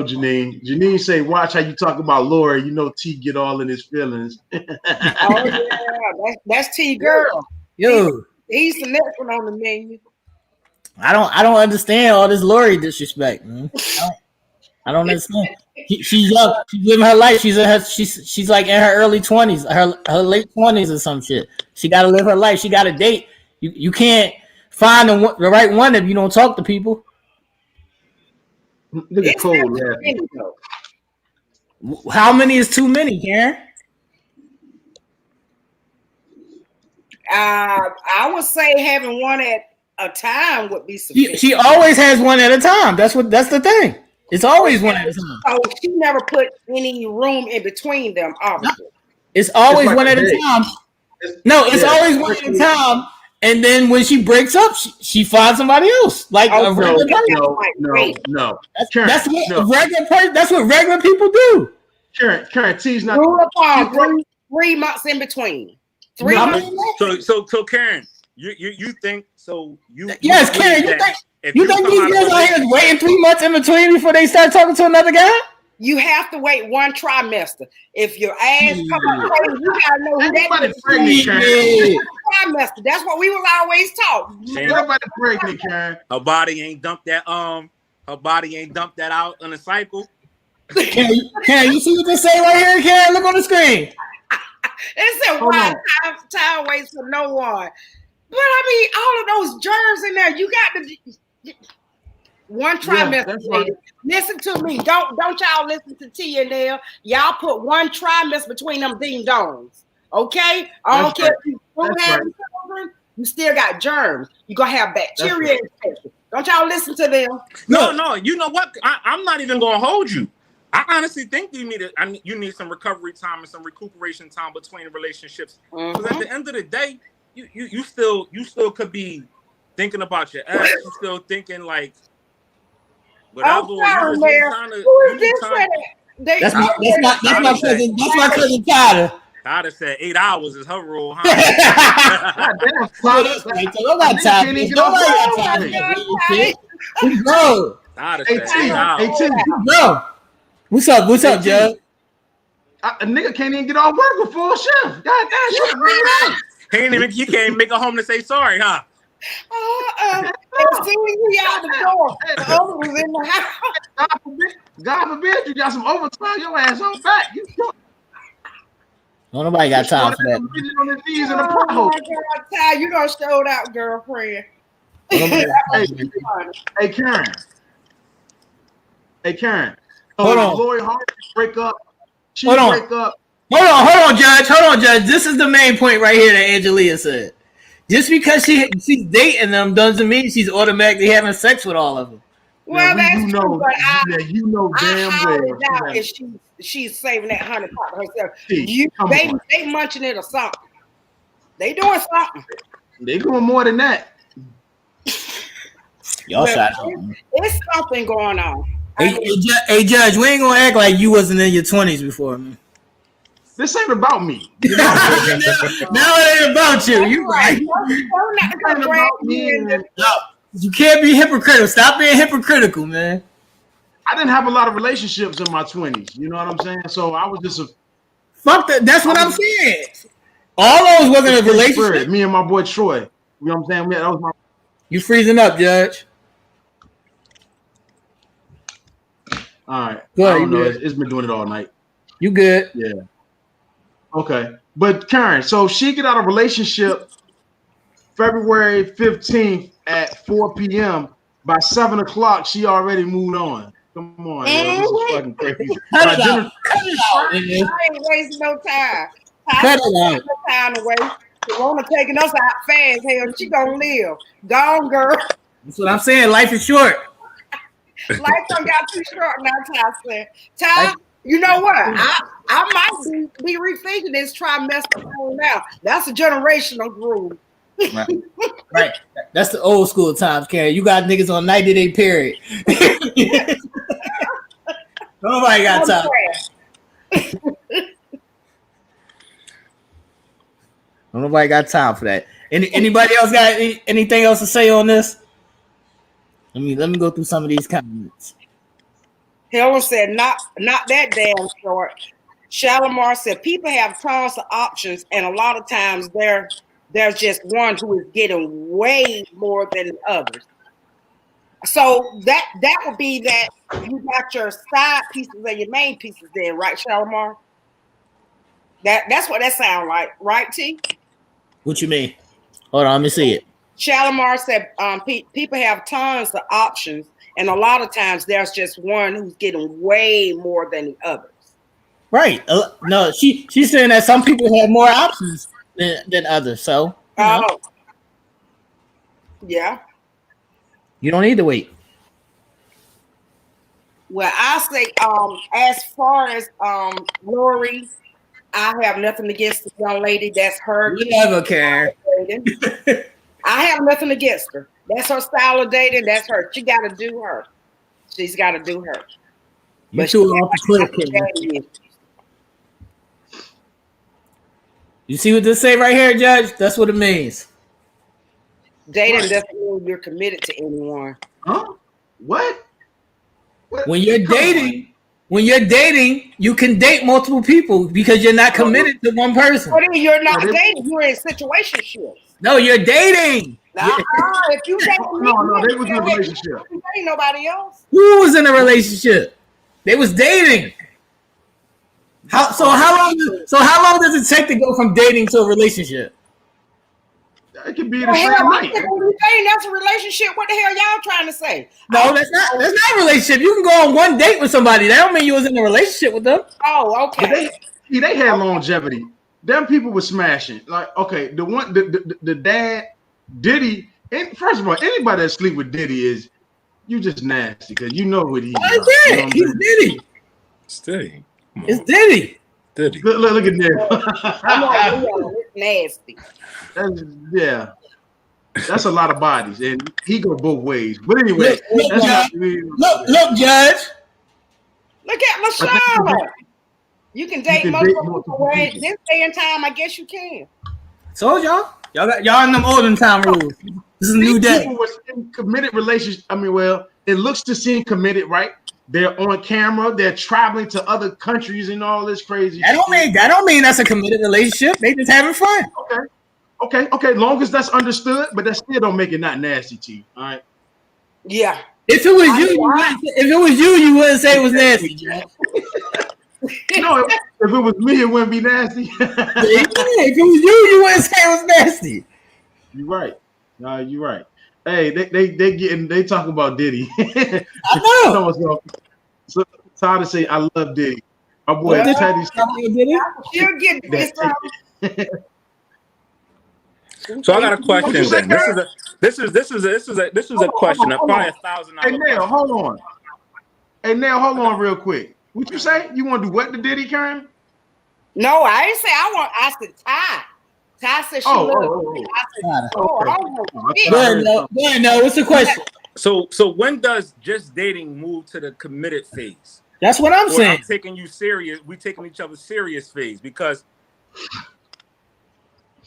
Janine. Janine say, watch how you talk about Lori. You know T get all in his feelings. Oh yeah, that's T girl. Yo, he's the next one on the menu. I don't understand all this Lori disrespect, man. I don't understand. She's young. She's living her life. She's like in her early 20s, her late 20s or some shit. She got to live her life. She got to date. You can't find the right one if you don't talk to people. Look at Cole. How many is too many, Karen? I would say having one at a time would be sufficient. She always has one at a time. That's the thing. It's always one at a time. So she never put any room in between them, obviously. It's always one at a time. No, it's always one at a time. And then when she breaks up, she finds somebody else. Like a regular person. No. That's what regular people do. Karen, T's not. Rule upon 3 months in between. 3 months. So Karen, you think so? Yes, Karen. You think these girls out here is waiting 3 months in between before they start talking to another guy? You have to wait 1 trimester. If your ass come up, you gotta know who that is. Trimester. That's what we was always taught. Nobody pregnant, Karen. Her body ain't dumped that out on a cycle. Karen, you see what they say right here, Karen? Look on the screen. It said one time waits for no one. But I mean, all of those germs in there, you got to 1 trimester. Right. Listen to me. Don't y'all listen to T and L. Y'all put 1 trimester between them ding dongs. Okay? I don't care if you don't have children, you still got germs. You're gonna have bacteria infection. Don't y'all listen to them. No, you know what? I'm not even gonna hold you. I honestly think you need some recovery time and some recuperation time between relationships. Because at the end of the day, you still could be thinking about your ex. You still thinking like whatever. That's my cousin. That's my cousin Tyler. Tyler said 8 hours is her rule, huh? Nobody got time. Bro. Tyler said 8 hours. Bro. What's up, Judge? A nigga can't even get off work with full shift. You can't make a home to say sorry, huh? As soon as we out the door, the other was in the house. God forbid you got some overtime, your ass on back. No, nobody got time for that. On the knees in the pothole. Ty, you gonna show out, girlfriend. Hey, Karen. Hold on. Lori Harvey break up. Hold on, Judge. This is the main point right here that Angelia said. Just because she's dating them doesn't mean she's automatically having sex with all of them. Well, that's true, but you know damn well if she's saving that honey pot herself. They munching it or something. They doing something. They doing more than that. Y'all But shot. it's something going on. Hey, Judge, we ain't gonna act like you wasn't in your 20s before, man. This ain't about me. You know? Now it ain't about you. That's You right. right. Don't not It come ain't drag about me me. in this. No, you can't be hypocritical. Stop being hypocritical, man. I didn't have a lot of relationships in my 20s. You know what I'm saying? So I was just a Fuck that. That's what I'm saying. All those wasn't a free relationship. spirit. Me and my boy Troy. You know what I'm saying? That was my. You freezing up, Judge. All right. Go I ahead, don't you know. good. It's been doing it all night. You good? Yeah. Okay. But Karen, so she get out of relationship February 15th at 4 p.m. By 7 o'clock, she already moved on. Come on, yo. This is fucking crazy. Cut By it dinner, out. Cut it out, man. I ain't wasting no time. Cut it out. No time to waste. Corona taking us out fast. Hell, she gonna live. Gone, girl. That's what I'm saying. Life is short. Life done got too short now, Ty said. Ty, you know what? I might be rethinking this trimester phone now. That's a generational groove. Right. That's the old school times, Karen. You got niggas on 90-day period. Nobody got time. Nobody got time for that. Anybody else got anything else to say on this? Let me go through some of these comments. Helen said, not that damn short. Shalimar said, people have tons of options, and a lot of times there's just one who is getting way more than others. So that would be that you got your side pieces and your main pieces there, right, Shalimar? That's what that sounds like, right, T? What you mean? Hold on, let me see it. Shalimar said, people have tons of options, and a lot of times there's just one who's getting way more than the others. Right. No, she's saying that some people have more options than others. So, yeah. You don't need to wait. Well, I say, as far as Lori, I have nothing against the young lady. That's her. You never care. I have nothing against her. That's her style of dating. That's her. She got to do her. She's got to do her. You threw it off the cliff. You see what this say right here, Judge? That's what it means. Dating doesn't mean you're committed to anyone. Huh? What? When you're dating, you can date multiple people because you're not committed to one person. But you're not dating. You're in situationships. No, you're dating. If you date me, no, they was in a relationship. You ain't nobody else. Who was in a relationship? They was dating. How long does it take to go from dating to a relationship? It could be the same night. That's a relationship. What the hell y'all trying to say? No, that's not a relationship. You can go on one date with somebody. That don't mean you was in a relationship with them. Oh, okay. They had longevity. Them people were smashing. Like, okay, the dad, Diddy, and first of all, anybody that sleep with Diddy is you just nasty because you know what he is. You know he's Diddy. It's Diddy. It's Diddy. Diddy. Look at that. I'm like, it's nasty. That's a lot of bodies, and he go both ways. But anyway, look, Judge. Look at LaShawn. You can date multiple people. This day and time, I guess you can. So y'all in them olden time rules. This is a new day. People was in committed relationships. I mean, well, it looks to seem committed, right? They're on camera. They're traveling to other countries and all this crazy. That don't mean that's a committed relationship. They just having fun. Okay. Long as that's understood, but that still don't make it not nasty to you. All right. Yeah. If it was you wouldn't say it was nasty. No, if it was me, it wouldn't be nasty. If it was you wouldn't say it was nasty. You're right. No, you're right. Hey, they talking about Diddy. I know. So Todd to say I love Diddy. My boy Teddy. You'll get this. So I got a question. Then this is a question. Probably $1,000. Hey Nail, hold on. Hold on real quick. What you say? You want to do what to Diddy, Karen? No, I didn't say I want. I said Ty. Ty said she loves me. I said, no. What's the question? So when does just dating move to the committed phase? That's what I'm Or saying. I'm taking you serious. We taking each other serious phase, because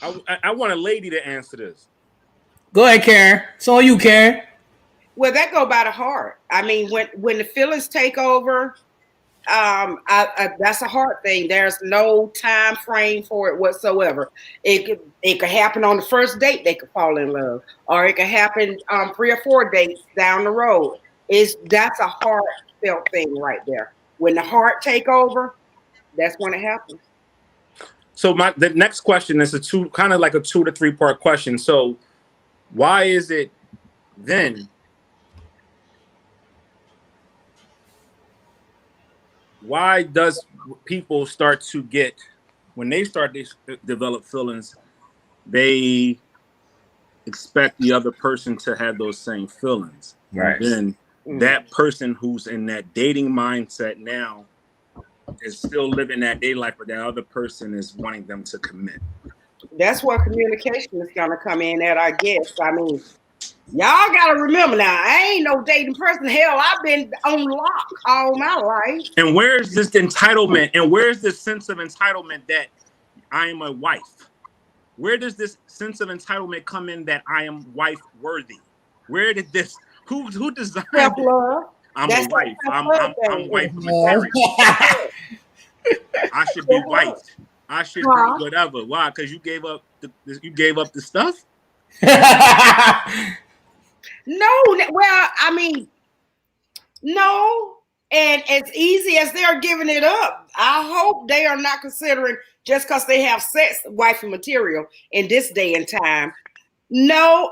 I want a lady to answer this. Go ahead, Karen. It's on you, Karen. Well, that go by the heart. I mean, when the feelings take over, that's a heart thing. There's no time frame for it whatsoever. It could happen on the first date. They could fall in love, or it could happen 3 or 4 dates down the road. That's a heartfelt thing right there. When the heart take over, that's when it happens. So the next question is kind of like a 2 to 3 part question. So why is it then? Why does people start to get, when they start to develop feelings, they expect the other person to have those same feelings? Right. And then that person who's in that dating mindset now is still living that day life, but that other person is wanting them to commit. That's where communication is gonna come in at, I guess. I mean, y'all gotta remember now, I ain't no dating person. Hell, I've been on lock all my life. And where's this entitlement? And where's this sense of entitlement that I am a wife? Where does this sense of entitlement come in that I am wife worthy? Where did this? Who designed Self-love. I'm a wife. I'm wife material. I should be wifed. I should be whatever. Why? Because you gave up the stuff. No, well, I mean, no. And as easy as they're giving it up, I hope they are not considering just because they have sex wifey material in this day and time. No,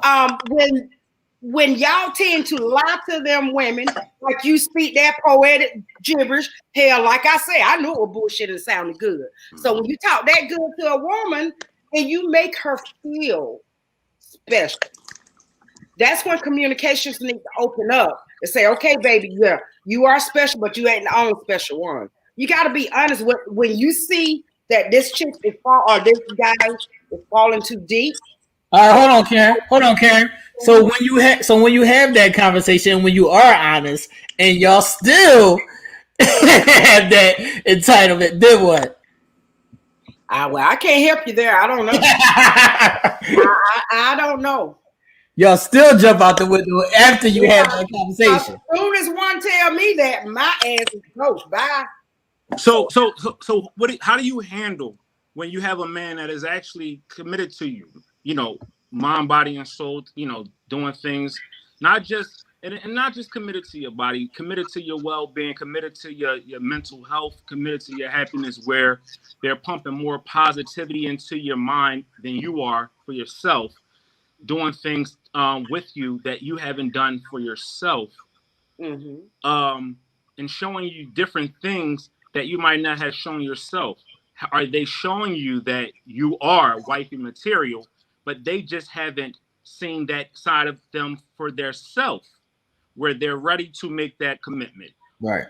when y'all tend to lie to them women, like you speak that poetic gibberish, hell, like I say, I knew it was bullshit and sounded good. So when you talk that good to a woman and you make her feel special, that's when communications need to open up and say, okay, baby, yeah, you are special, but you ain't the only special one. You got to be honest with when you see that this chick is this guy is falling too deep. All right, hold on, Karen. So when you have that conversation, when you are honest, and y'all still have that entitlement, then what? Well, I can't help you there. I don't know. I don't know. Y'all still jump out the window after you have that conversation. As soon as one tell me that, my ass is coach. Bye. So what? How do you handle when you have a man that is actually committed to you? You know, mind, body, and soul. You know, doing things, not just committed to your body, committed to your well-being, committed to your mental health, committed to your happiness. Where they're pumping more positivity into your mind than you are for yourself, doing things with you that you haven't done for yourself, and showing you different things that you might not have shown yourself. Are they showing you that you are wifey material, but they just haven't seen that side of them for their self, where they're ready to make that commitment? Right.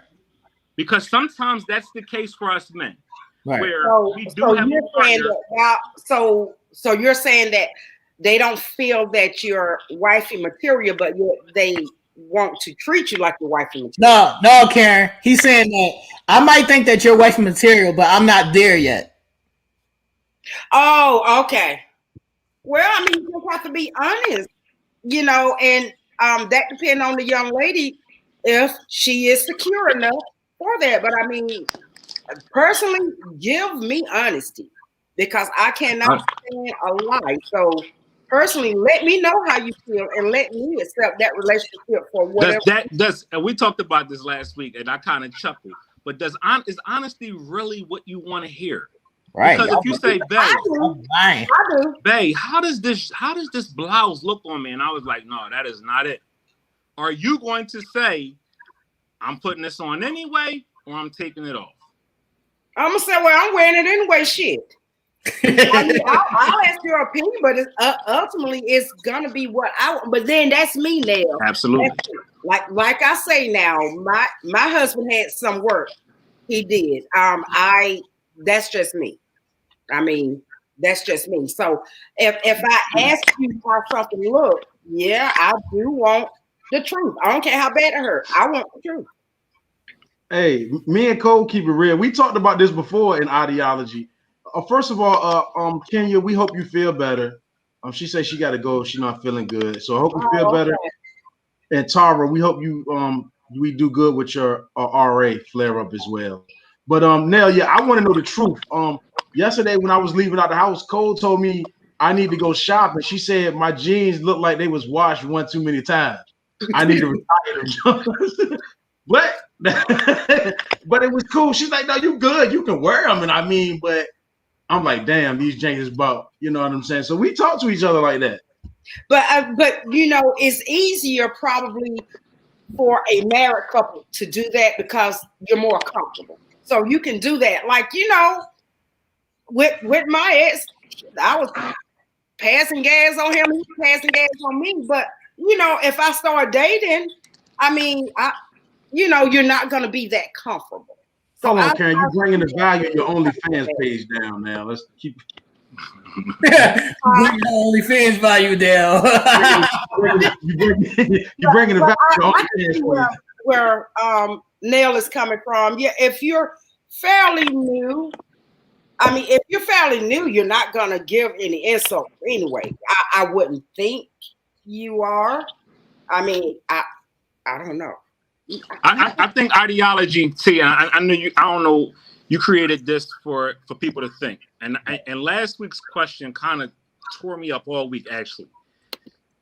Because sometimes that's the case for us men, right. Where we do have a partner. So you're saying that they don't feel that you're wifey material, but they want to treat you like your wifey material. No, Karen. He's saying that I might think that you're wifey material, but I'm not there yet. Oh, okay. Well, I mean, you just have to be honest, you know, and that depends on the young lady if she is secure enough for that. But I mean, personally, give me honesty because I cannot stand a lie. So personally, let me know how you feel and let me accept that relationship for whatever. And we talked about this last week, and I kind of chuckled. But is honesty really what you want to hear? Right. Because if you say, I do. Babe, how does this blouse look on me? And I was like, no, that is not it. Are you going to say, I'm putting this on anyway, or I'm taking it off? I'm gonna say, well, I'm wearing it anyway. Shit. I mean, I'll ask your opinion, but ultimately it's gonna be what I want. But then that's me now. Absolutely. Like I say now, my husband had some work. He did. That's just me. I mean, that's just me. So if I ask you how something looks, yeah, I do want The truth. I don't care how bad it hurt. I want the truth. Hey, me and Cole keep it real. We talked about this before in ideology. First of all, Kenya, we hope you feel better. She said she got to go. She's not feeling good, so I hope you feel better. And Tara, we hope you we do good with your RA flare up as well. But Nell, yeah, I want to know the truth. Yesterday when I was leaving out the house, Cole told me I need to go shopping. She said my jeans looked like they was washed one too many times. I need to retire them. But but it was cool. She's like, no, you good. You can wear them. And I mean, but I'm like, damn, these jeans is about, you know what I'm saying? So we talk to each other like that. But you know, it's easier probably for a married couple to do that because you're more comfortable. So you can do that. Like, you know, with my ex, I was passing gas on him, he was passing gas on me. But you know, if I start dating, I mean, you know, you're not going to be that comfortable. So hold on, Karen, you're bringing the value of your OnlyFans page down now. Let's keep. Bring the OnlyFans value down. you're bringing the value of your OnlyFans. Where Nell is coming from. Yeah, if you're fairly new, I mean, if you're fairly new, you're not going to give any insult anyway. I wouldn't think you are. I mean, I don't know. I think ideology, T, I know you, I don't know, you created this for people to think. And last week's question kind of tore me up all week, actually.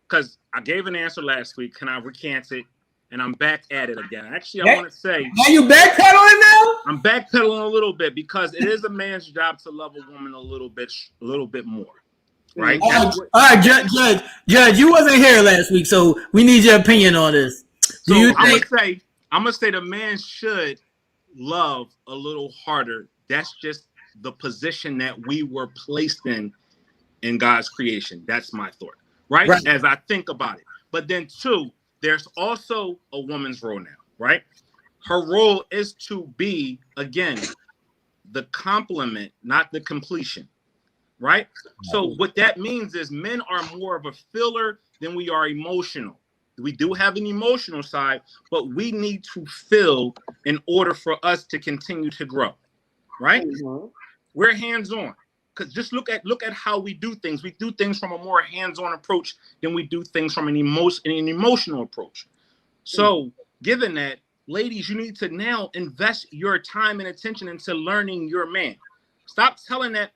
Because I gave an answer last week. Can I recant it? And I'm back at it again. Actually, I want to say... Are you backpedaling now? I'm backpedaling a little bit because it is a man's job to love a woman a little bit more. Right? All right, Judge, you wasn't here last week, so we need your opinion on this. So I'm gonna say the man should love a little harder. That's just the position that we were placed in God's creation. That's my thought, right? As I think about it. But then two, there's also a woman's role now, right? Her role is to be, again, the complement, not the completion, right? So what that means is men are more of a filler than we are emotional. We do have an emotional side, but we need to fill in order for us to continue to grow, right? Mm-hmm. We're hands-on. Because just look at how we do things. We do things from a more hands-on approach than we do things from an emotional approach. So given that, ladies, you need to now invest your time and attention into learning your man. Stop telling us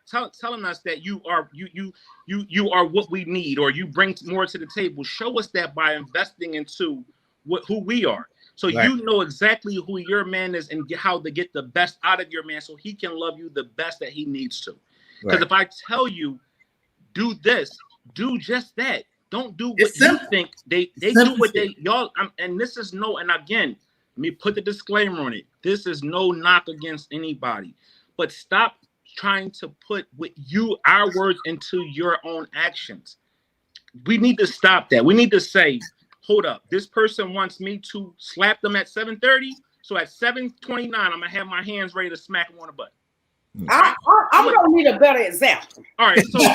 that you are what we need or you bring more to the table. Show us that by investing into who we are. So you know exactly who your man is and how to get the best out of your man so he can love you the best that he needs to. Because if I tell you, do this, do just that. Don't do what you think. They do what y'all. And this is and again, let me put the disclaimer on it. This is no knock against anybody. But stop trying to put our words into your own actions. We need to stop that. We need to say, hold up, this person wants me to slap them at 7:30. So at 7:29, I'm gonna have my hands ready to smack them on the butt. I'm gonna need a better example. All right, so all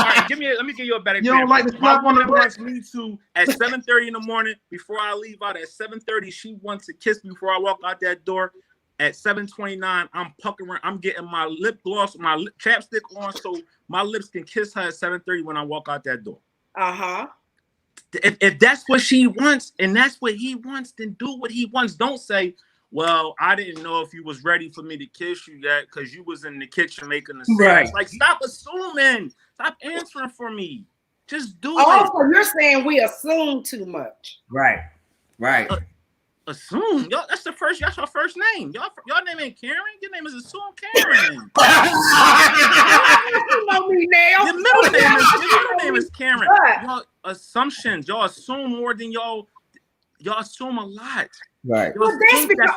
right, let me give you a better example. You don't like to slap on the butt? Wants me to at 7:30 in the morning before I leave out at 7:30. She wants to kiss me before I walk out that door. At 7:29, I'm puckering. I'm getting my lip gloss, my chapstick on, so my lips can kiss her at 7:30 when I walk out that door. If that's what she wants and that's what he wants, then do what he wants. Don't say, well, I didn't know if you was ready for me to kiss you yet because you was in the kitchen making the sandwich. Like, stop assuming. Stop answering for me. Just do it. Oh, so you're saying we assume too much. Right. Assume? Y'all, that's your first name. Y'all name ain't Karen. Your name is Assume Karen. You know me now. Your middle name is Karen. Y'all assumptions. Y'all assume more than y'all assume a lot. Right. Well, that's because,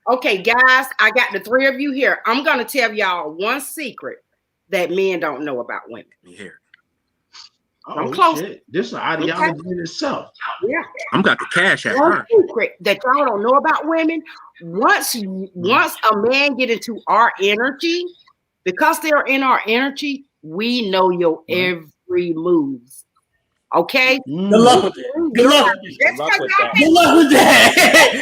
okay, guys, I got the three of you here. I'm gonna tell y'all one secret that men don't know about women. Here. I'm close. Shit. This is an ideology in itself. Yeah. I'm got the cash at one secret that y'all don't know about women. Once a man get into our energy, because they're in our energy, we know your every moves. Okay. Good luck with that. Good luck. That's luck with that. Good luck with that.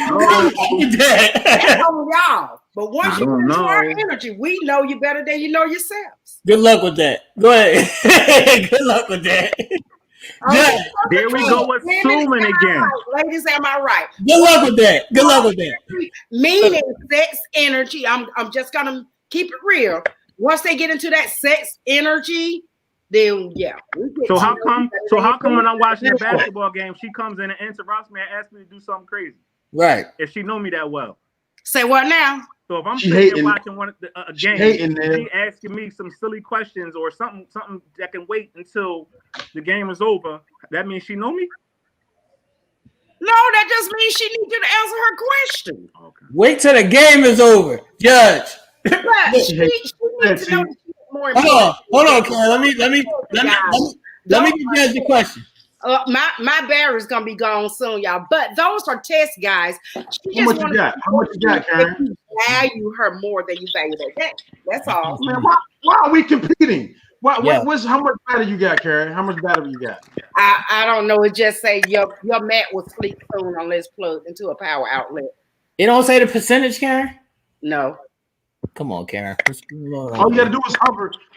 Good luck with That's that. on y'all. But once I you don't get into our know. energy, we know you better than you know yourselves. Good luck with that. Go ahead. Good luck with that. Okay, There we go assuming again. ladies, am I right? Good luck with that. Good luck with that. Meaning sex energy. I'm just gonna keep it real. Once they get into that sex energy, then yeah. So how come when I'm watching a basketball game, she comes in and interrupts me and asks me to do something crazy? Right. If she know me that well. Say what now? So if I'm She sitting hating- there watching a game, she asking me some silly questions or something that can wait until the game is over, that means she know me? No, that just means she needs you to answer her question. Okay. Wait till the game is over, Judge. But she needs to know that she's more important. Hold on, Karen. Let me give Judge the question. My battery's gonna be gone soon, y'all. But those are tests, guys. She How much you got? How much you got, Karen? You value her more than you value her. That's all. Man, why are we competing? Yeah. How much battery you got, Karen? How much battery you got? I don't know. It just say your mat will sleep soon unless plugged into a power outlet. It don't say the percentage, Karen? No. Come on, Karen. All you gotta do is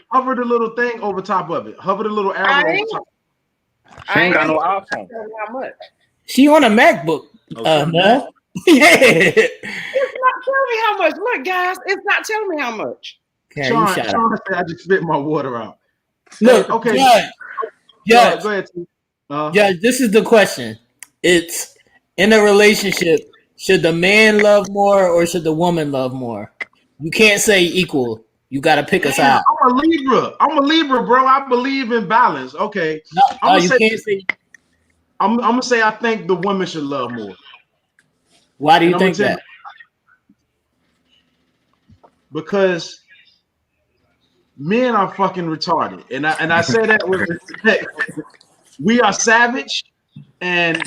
hover the little thing over top of it. Hover the little arrow over top. She ain't got no iPhone. How much? She on a MacBook. No. Yeah. It's not telling me how much. Look, guys, it's not telling me how much. Karen, Sean, you shut up. Sean said I just spit my water out. Look, Okay. Judge, Go ahead. Judge, this is the question. It's in a relationship, should the man love more or should the woman love more? You can't say equal. You got to pick a side. I'm a Libra, bro. I believe in balance. Okay. No, you can't say. I'm gonna say I think the women should love more. Why do you think that? Because men are fucking retarded, and I say that with respect. We are savage, and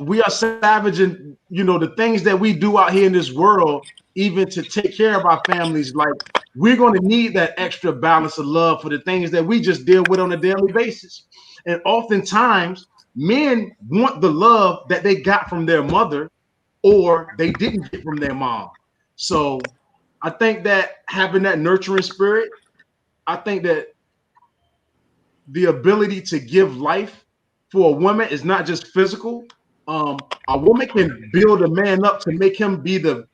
we are savage, and the things that we do out here in this world, even to take care of our families, like we're going to need that extra balance of love for the things that we just deal with on a daily basis. And oftentimes, men want the love that they got from their mother, or they didn't get from their mom. So I think that having that nurturing spirit, I think that the ability to give life for a woman is not just physical. A woman can build a man up to make him be the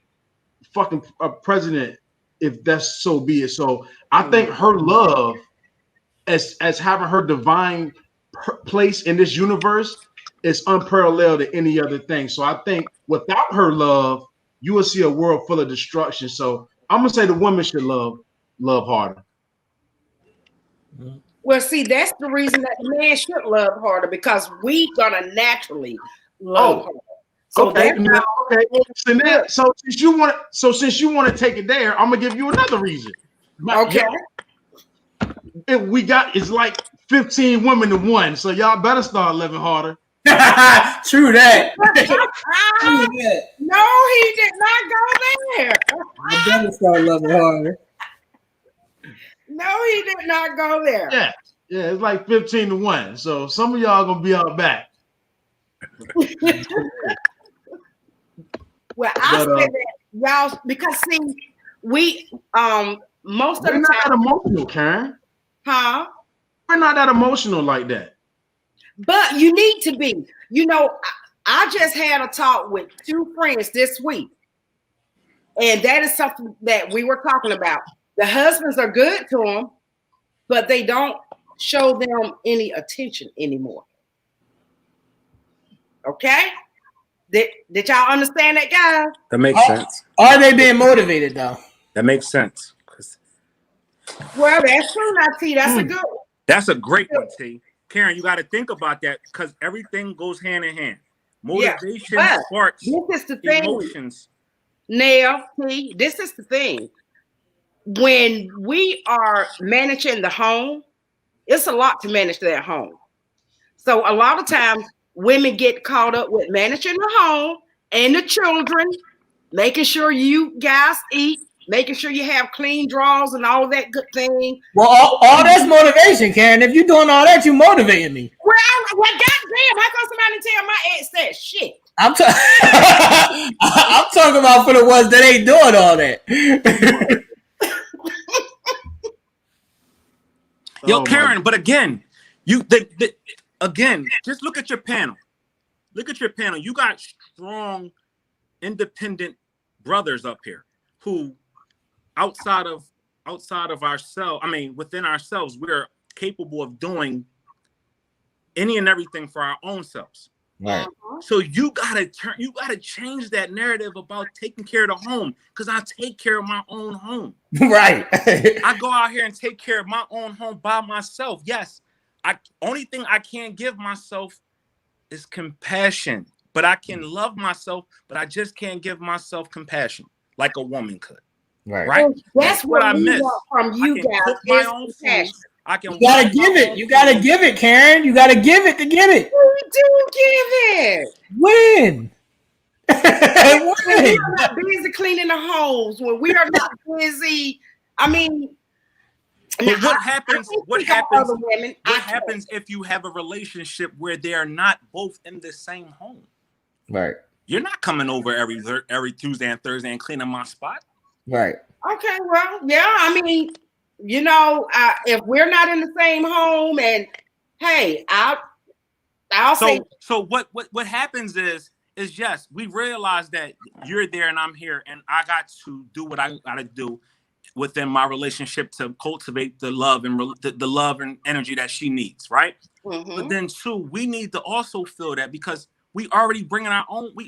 fucking president, if that's so be it. So I think her love, as having her divine place in this universe, is unparalleled to any other thing. So I think without her love, you will see a world full of destruction. So I'm gonna say the woman should love harder. Well, see, that's the reason that the man should love harder, because we gonna naturally love harder. So Okay. that's So since you want to take it there, I'm gonna give you another reason. okay. It's like 15 women to one, so y'all better start living harder. True that. No, he did not go there. I better start loving harder. No, he did not go there. Yeah, it's like 15 to one. So some of y'all gonna be out back. Well, I said that y'all, because see, we most of the We're not that time, emotional, Karen. huh? We're not that emotional like that. But you need to be. I just had a talk with two friends this week, and that is something that we were talking about. The husbands are good to them, but they don't show them any attention anymore. Okay? Did y'all understand that, guys? That makes sense. Are they being motivated though? That makes sense. Well, that's true, now, T. That's a good one. That's a great one, T. Karen, you got to think about that, because everything goes hand in hand. Motivation sparks this is the thing. emotions. Now, T, this is the thing. When we are managing the home, it's a lot to manage that home. So a lot of times women get caught up with managing the home and the children, making sure you guys eat, making sure you have clean drawers and all of that good thing. Well, all that's motivation, Karen. If you're doing all that, you motivating me. Well, goddamn, how come somebody tell my ex that shit? I'm talking about for the ones that ain't doing all that. Yo, Karen, but again, again, just look at your panel. Look at your panel. You got strong, independent brothers up here who, outside of ourselves, within ourselves, we're capable of doing any and everything for our own selves. Right. So you gotta change that narrative about taking care of the home, because I take care of my own home. Right. I go out here and take care of my own home by myself. Yes, only thing I can't give myself is compassion, but I can love myself, but I just can't give myself compassion like a woman could. Right. That's what I miss from you guys. Cook my own food. I can. You gotta give it. You gotta give it, Karen. You gotta give it to get it. We do give it. When? When we are not busy cleaning the homes, when we are not busy, But what happens if you have a relationship where they are not both in the same home? Right. You're not coming over every Tuesday and Thursday and cleaning my spot. Right. Okay, well, yeah, if we're not in the same home, and hey, I'll say. So what happens is yes, we realize that you're there and I'm here, and I got to do what I got to do within my relationship to cultivate the love and the love and energy that she needs, right? Mm-hmm. But then too, we need to also feel that, because we already bringing our own. We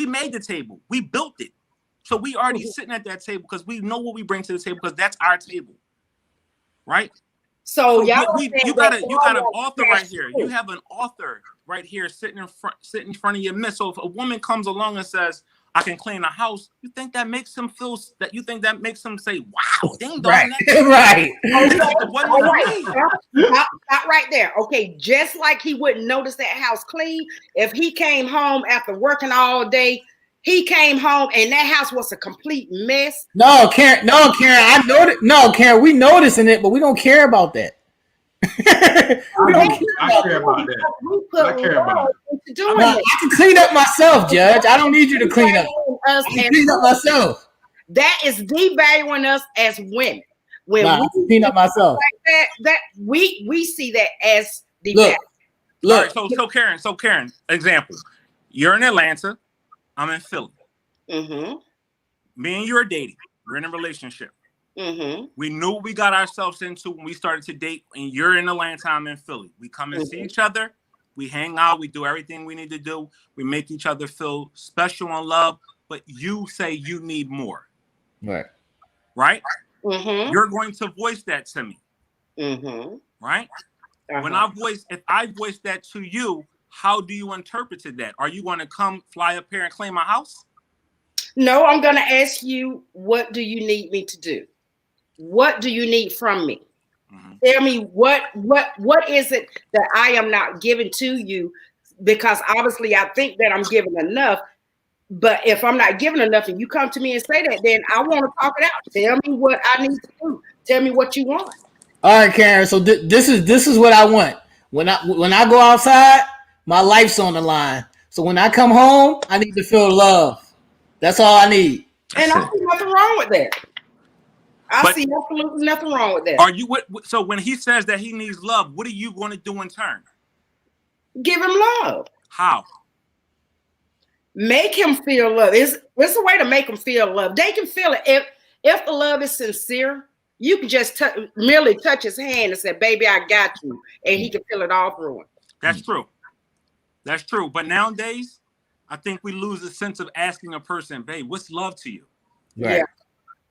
made the table, we built it, so we already sitting at that table because we know what we bring to the table, because that's our table, right? So you got an author right here. You have an author right here sitting in front of your midst. So if a woman comes along and says, I can clean a house, you think that makes him feel that? You think that makes him say, "Wow, ding dong!" Right, right. Stop right there. Okay, just like he wouldn't notice that house clean if he came home after working all day. He came home and that house was a complete mess. No, Karen. I know that. No, Karen. We noticing it, but we don't care about that. I care about that. I can clean up myself, Judge. I don't need you to clean up. I can clean up myself. That is devaluing us as women. When we clean up myself, like that we see that as devaluing. Look. Right, so Karen, example. You're in Atlanta. I'm in Philly. Mm-hmm. Me and you are dating. We're in a relationship. Mm-hmm. We knew what we got ourselves into when we started to date. And you're in Atlanta, I'm in Philly. We come and see each other. We hang out. We do everything we need to do. We make each other feel special and loved. But you say you need more. Right. Right? Mm-hmm. You're going to voice that to me. Mm-hmm. Right? Uh-huh. If I voice that to you, how do you interpret that? Are you going to come fly up here and clean my house? No, I'm going to ask you, what do you need me to do? What do you need from me? Mm-hmm. Tell me what is it that I am not giving to you? Because obviously I think that I'm giving enough. But if I'm not giving enough and you come to me and say that, then I want to talk it out. Tell me what I need to do. Tell me what you want. All right, Karen. So this is what I want. When I go outside, my life's on the line. So when I come home, I need to feel love. That's all I need. And I see nothing wrong with that. I see absolutely nothing wrong with that. Are you? So when he says that he needs love, what are you going to do in turn? Give him love. How? Make him feel love. It's a way to make him feel love. They can feel it. If the love is sincere, you can just merely touch his hand and say, "Baby, I got you," and he can feel it all through him. That's true. That's true. But nowadays, I think we lose a sense of asking a person, "Babe, what's love to you?" Right. Yeah.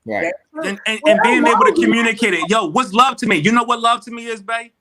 Right. And being able to communicate it. Yo, what's love to me? You know what love to me is, babe?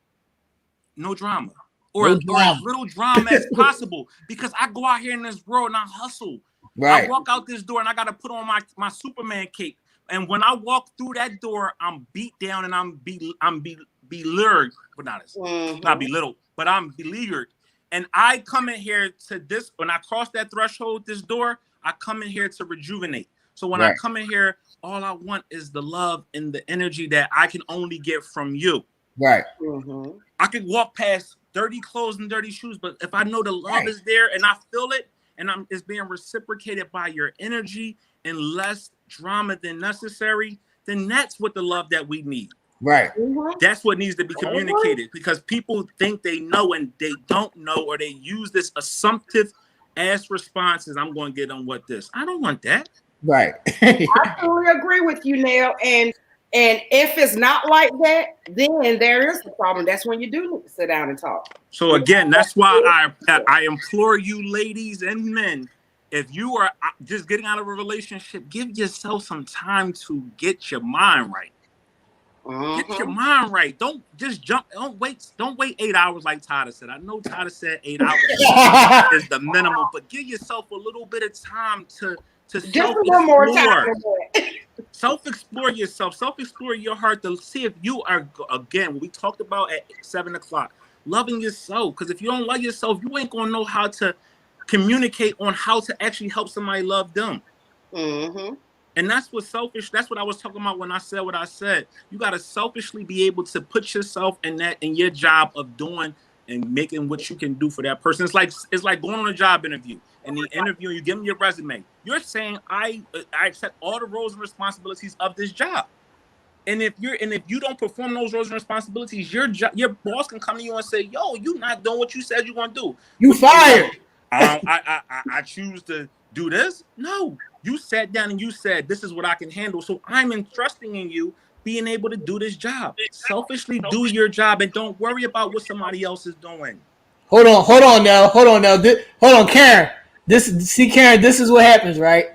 No drama. Or as little drama as possible. Because I go out here in this world and I hustle. Right. I walk out this door and I got to put on my Superman cape. And when I walk through that door, I'm beat down and I'm beleaguered. But not belittled, but I'm beleaguered. And I come in here to this, when I cross that threshold, this door, I come in here to rejuvenate. So when I come in here, all I want is the love and the energy that I can only get from you. Right. Mm-hmm. I could walk past dirty clothes and dirty shoes, but if I know the love is there and I feel it and it's being reciprocated by your energy and less drama than necessary, then that's what the love that we need. Right. Mm-hmm. That's what needs to be communicated, because people think they know and they don't know, or they use this assumptive ass responses. I'm going to get on with this. I don't want that. Right. I totally agree with you, Nell. And if it's not like that, then there is the problem. That's when you do need to sit down and talk. So again, that's why I implore you, ladies and men, if you are just getting out of a relationship, give yourself some time to get your mind right. Get your mind right. Don't just jump. Don't wait 8 hours like Tyler said. I know Tyler said 8 hours is the minimum, but give yourself a little bit of time to just a little more time. Self-explore yourself. Self-explore your heart to see if you are, again, what we talked about at 7 o'clock, loving yourself. Because if you don't love yourself, you ain't gonna know how to communicate on how to actually help somebody love them. Mm-hmm. And that's what I was talking about when I said what I said. You got to selfishly be able to put yourself in your job of doing and making what you can do for that person. It's like going on a job interview. In the interview, you give them your resume. You're saying I accept all the roles and responsibilities of this job. And if you don't perform those roles and responsibilities, your boss can come to you and say, "Yo, you not doing what you said you're gonna do. You fired." I choose to do this. No, you sat down and you said, "This is what I can handle." So I'm entrusting in you being able to do this job. Selfishly do your job and don't worry about what somebody else is doing. Hold on now. Hold on, Karen. Karen, this is what happens, right?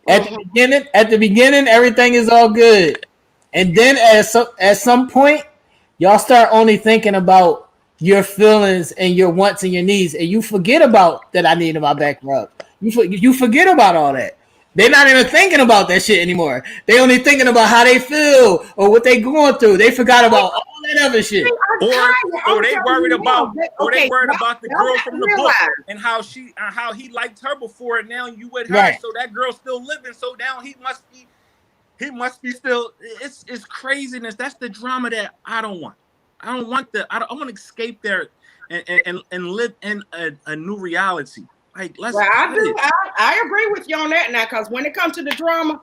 At the beginning, everything is all good. And then at some point, y'all start only thinking about your feelings and your wants and your needs, and you forget about that I need my back rub. You forget about all that. They're not even thinking about that shit anymore. They only thinking about how they feel or what they going through. They forgot about all that other shit. Or they worried about the girl from the book and how he liked her before, and now you with her. Right. So that girl's still living. So now he must be still. It's craziness. That's the drama that I don't want. I don't want that. I want to escape there and live in a new reality. Like, I agree with you on that now, because when it comes to the drama,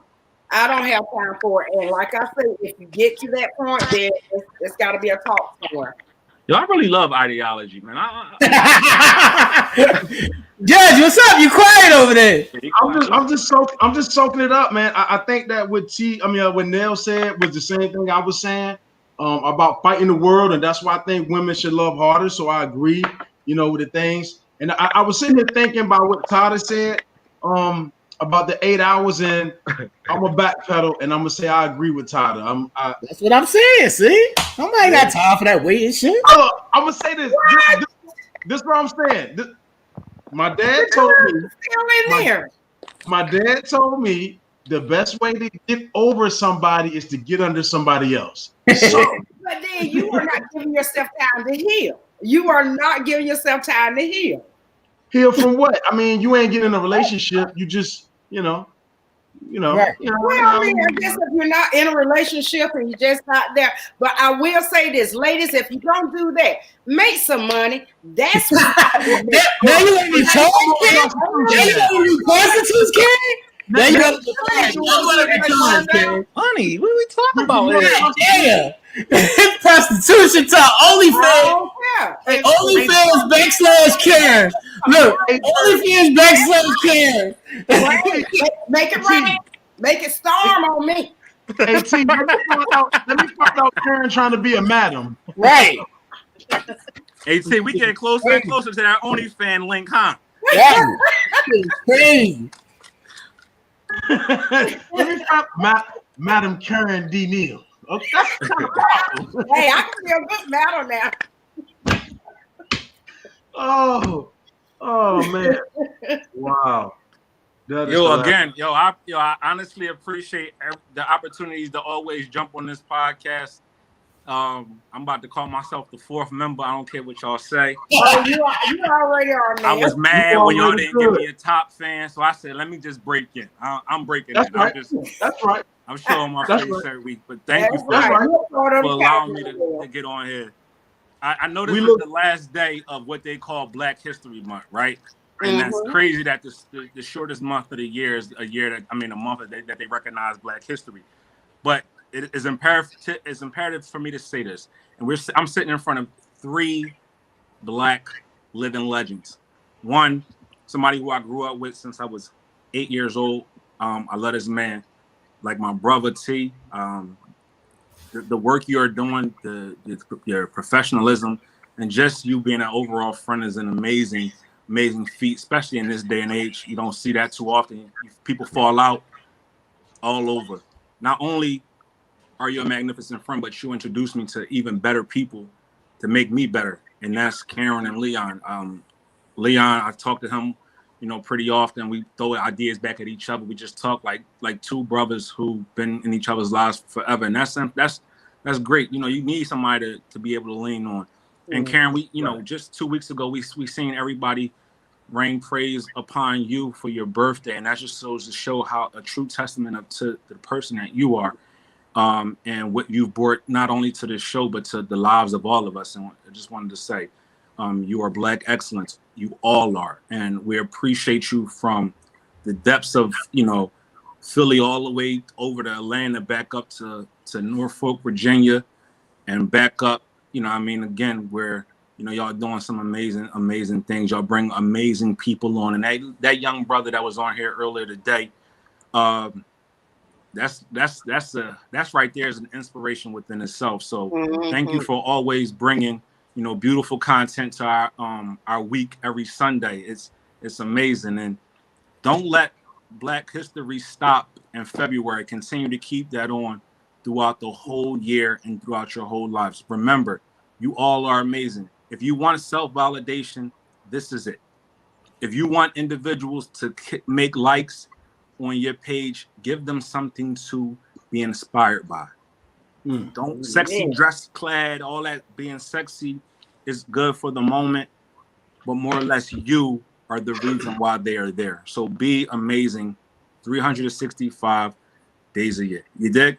I don't have time for it. And like I said, if you get to that point, then it's got to be a talk somewhere. Yo, I really love ideology, man. Judge, what's up? You quiet over there? I'm just soaking it up, man. I think that what Nell said was the same thing I was saying about fighting the world, and that's why I think women should love harder. So I agree, with the things. And I was sitting here thinking about what Tyler said about the 8 hours, and I'm gonna backpedal and I'm gonna say I agree with Tyler. That's what I'm saying. See, nobody got time for that weird shit. I'm gonna say this. This is what I'm saying. My dad told me. My dad told me the best way to get over somebody is to get under somebody else. So, but then you are not giving yourself time to heal. You are not giving yourself time to heal. Heal from what? I mean, you ain't getting in a relationship. You just, Right. Well, I mean, I guess if you're not in a relationship and you're just not there, but I will say this, ladies, if you don't do that, make some money. That's what now you want to be charged, Karen? Now you want to be prostitutes, Karen? Now you want to be charged, Karen? Honey, what are we talking about here? Yeah. Prostitution talk. OnlyFans. OnlyFans / Karen. Look, OnlyFans / Karen. Make it rain. Make it storm on me. Hey, T, let me find out Karen trying to be a madam. Right. Hey, T, we getting closer and closer to that OnlyFans link, huh? Yeah. It's crazy. Let me find Madam Karen D. Neal. Okay. Hey, I can be a good madam now. Oh man! Wow. I honestly appreciate the opportunities to always jump on this podcast. I'm about to call myself the fourth member. I don't care what y'all say. Oh, you already are, man. I was mad You when y'all already didn't give good. me a top fan, so I said, let me just break in. I'm breaking That's in. right. That's right. I'm showing my That's face right. every week. But thank you for That's right. You're part of the allowing me Cowboys. to get on here. I know this We is look. the last day of what they call Black History Month, right? And that's Mhm. crazy that the shortest month of the year is a month that they recognize Black history. But it is imperative for me to say this. And I'm sitting in front of three Black living legends. One, somebody who I grew up with since I was 8 years old. I love this man like my brother T. The work you're doing, your professionalism, and just you being an overall friend is an amazing feat, especially in this day and age. You don't see that too often. People fall out all over. Not only are you a magnificent friend, but you introduced me to even better people to make me better, and that's Karen and Leon. Leon, I talk to him, pretty often. We throw ideas back at each other. We just talk like two brothers who've been in each other's lives forever, and that's great. You need somebody to be able to lean on. And Karen, we just 2 weeks ago we seen everybody rain praise upon you for your birthday, and that just goes to show how a true testament to the person that you are. And what you've brought not only to this show but to the lives of all of us. And I just wanted to say, you are Black excellence. You all are, and we appreciate you from the depths of Philly all the way over to Atlanta, back up to Norfolk, Virginia, and back up. Again, where y'all doing some amazing things. Y'all bring amazing people on, and that young brother that was on here earlier today. That's right there is an inspiration within itself. So thank you for always bringing beautiful content to our week every Sunday. It's amazing, and don't let Black History stop in February. Continue to keep that on throughout the whole year and throughout your whole lives. Remember, you all are amazing. If you want self-validation, this is it. If you want individuals to make likes on your page, give them something to be inspired by. Don't sexy dress clad, all that being sexy is good for the moment, but more or less you are the reason why they are there. So be amazing 365 days a year. You dig?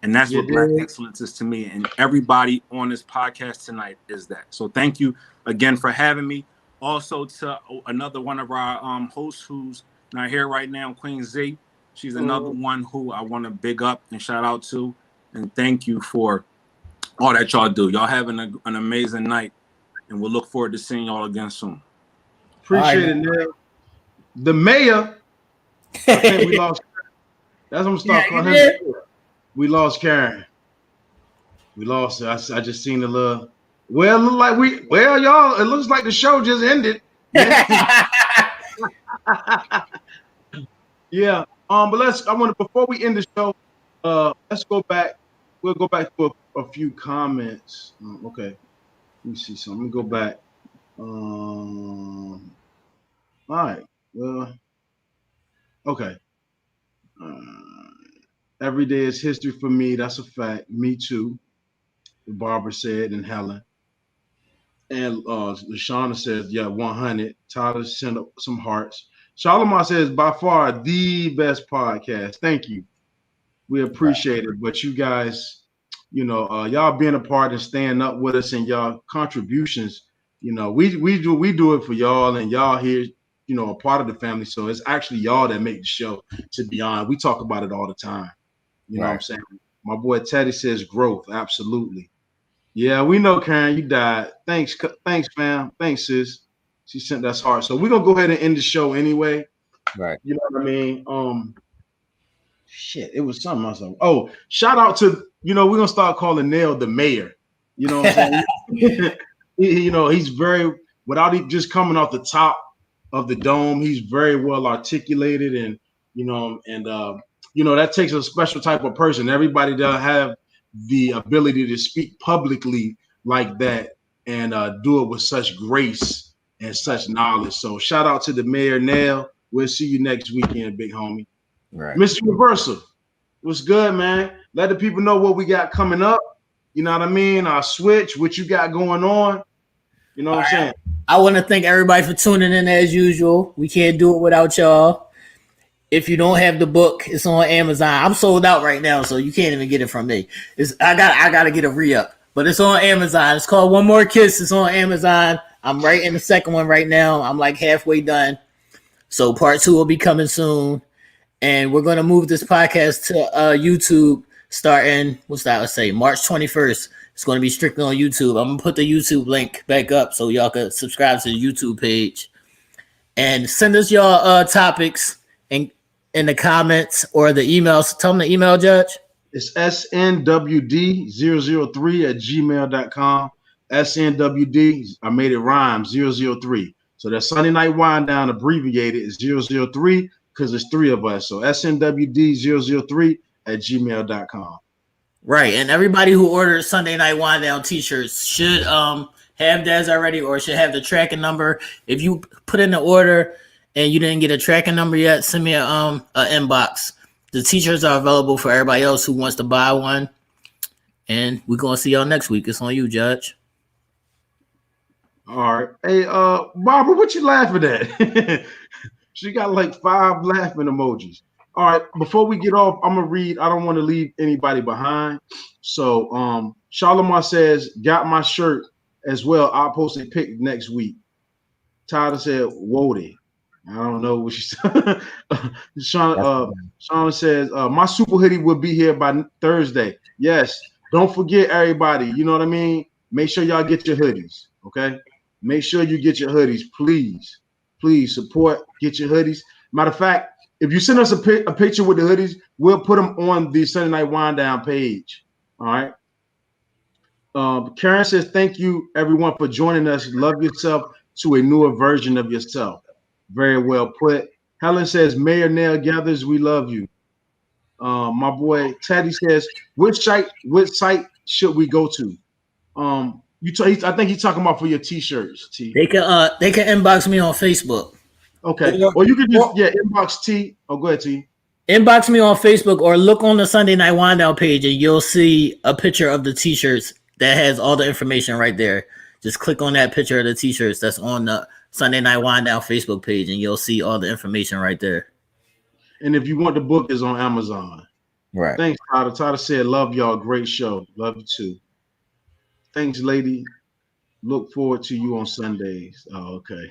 And that's what Black excellence is to me. And everybody on this podcast tonight is that. So thank you again for having me. Also to another one of our hosts who's not here right now, Queen Z. She's another one who I want to big up and shout out to. And thank you for all that y'all do. Y'all having an amazing night. And we'll look forward to seeing y'all again soon. Appreciate it, Neil. The mayor. I think we lost. That's what I'm start calling him. We lost Karen. We lost her. I just seen a little. Well, look like y'all. It looks like the show just ended. Yeah. But I want to before we end the show. Let's go back. We'll go back to a few comments. Okay. Let me see something. Let me go back. All right. Well. Okay. Every day is history for me. That's a fact. Me too. Barbara said, and Helen. And Lashana says, yeah, 100. Tyler sent up some hearts. Shalimar says, by far the best podcast. Thank you. We appreciate it. But you guys, y'all being a part and staying up with us and y'all contributions, we do it for y'all, and y'all here, a part of the family. So it's actually y'all that make the show, to be honest. We talk about it all the time. You know what I'm saying? My boy Teddy says growth. Absolutely. Yeah, we know, Karen, you died. Thanks, fam. Thanks, sis. She sent us heart. So we're gonna go ahead and end the show anyway. Right. You know what I mean? Shit, it was something else. Oh, shout out to, we're gonna start calling Neil the mayor. You know what I'm saying? He's very, without just coming off the top of the dome, he's very well articulated, and that takes a special type of person. Everybody doesn't have the ability to speak publicly like that and do it with such grace and such knowledge. So shout out to the mayor, Neil. We'll see you next weekend, big homie. Right. Mr. Universal, what's good, man? Let the people know what we got coming up. You know what I mean? Our Switch, what you got going on. You know what I'm saying? I want to thank everybody for tuning in as usual. We can't do it without y'all. If you don't have the book, it's on Amazon. I'm sold out right now, so you can't even get it from me. I gotta get a re-up. But it's on Amazon. It's called One More Kiss. It's on Amazon. I'm writing the second one right now. I'm like halfway done. So part 2 will be coming soon. And we're gonna move this podcast to YouTube starting, what's that? Let's say March 21st. It's going to be strictly on YouTube. I'm going to put the YouTube link back up so y'all can subscribe to the YouTube page. And send us your topics in the comments or the emails. Tell them the email, Judge. It's snwd003@gmail.com. SNWD, I made it rhyme, 003. So that Sunday Night Wind Down abbreviated is 003 because it's 3 of us. So snwd003@gmail.com. Right, and everybody who ordered Sunday Night Wind Down t-shirts should have theirs already or should have the tracking number. If you put in the order and you didn't get a tracking number yet, send me a inbox. The t-shirts are available for everybody else who wants to buy one. And we're going to see y'all next week. It's on you, Judge. All right. Hey, Barbara, what you laughing at? She got like 5 laughing emojis. All right, before we get off, I'm gonna read. I don't want to leave anybody behind. So Charlamagne says, got my shirt as well. I'll post a pic next week. Tyler said, Wody. I don't know what she said. Sean says, my super hoodie will be here by Thursday. Yes. Don't forget, everybody. You know what I mean? Make sure y'all get your hoodies. Okay. Make sure you get your hoodies, please. Please support, get your hoodies. Matter of fact, if you send us a picture with the hoodies, we'll put them on the Sunday Night Wind Down page. All right. Karen says, thank you, everyone, for joining us. Love yourself to a newer version of yourself. Very well put. Helen says, Mayor Nail Gathers, we love you. My boy Teddy says, which site should we go to? I think he's talking about for your t-shirts. T. They can inbox me on Facebook. Okay. Or you could just inbox T. Oh, go ahead, T. Inbox me on Facebook or look on the Sunday Night Wind Down page and you'll see a picture of the t-shirts that has all the information right there. Just click on that picture of the t-shirts that's on the Sunday Night Wind Down Facebook page and you'll see all the information right there. And if you want the book, it's on Amazon. Right. Thanks, Tyler. Tyler said, love y'all. Great show. Love you too. Thanks, lady. Look forward to you on Sundays. Oh, okay.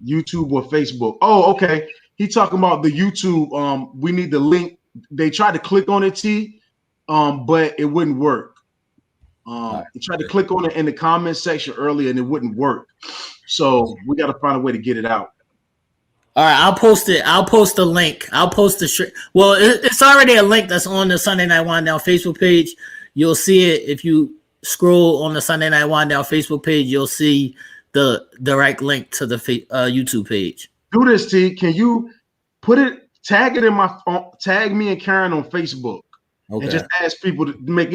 YouTube or Facebook. Oh, okay. He talking about the YouTube. We need the link. They tried to click on it, T, but it wouldn't work. They tried to click on it in the comment section earlier and it wouldn't work. So we got to find a way to get it out. All right, I'll post it. I'll post the link. I'll post the well, it's already a link that's on the Sunday Night Wind Down Facebook page. You'll see it if you scroll on the Sunday Night Wind Down Facebook page. You'll see the direct link to the YouTube page. Do this, T. Can you tag it in my phone, tag me and Karen on Facebook, and just ask people to make,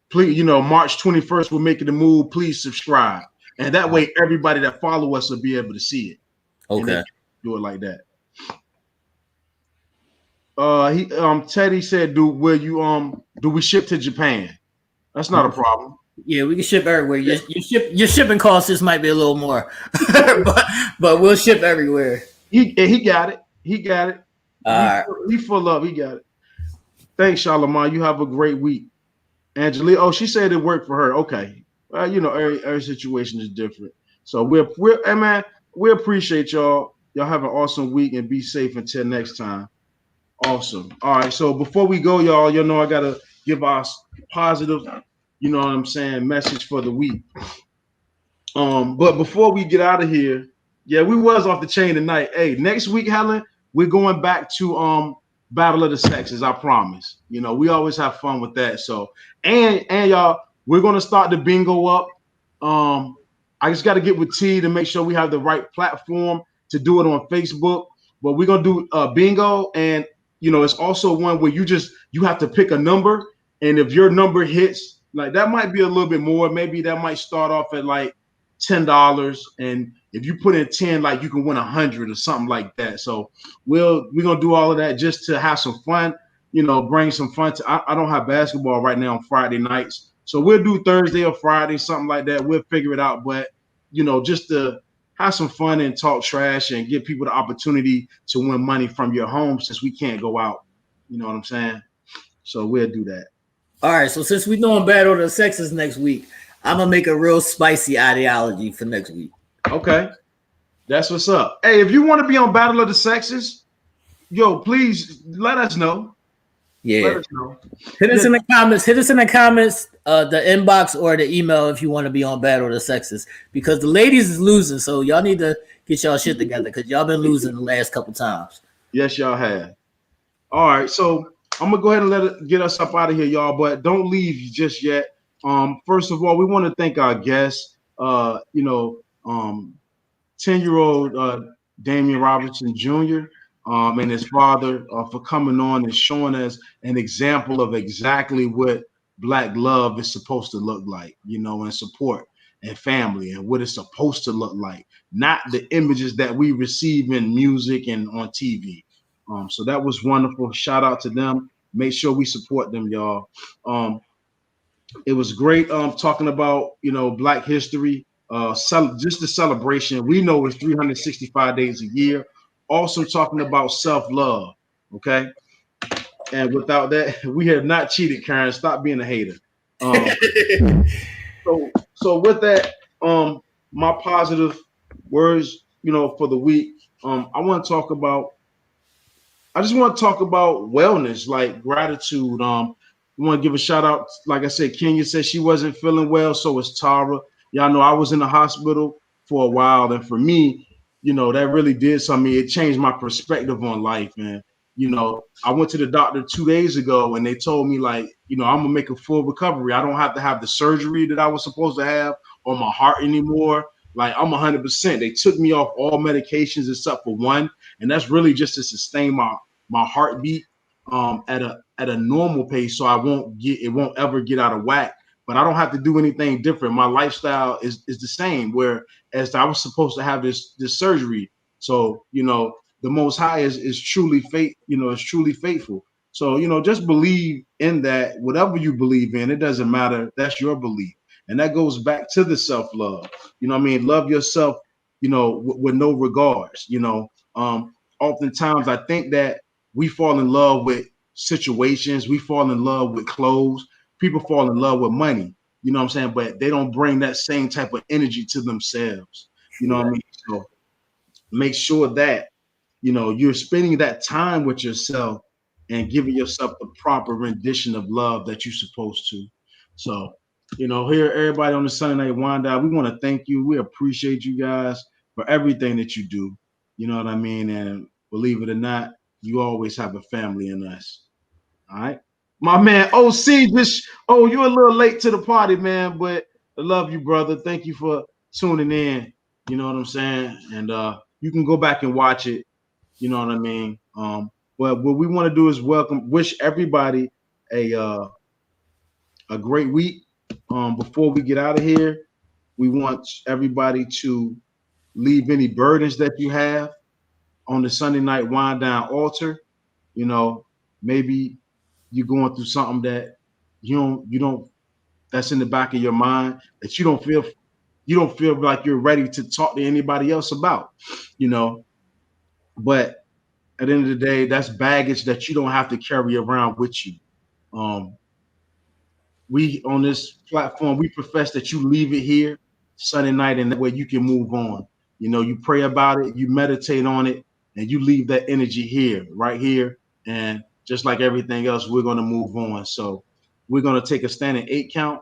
please, March 21st, we're making the move. Please subscribe. And that way everybody that follow us will be able to see it. Okay. Do it like that. Teddy said, do we ship to Japan? That's not a problem. Yeah, we can ship everywhere. Your shipping costs just might be a little more, but we'll ship everywhere. He got it. He got it. He full up. He got it. Thanks, Charlamagne. You have a great week. Angela, she said it worked for her. Okay. Every situation is different. So we appreciate y'all. Y'all have an awesome week and be safe until next time. Awesome. All right. So before we go, y'all, I gotta give us positive, message for the week. But before we get out of here, we was off the chain tonight. Hey, next week, Helen, we're going back to Battle of the Sexes. I promise. We always have fun with that. So and y'all, we're gonna start the bingo up. I just got to get with T to make sure we have the right platform to do it on Facebook. But we're gonna do bingo, and it's also one where you have to pick a number, and if your number hits, like that might be a little bit more. Maybe that might start off at like $10, and if you put in 10, like you can win 100 or something like that. So we're gonna do all of that just to have some fun. Bring some fun to. I don't have basketball right now on Friday nights, So we'll do Thursday or Friday, something like that. We'll figure it out. But just to have some fun and talk trash and give people the opportunity to win money from your home since we can't go out. You know what I'm saying? So we'll do that. All right. So since we're doing Battle of the Sexes next week, I'm gonna make a real spicy ideology for next week. Okay. That's what's up. Hey, if you want to be on Battle of the Sexes, please let us know. Yeah. Let us know. Hit us in the comments. Hit us in the comments, the inbox or the email if you want to be on Battle of the Sexes, because the ladies is losing. So y'all need to get y'all shit together because y'all been losing the last couple times. Yes, y'all have. All right, so I'm gonna go ahead and get us up out of here, y'all. But don't leave just yet. First of all, we want to thank our guests. 10-year-old Damian Robertson Jr. And his father for coming on and showing us an example of exactly what Black love is supposed to look like, and support and family and what it's supposed to look like, not the images that we receive in music and on TV. So that was wonderful. Shout out to them. Make sure we support them, y'all. It was great talking about Black history, just the celebration. We know it's 365 days a year. Also talking about self-love. Okay. And without that, we have not cheated, Karen. Stop being a hater. So with that, my positive words, for the week. I just want to talk about wellness, like gratitude. We want to give a shout out. Like I said, Kenya said she wasn't feeling well, so was Tara. Y'all know I was in the hospital for a while, and for me, that really did something. It changed my perspective on life, man. I went to the doctor 2 days ago, and they told me I'm gonna make a full recovery. I don't have to have the surgery that I was supposed to have on my heart anymore. Like I'm 100%. They took me off all medications except for one, and that's really just to sustain my heartbeat at a normal pace, so it won't ever get out of whack. But I don't have to do anything different. My lifestyle is the same. Whereas I was supposed to have this surgery, so the Most High is truly fate. Is truly faithful. So just believe in that. Whatever you believe in, it doesn't matter. That's your belief, and that goes back to the self love. What I mean, love yourself. With no regards. Oftentimes I think that we fall in love with situations, we fall in love with clothes, people fall in love with money, what I'm saying? But they don't bring that same type of energy to themselves. What I mean? So make sure that you're spending that time with yourself and giving yourself the proper rendition of love that you're supposed to. So, here, everybody on the Sunday Night Wind Down, we want to thank you. We appreciate you guys for everything that you do. You know what I mean? And believe it or not, you always have a family in us. All right. My man, OC, you're a little late to the party, man, but I love you, brother. Thank you for tuning in. You know what I'm saying? And you can go back and watch it. You know what I mean? But what we want to do is wish everybody a great week. Before we get out of here, we want everybody to leave any burdens that you have on the Sunday Night Wind Down altar. Maybe you're going through something that you don't that's in the back of your mind that you don't feel like you're ready to talk to anybody else about. But at the end of the day, that's baggage that you don't have to carry around with you. We on this platform, we profess that you leave it here Sunday night, and that way you can move on. You pray about it, you meditate on it, and you leave that energy here, right here. And just like everything else, we're going to move on. So we're going to take a standing 8 count.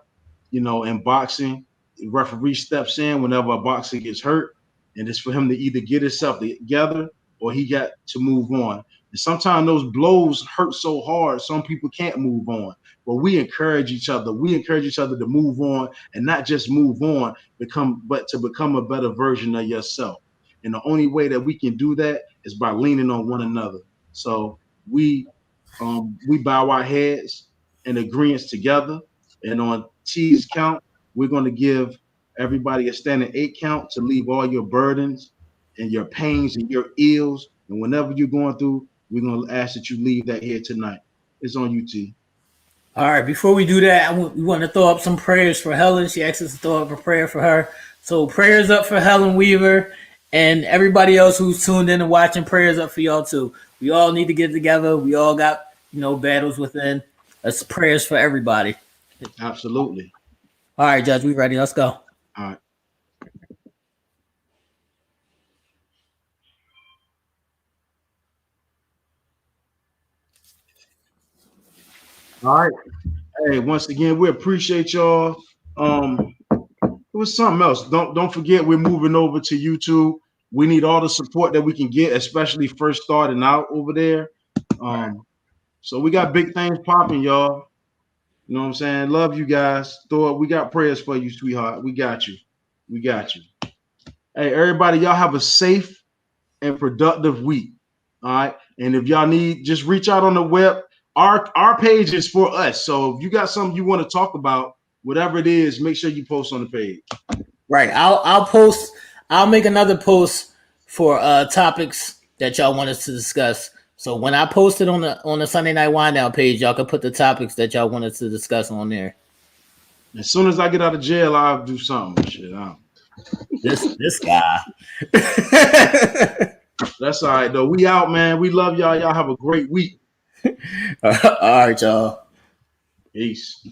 In boxing, the referee steps in whenever a boxer gets hurt, and it's for him to either get himself together or he got to move on. And sometimes those blows hurt so hard, some people can't move on. But we encourage each other. We encourage each other to move on, and not just move on, but to become a better version of yourself. And the only way that we can do that is by leaning on one another. So we bow our heads in agreement together, and on T's count, we're going to give everybody a standing 8 count to leave all your burdens and your pains and your ills, and whenever you're going through, we're going to ask that you leave that here tonight. It's on you, T. All right, before we do that, we want to throw up some prayers for Helen. She asked us to throw up a prayer for her. So prayers up for Helen Weaver and everybody else who's tuned in and watching. Prayers up for y'all too. We all need to get together. We all got, battles within. That's prayers for everybody. Absolutely. All right, Judge, we ready. Let's go. All right. All right. Hey, once again, we appreciate y'all. It was something else. Don't forget, we're moving over to YouTube. We need all the support that we can get, especially first starting out over there. So we got big things popping, y'all. You know what I'm saying? Love you guys. Thor, we got prayers for you, sweetheart. We got you. We got you. Hey, everybody, y'all have a safe and productive week. All right. And if y'all need, just reach out on the web. Our page is for us. So if you got something you want to talk about, whatever it is, make sure you post on the page. Right. I'll post. I'll make another post for topics that y'all want us to discuss. So when I post it on the Sunday Night Wind Down page, y'all can put the topics that y'all want us to discuss on there. As soon as I get out of jail, I'll do something. Shit. This guy. That's all right though. We out, man. We love y'all. Y'all have a great week. All right, y'all. Peace.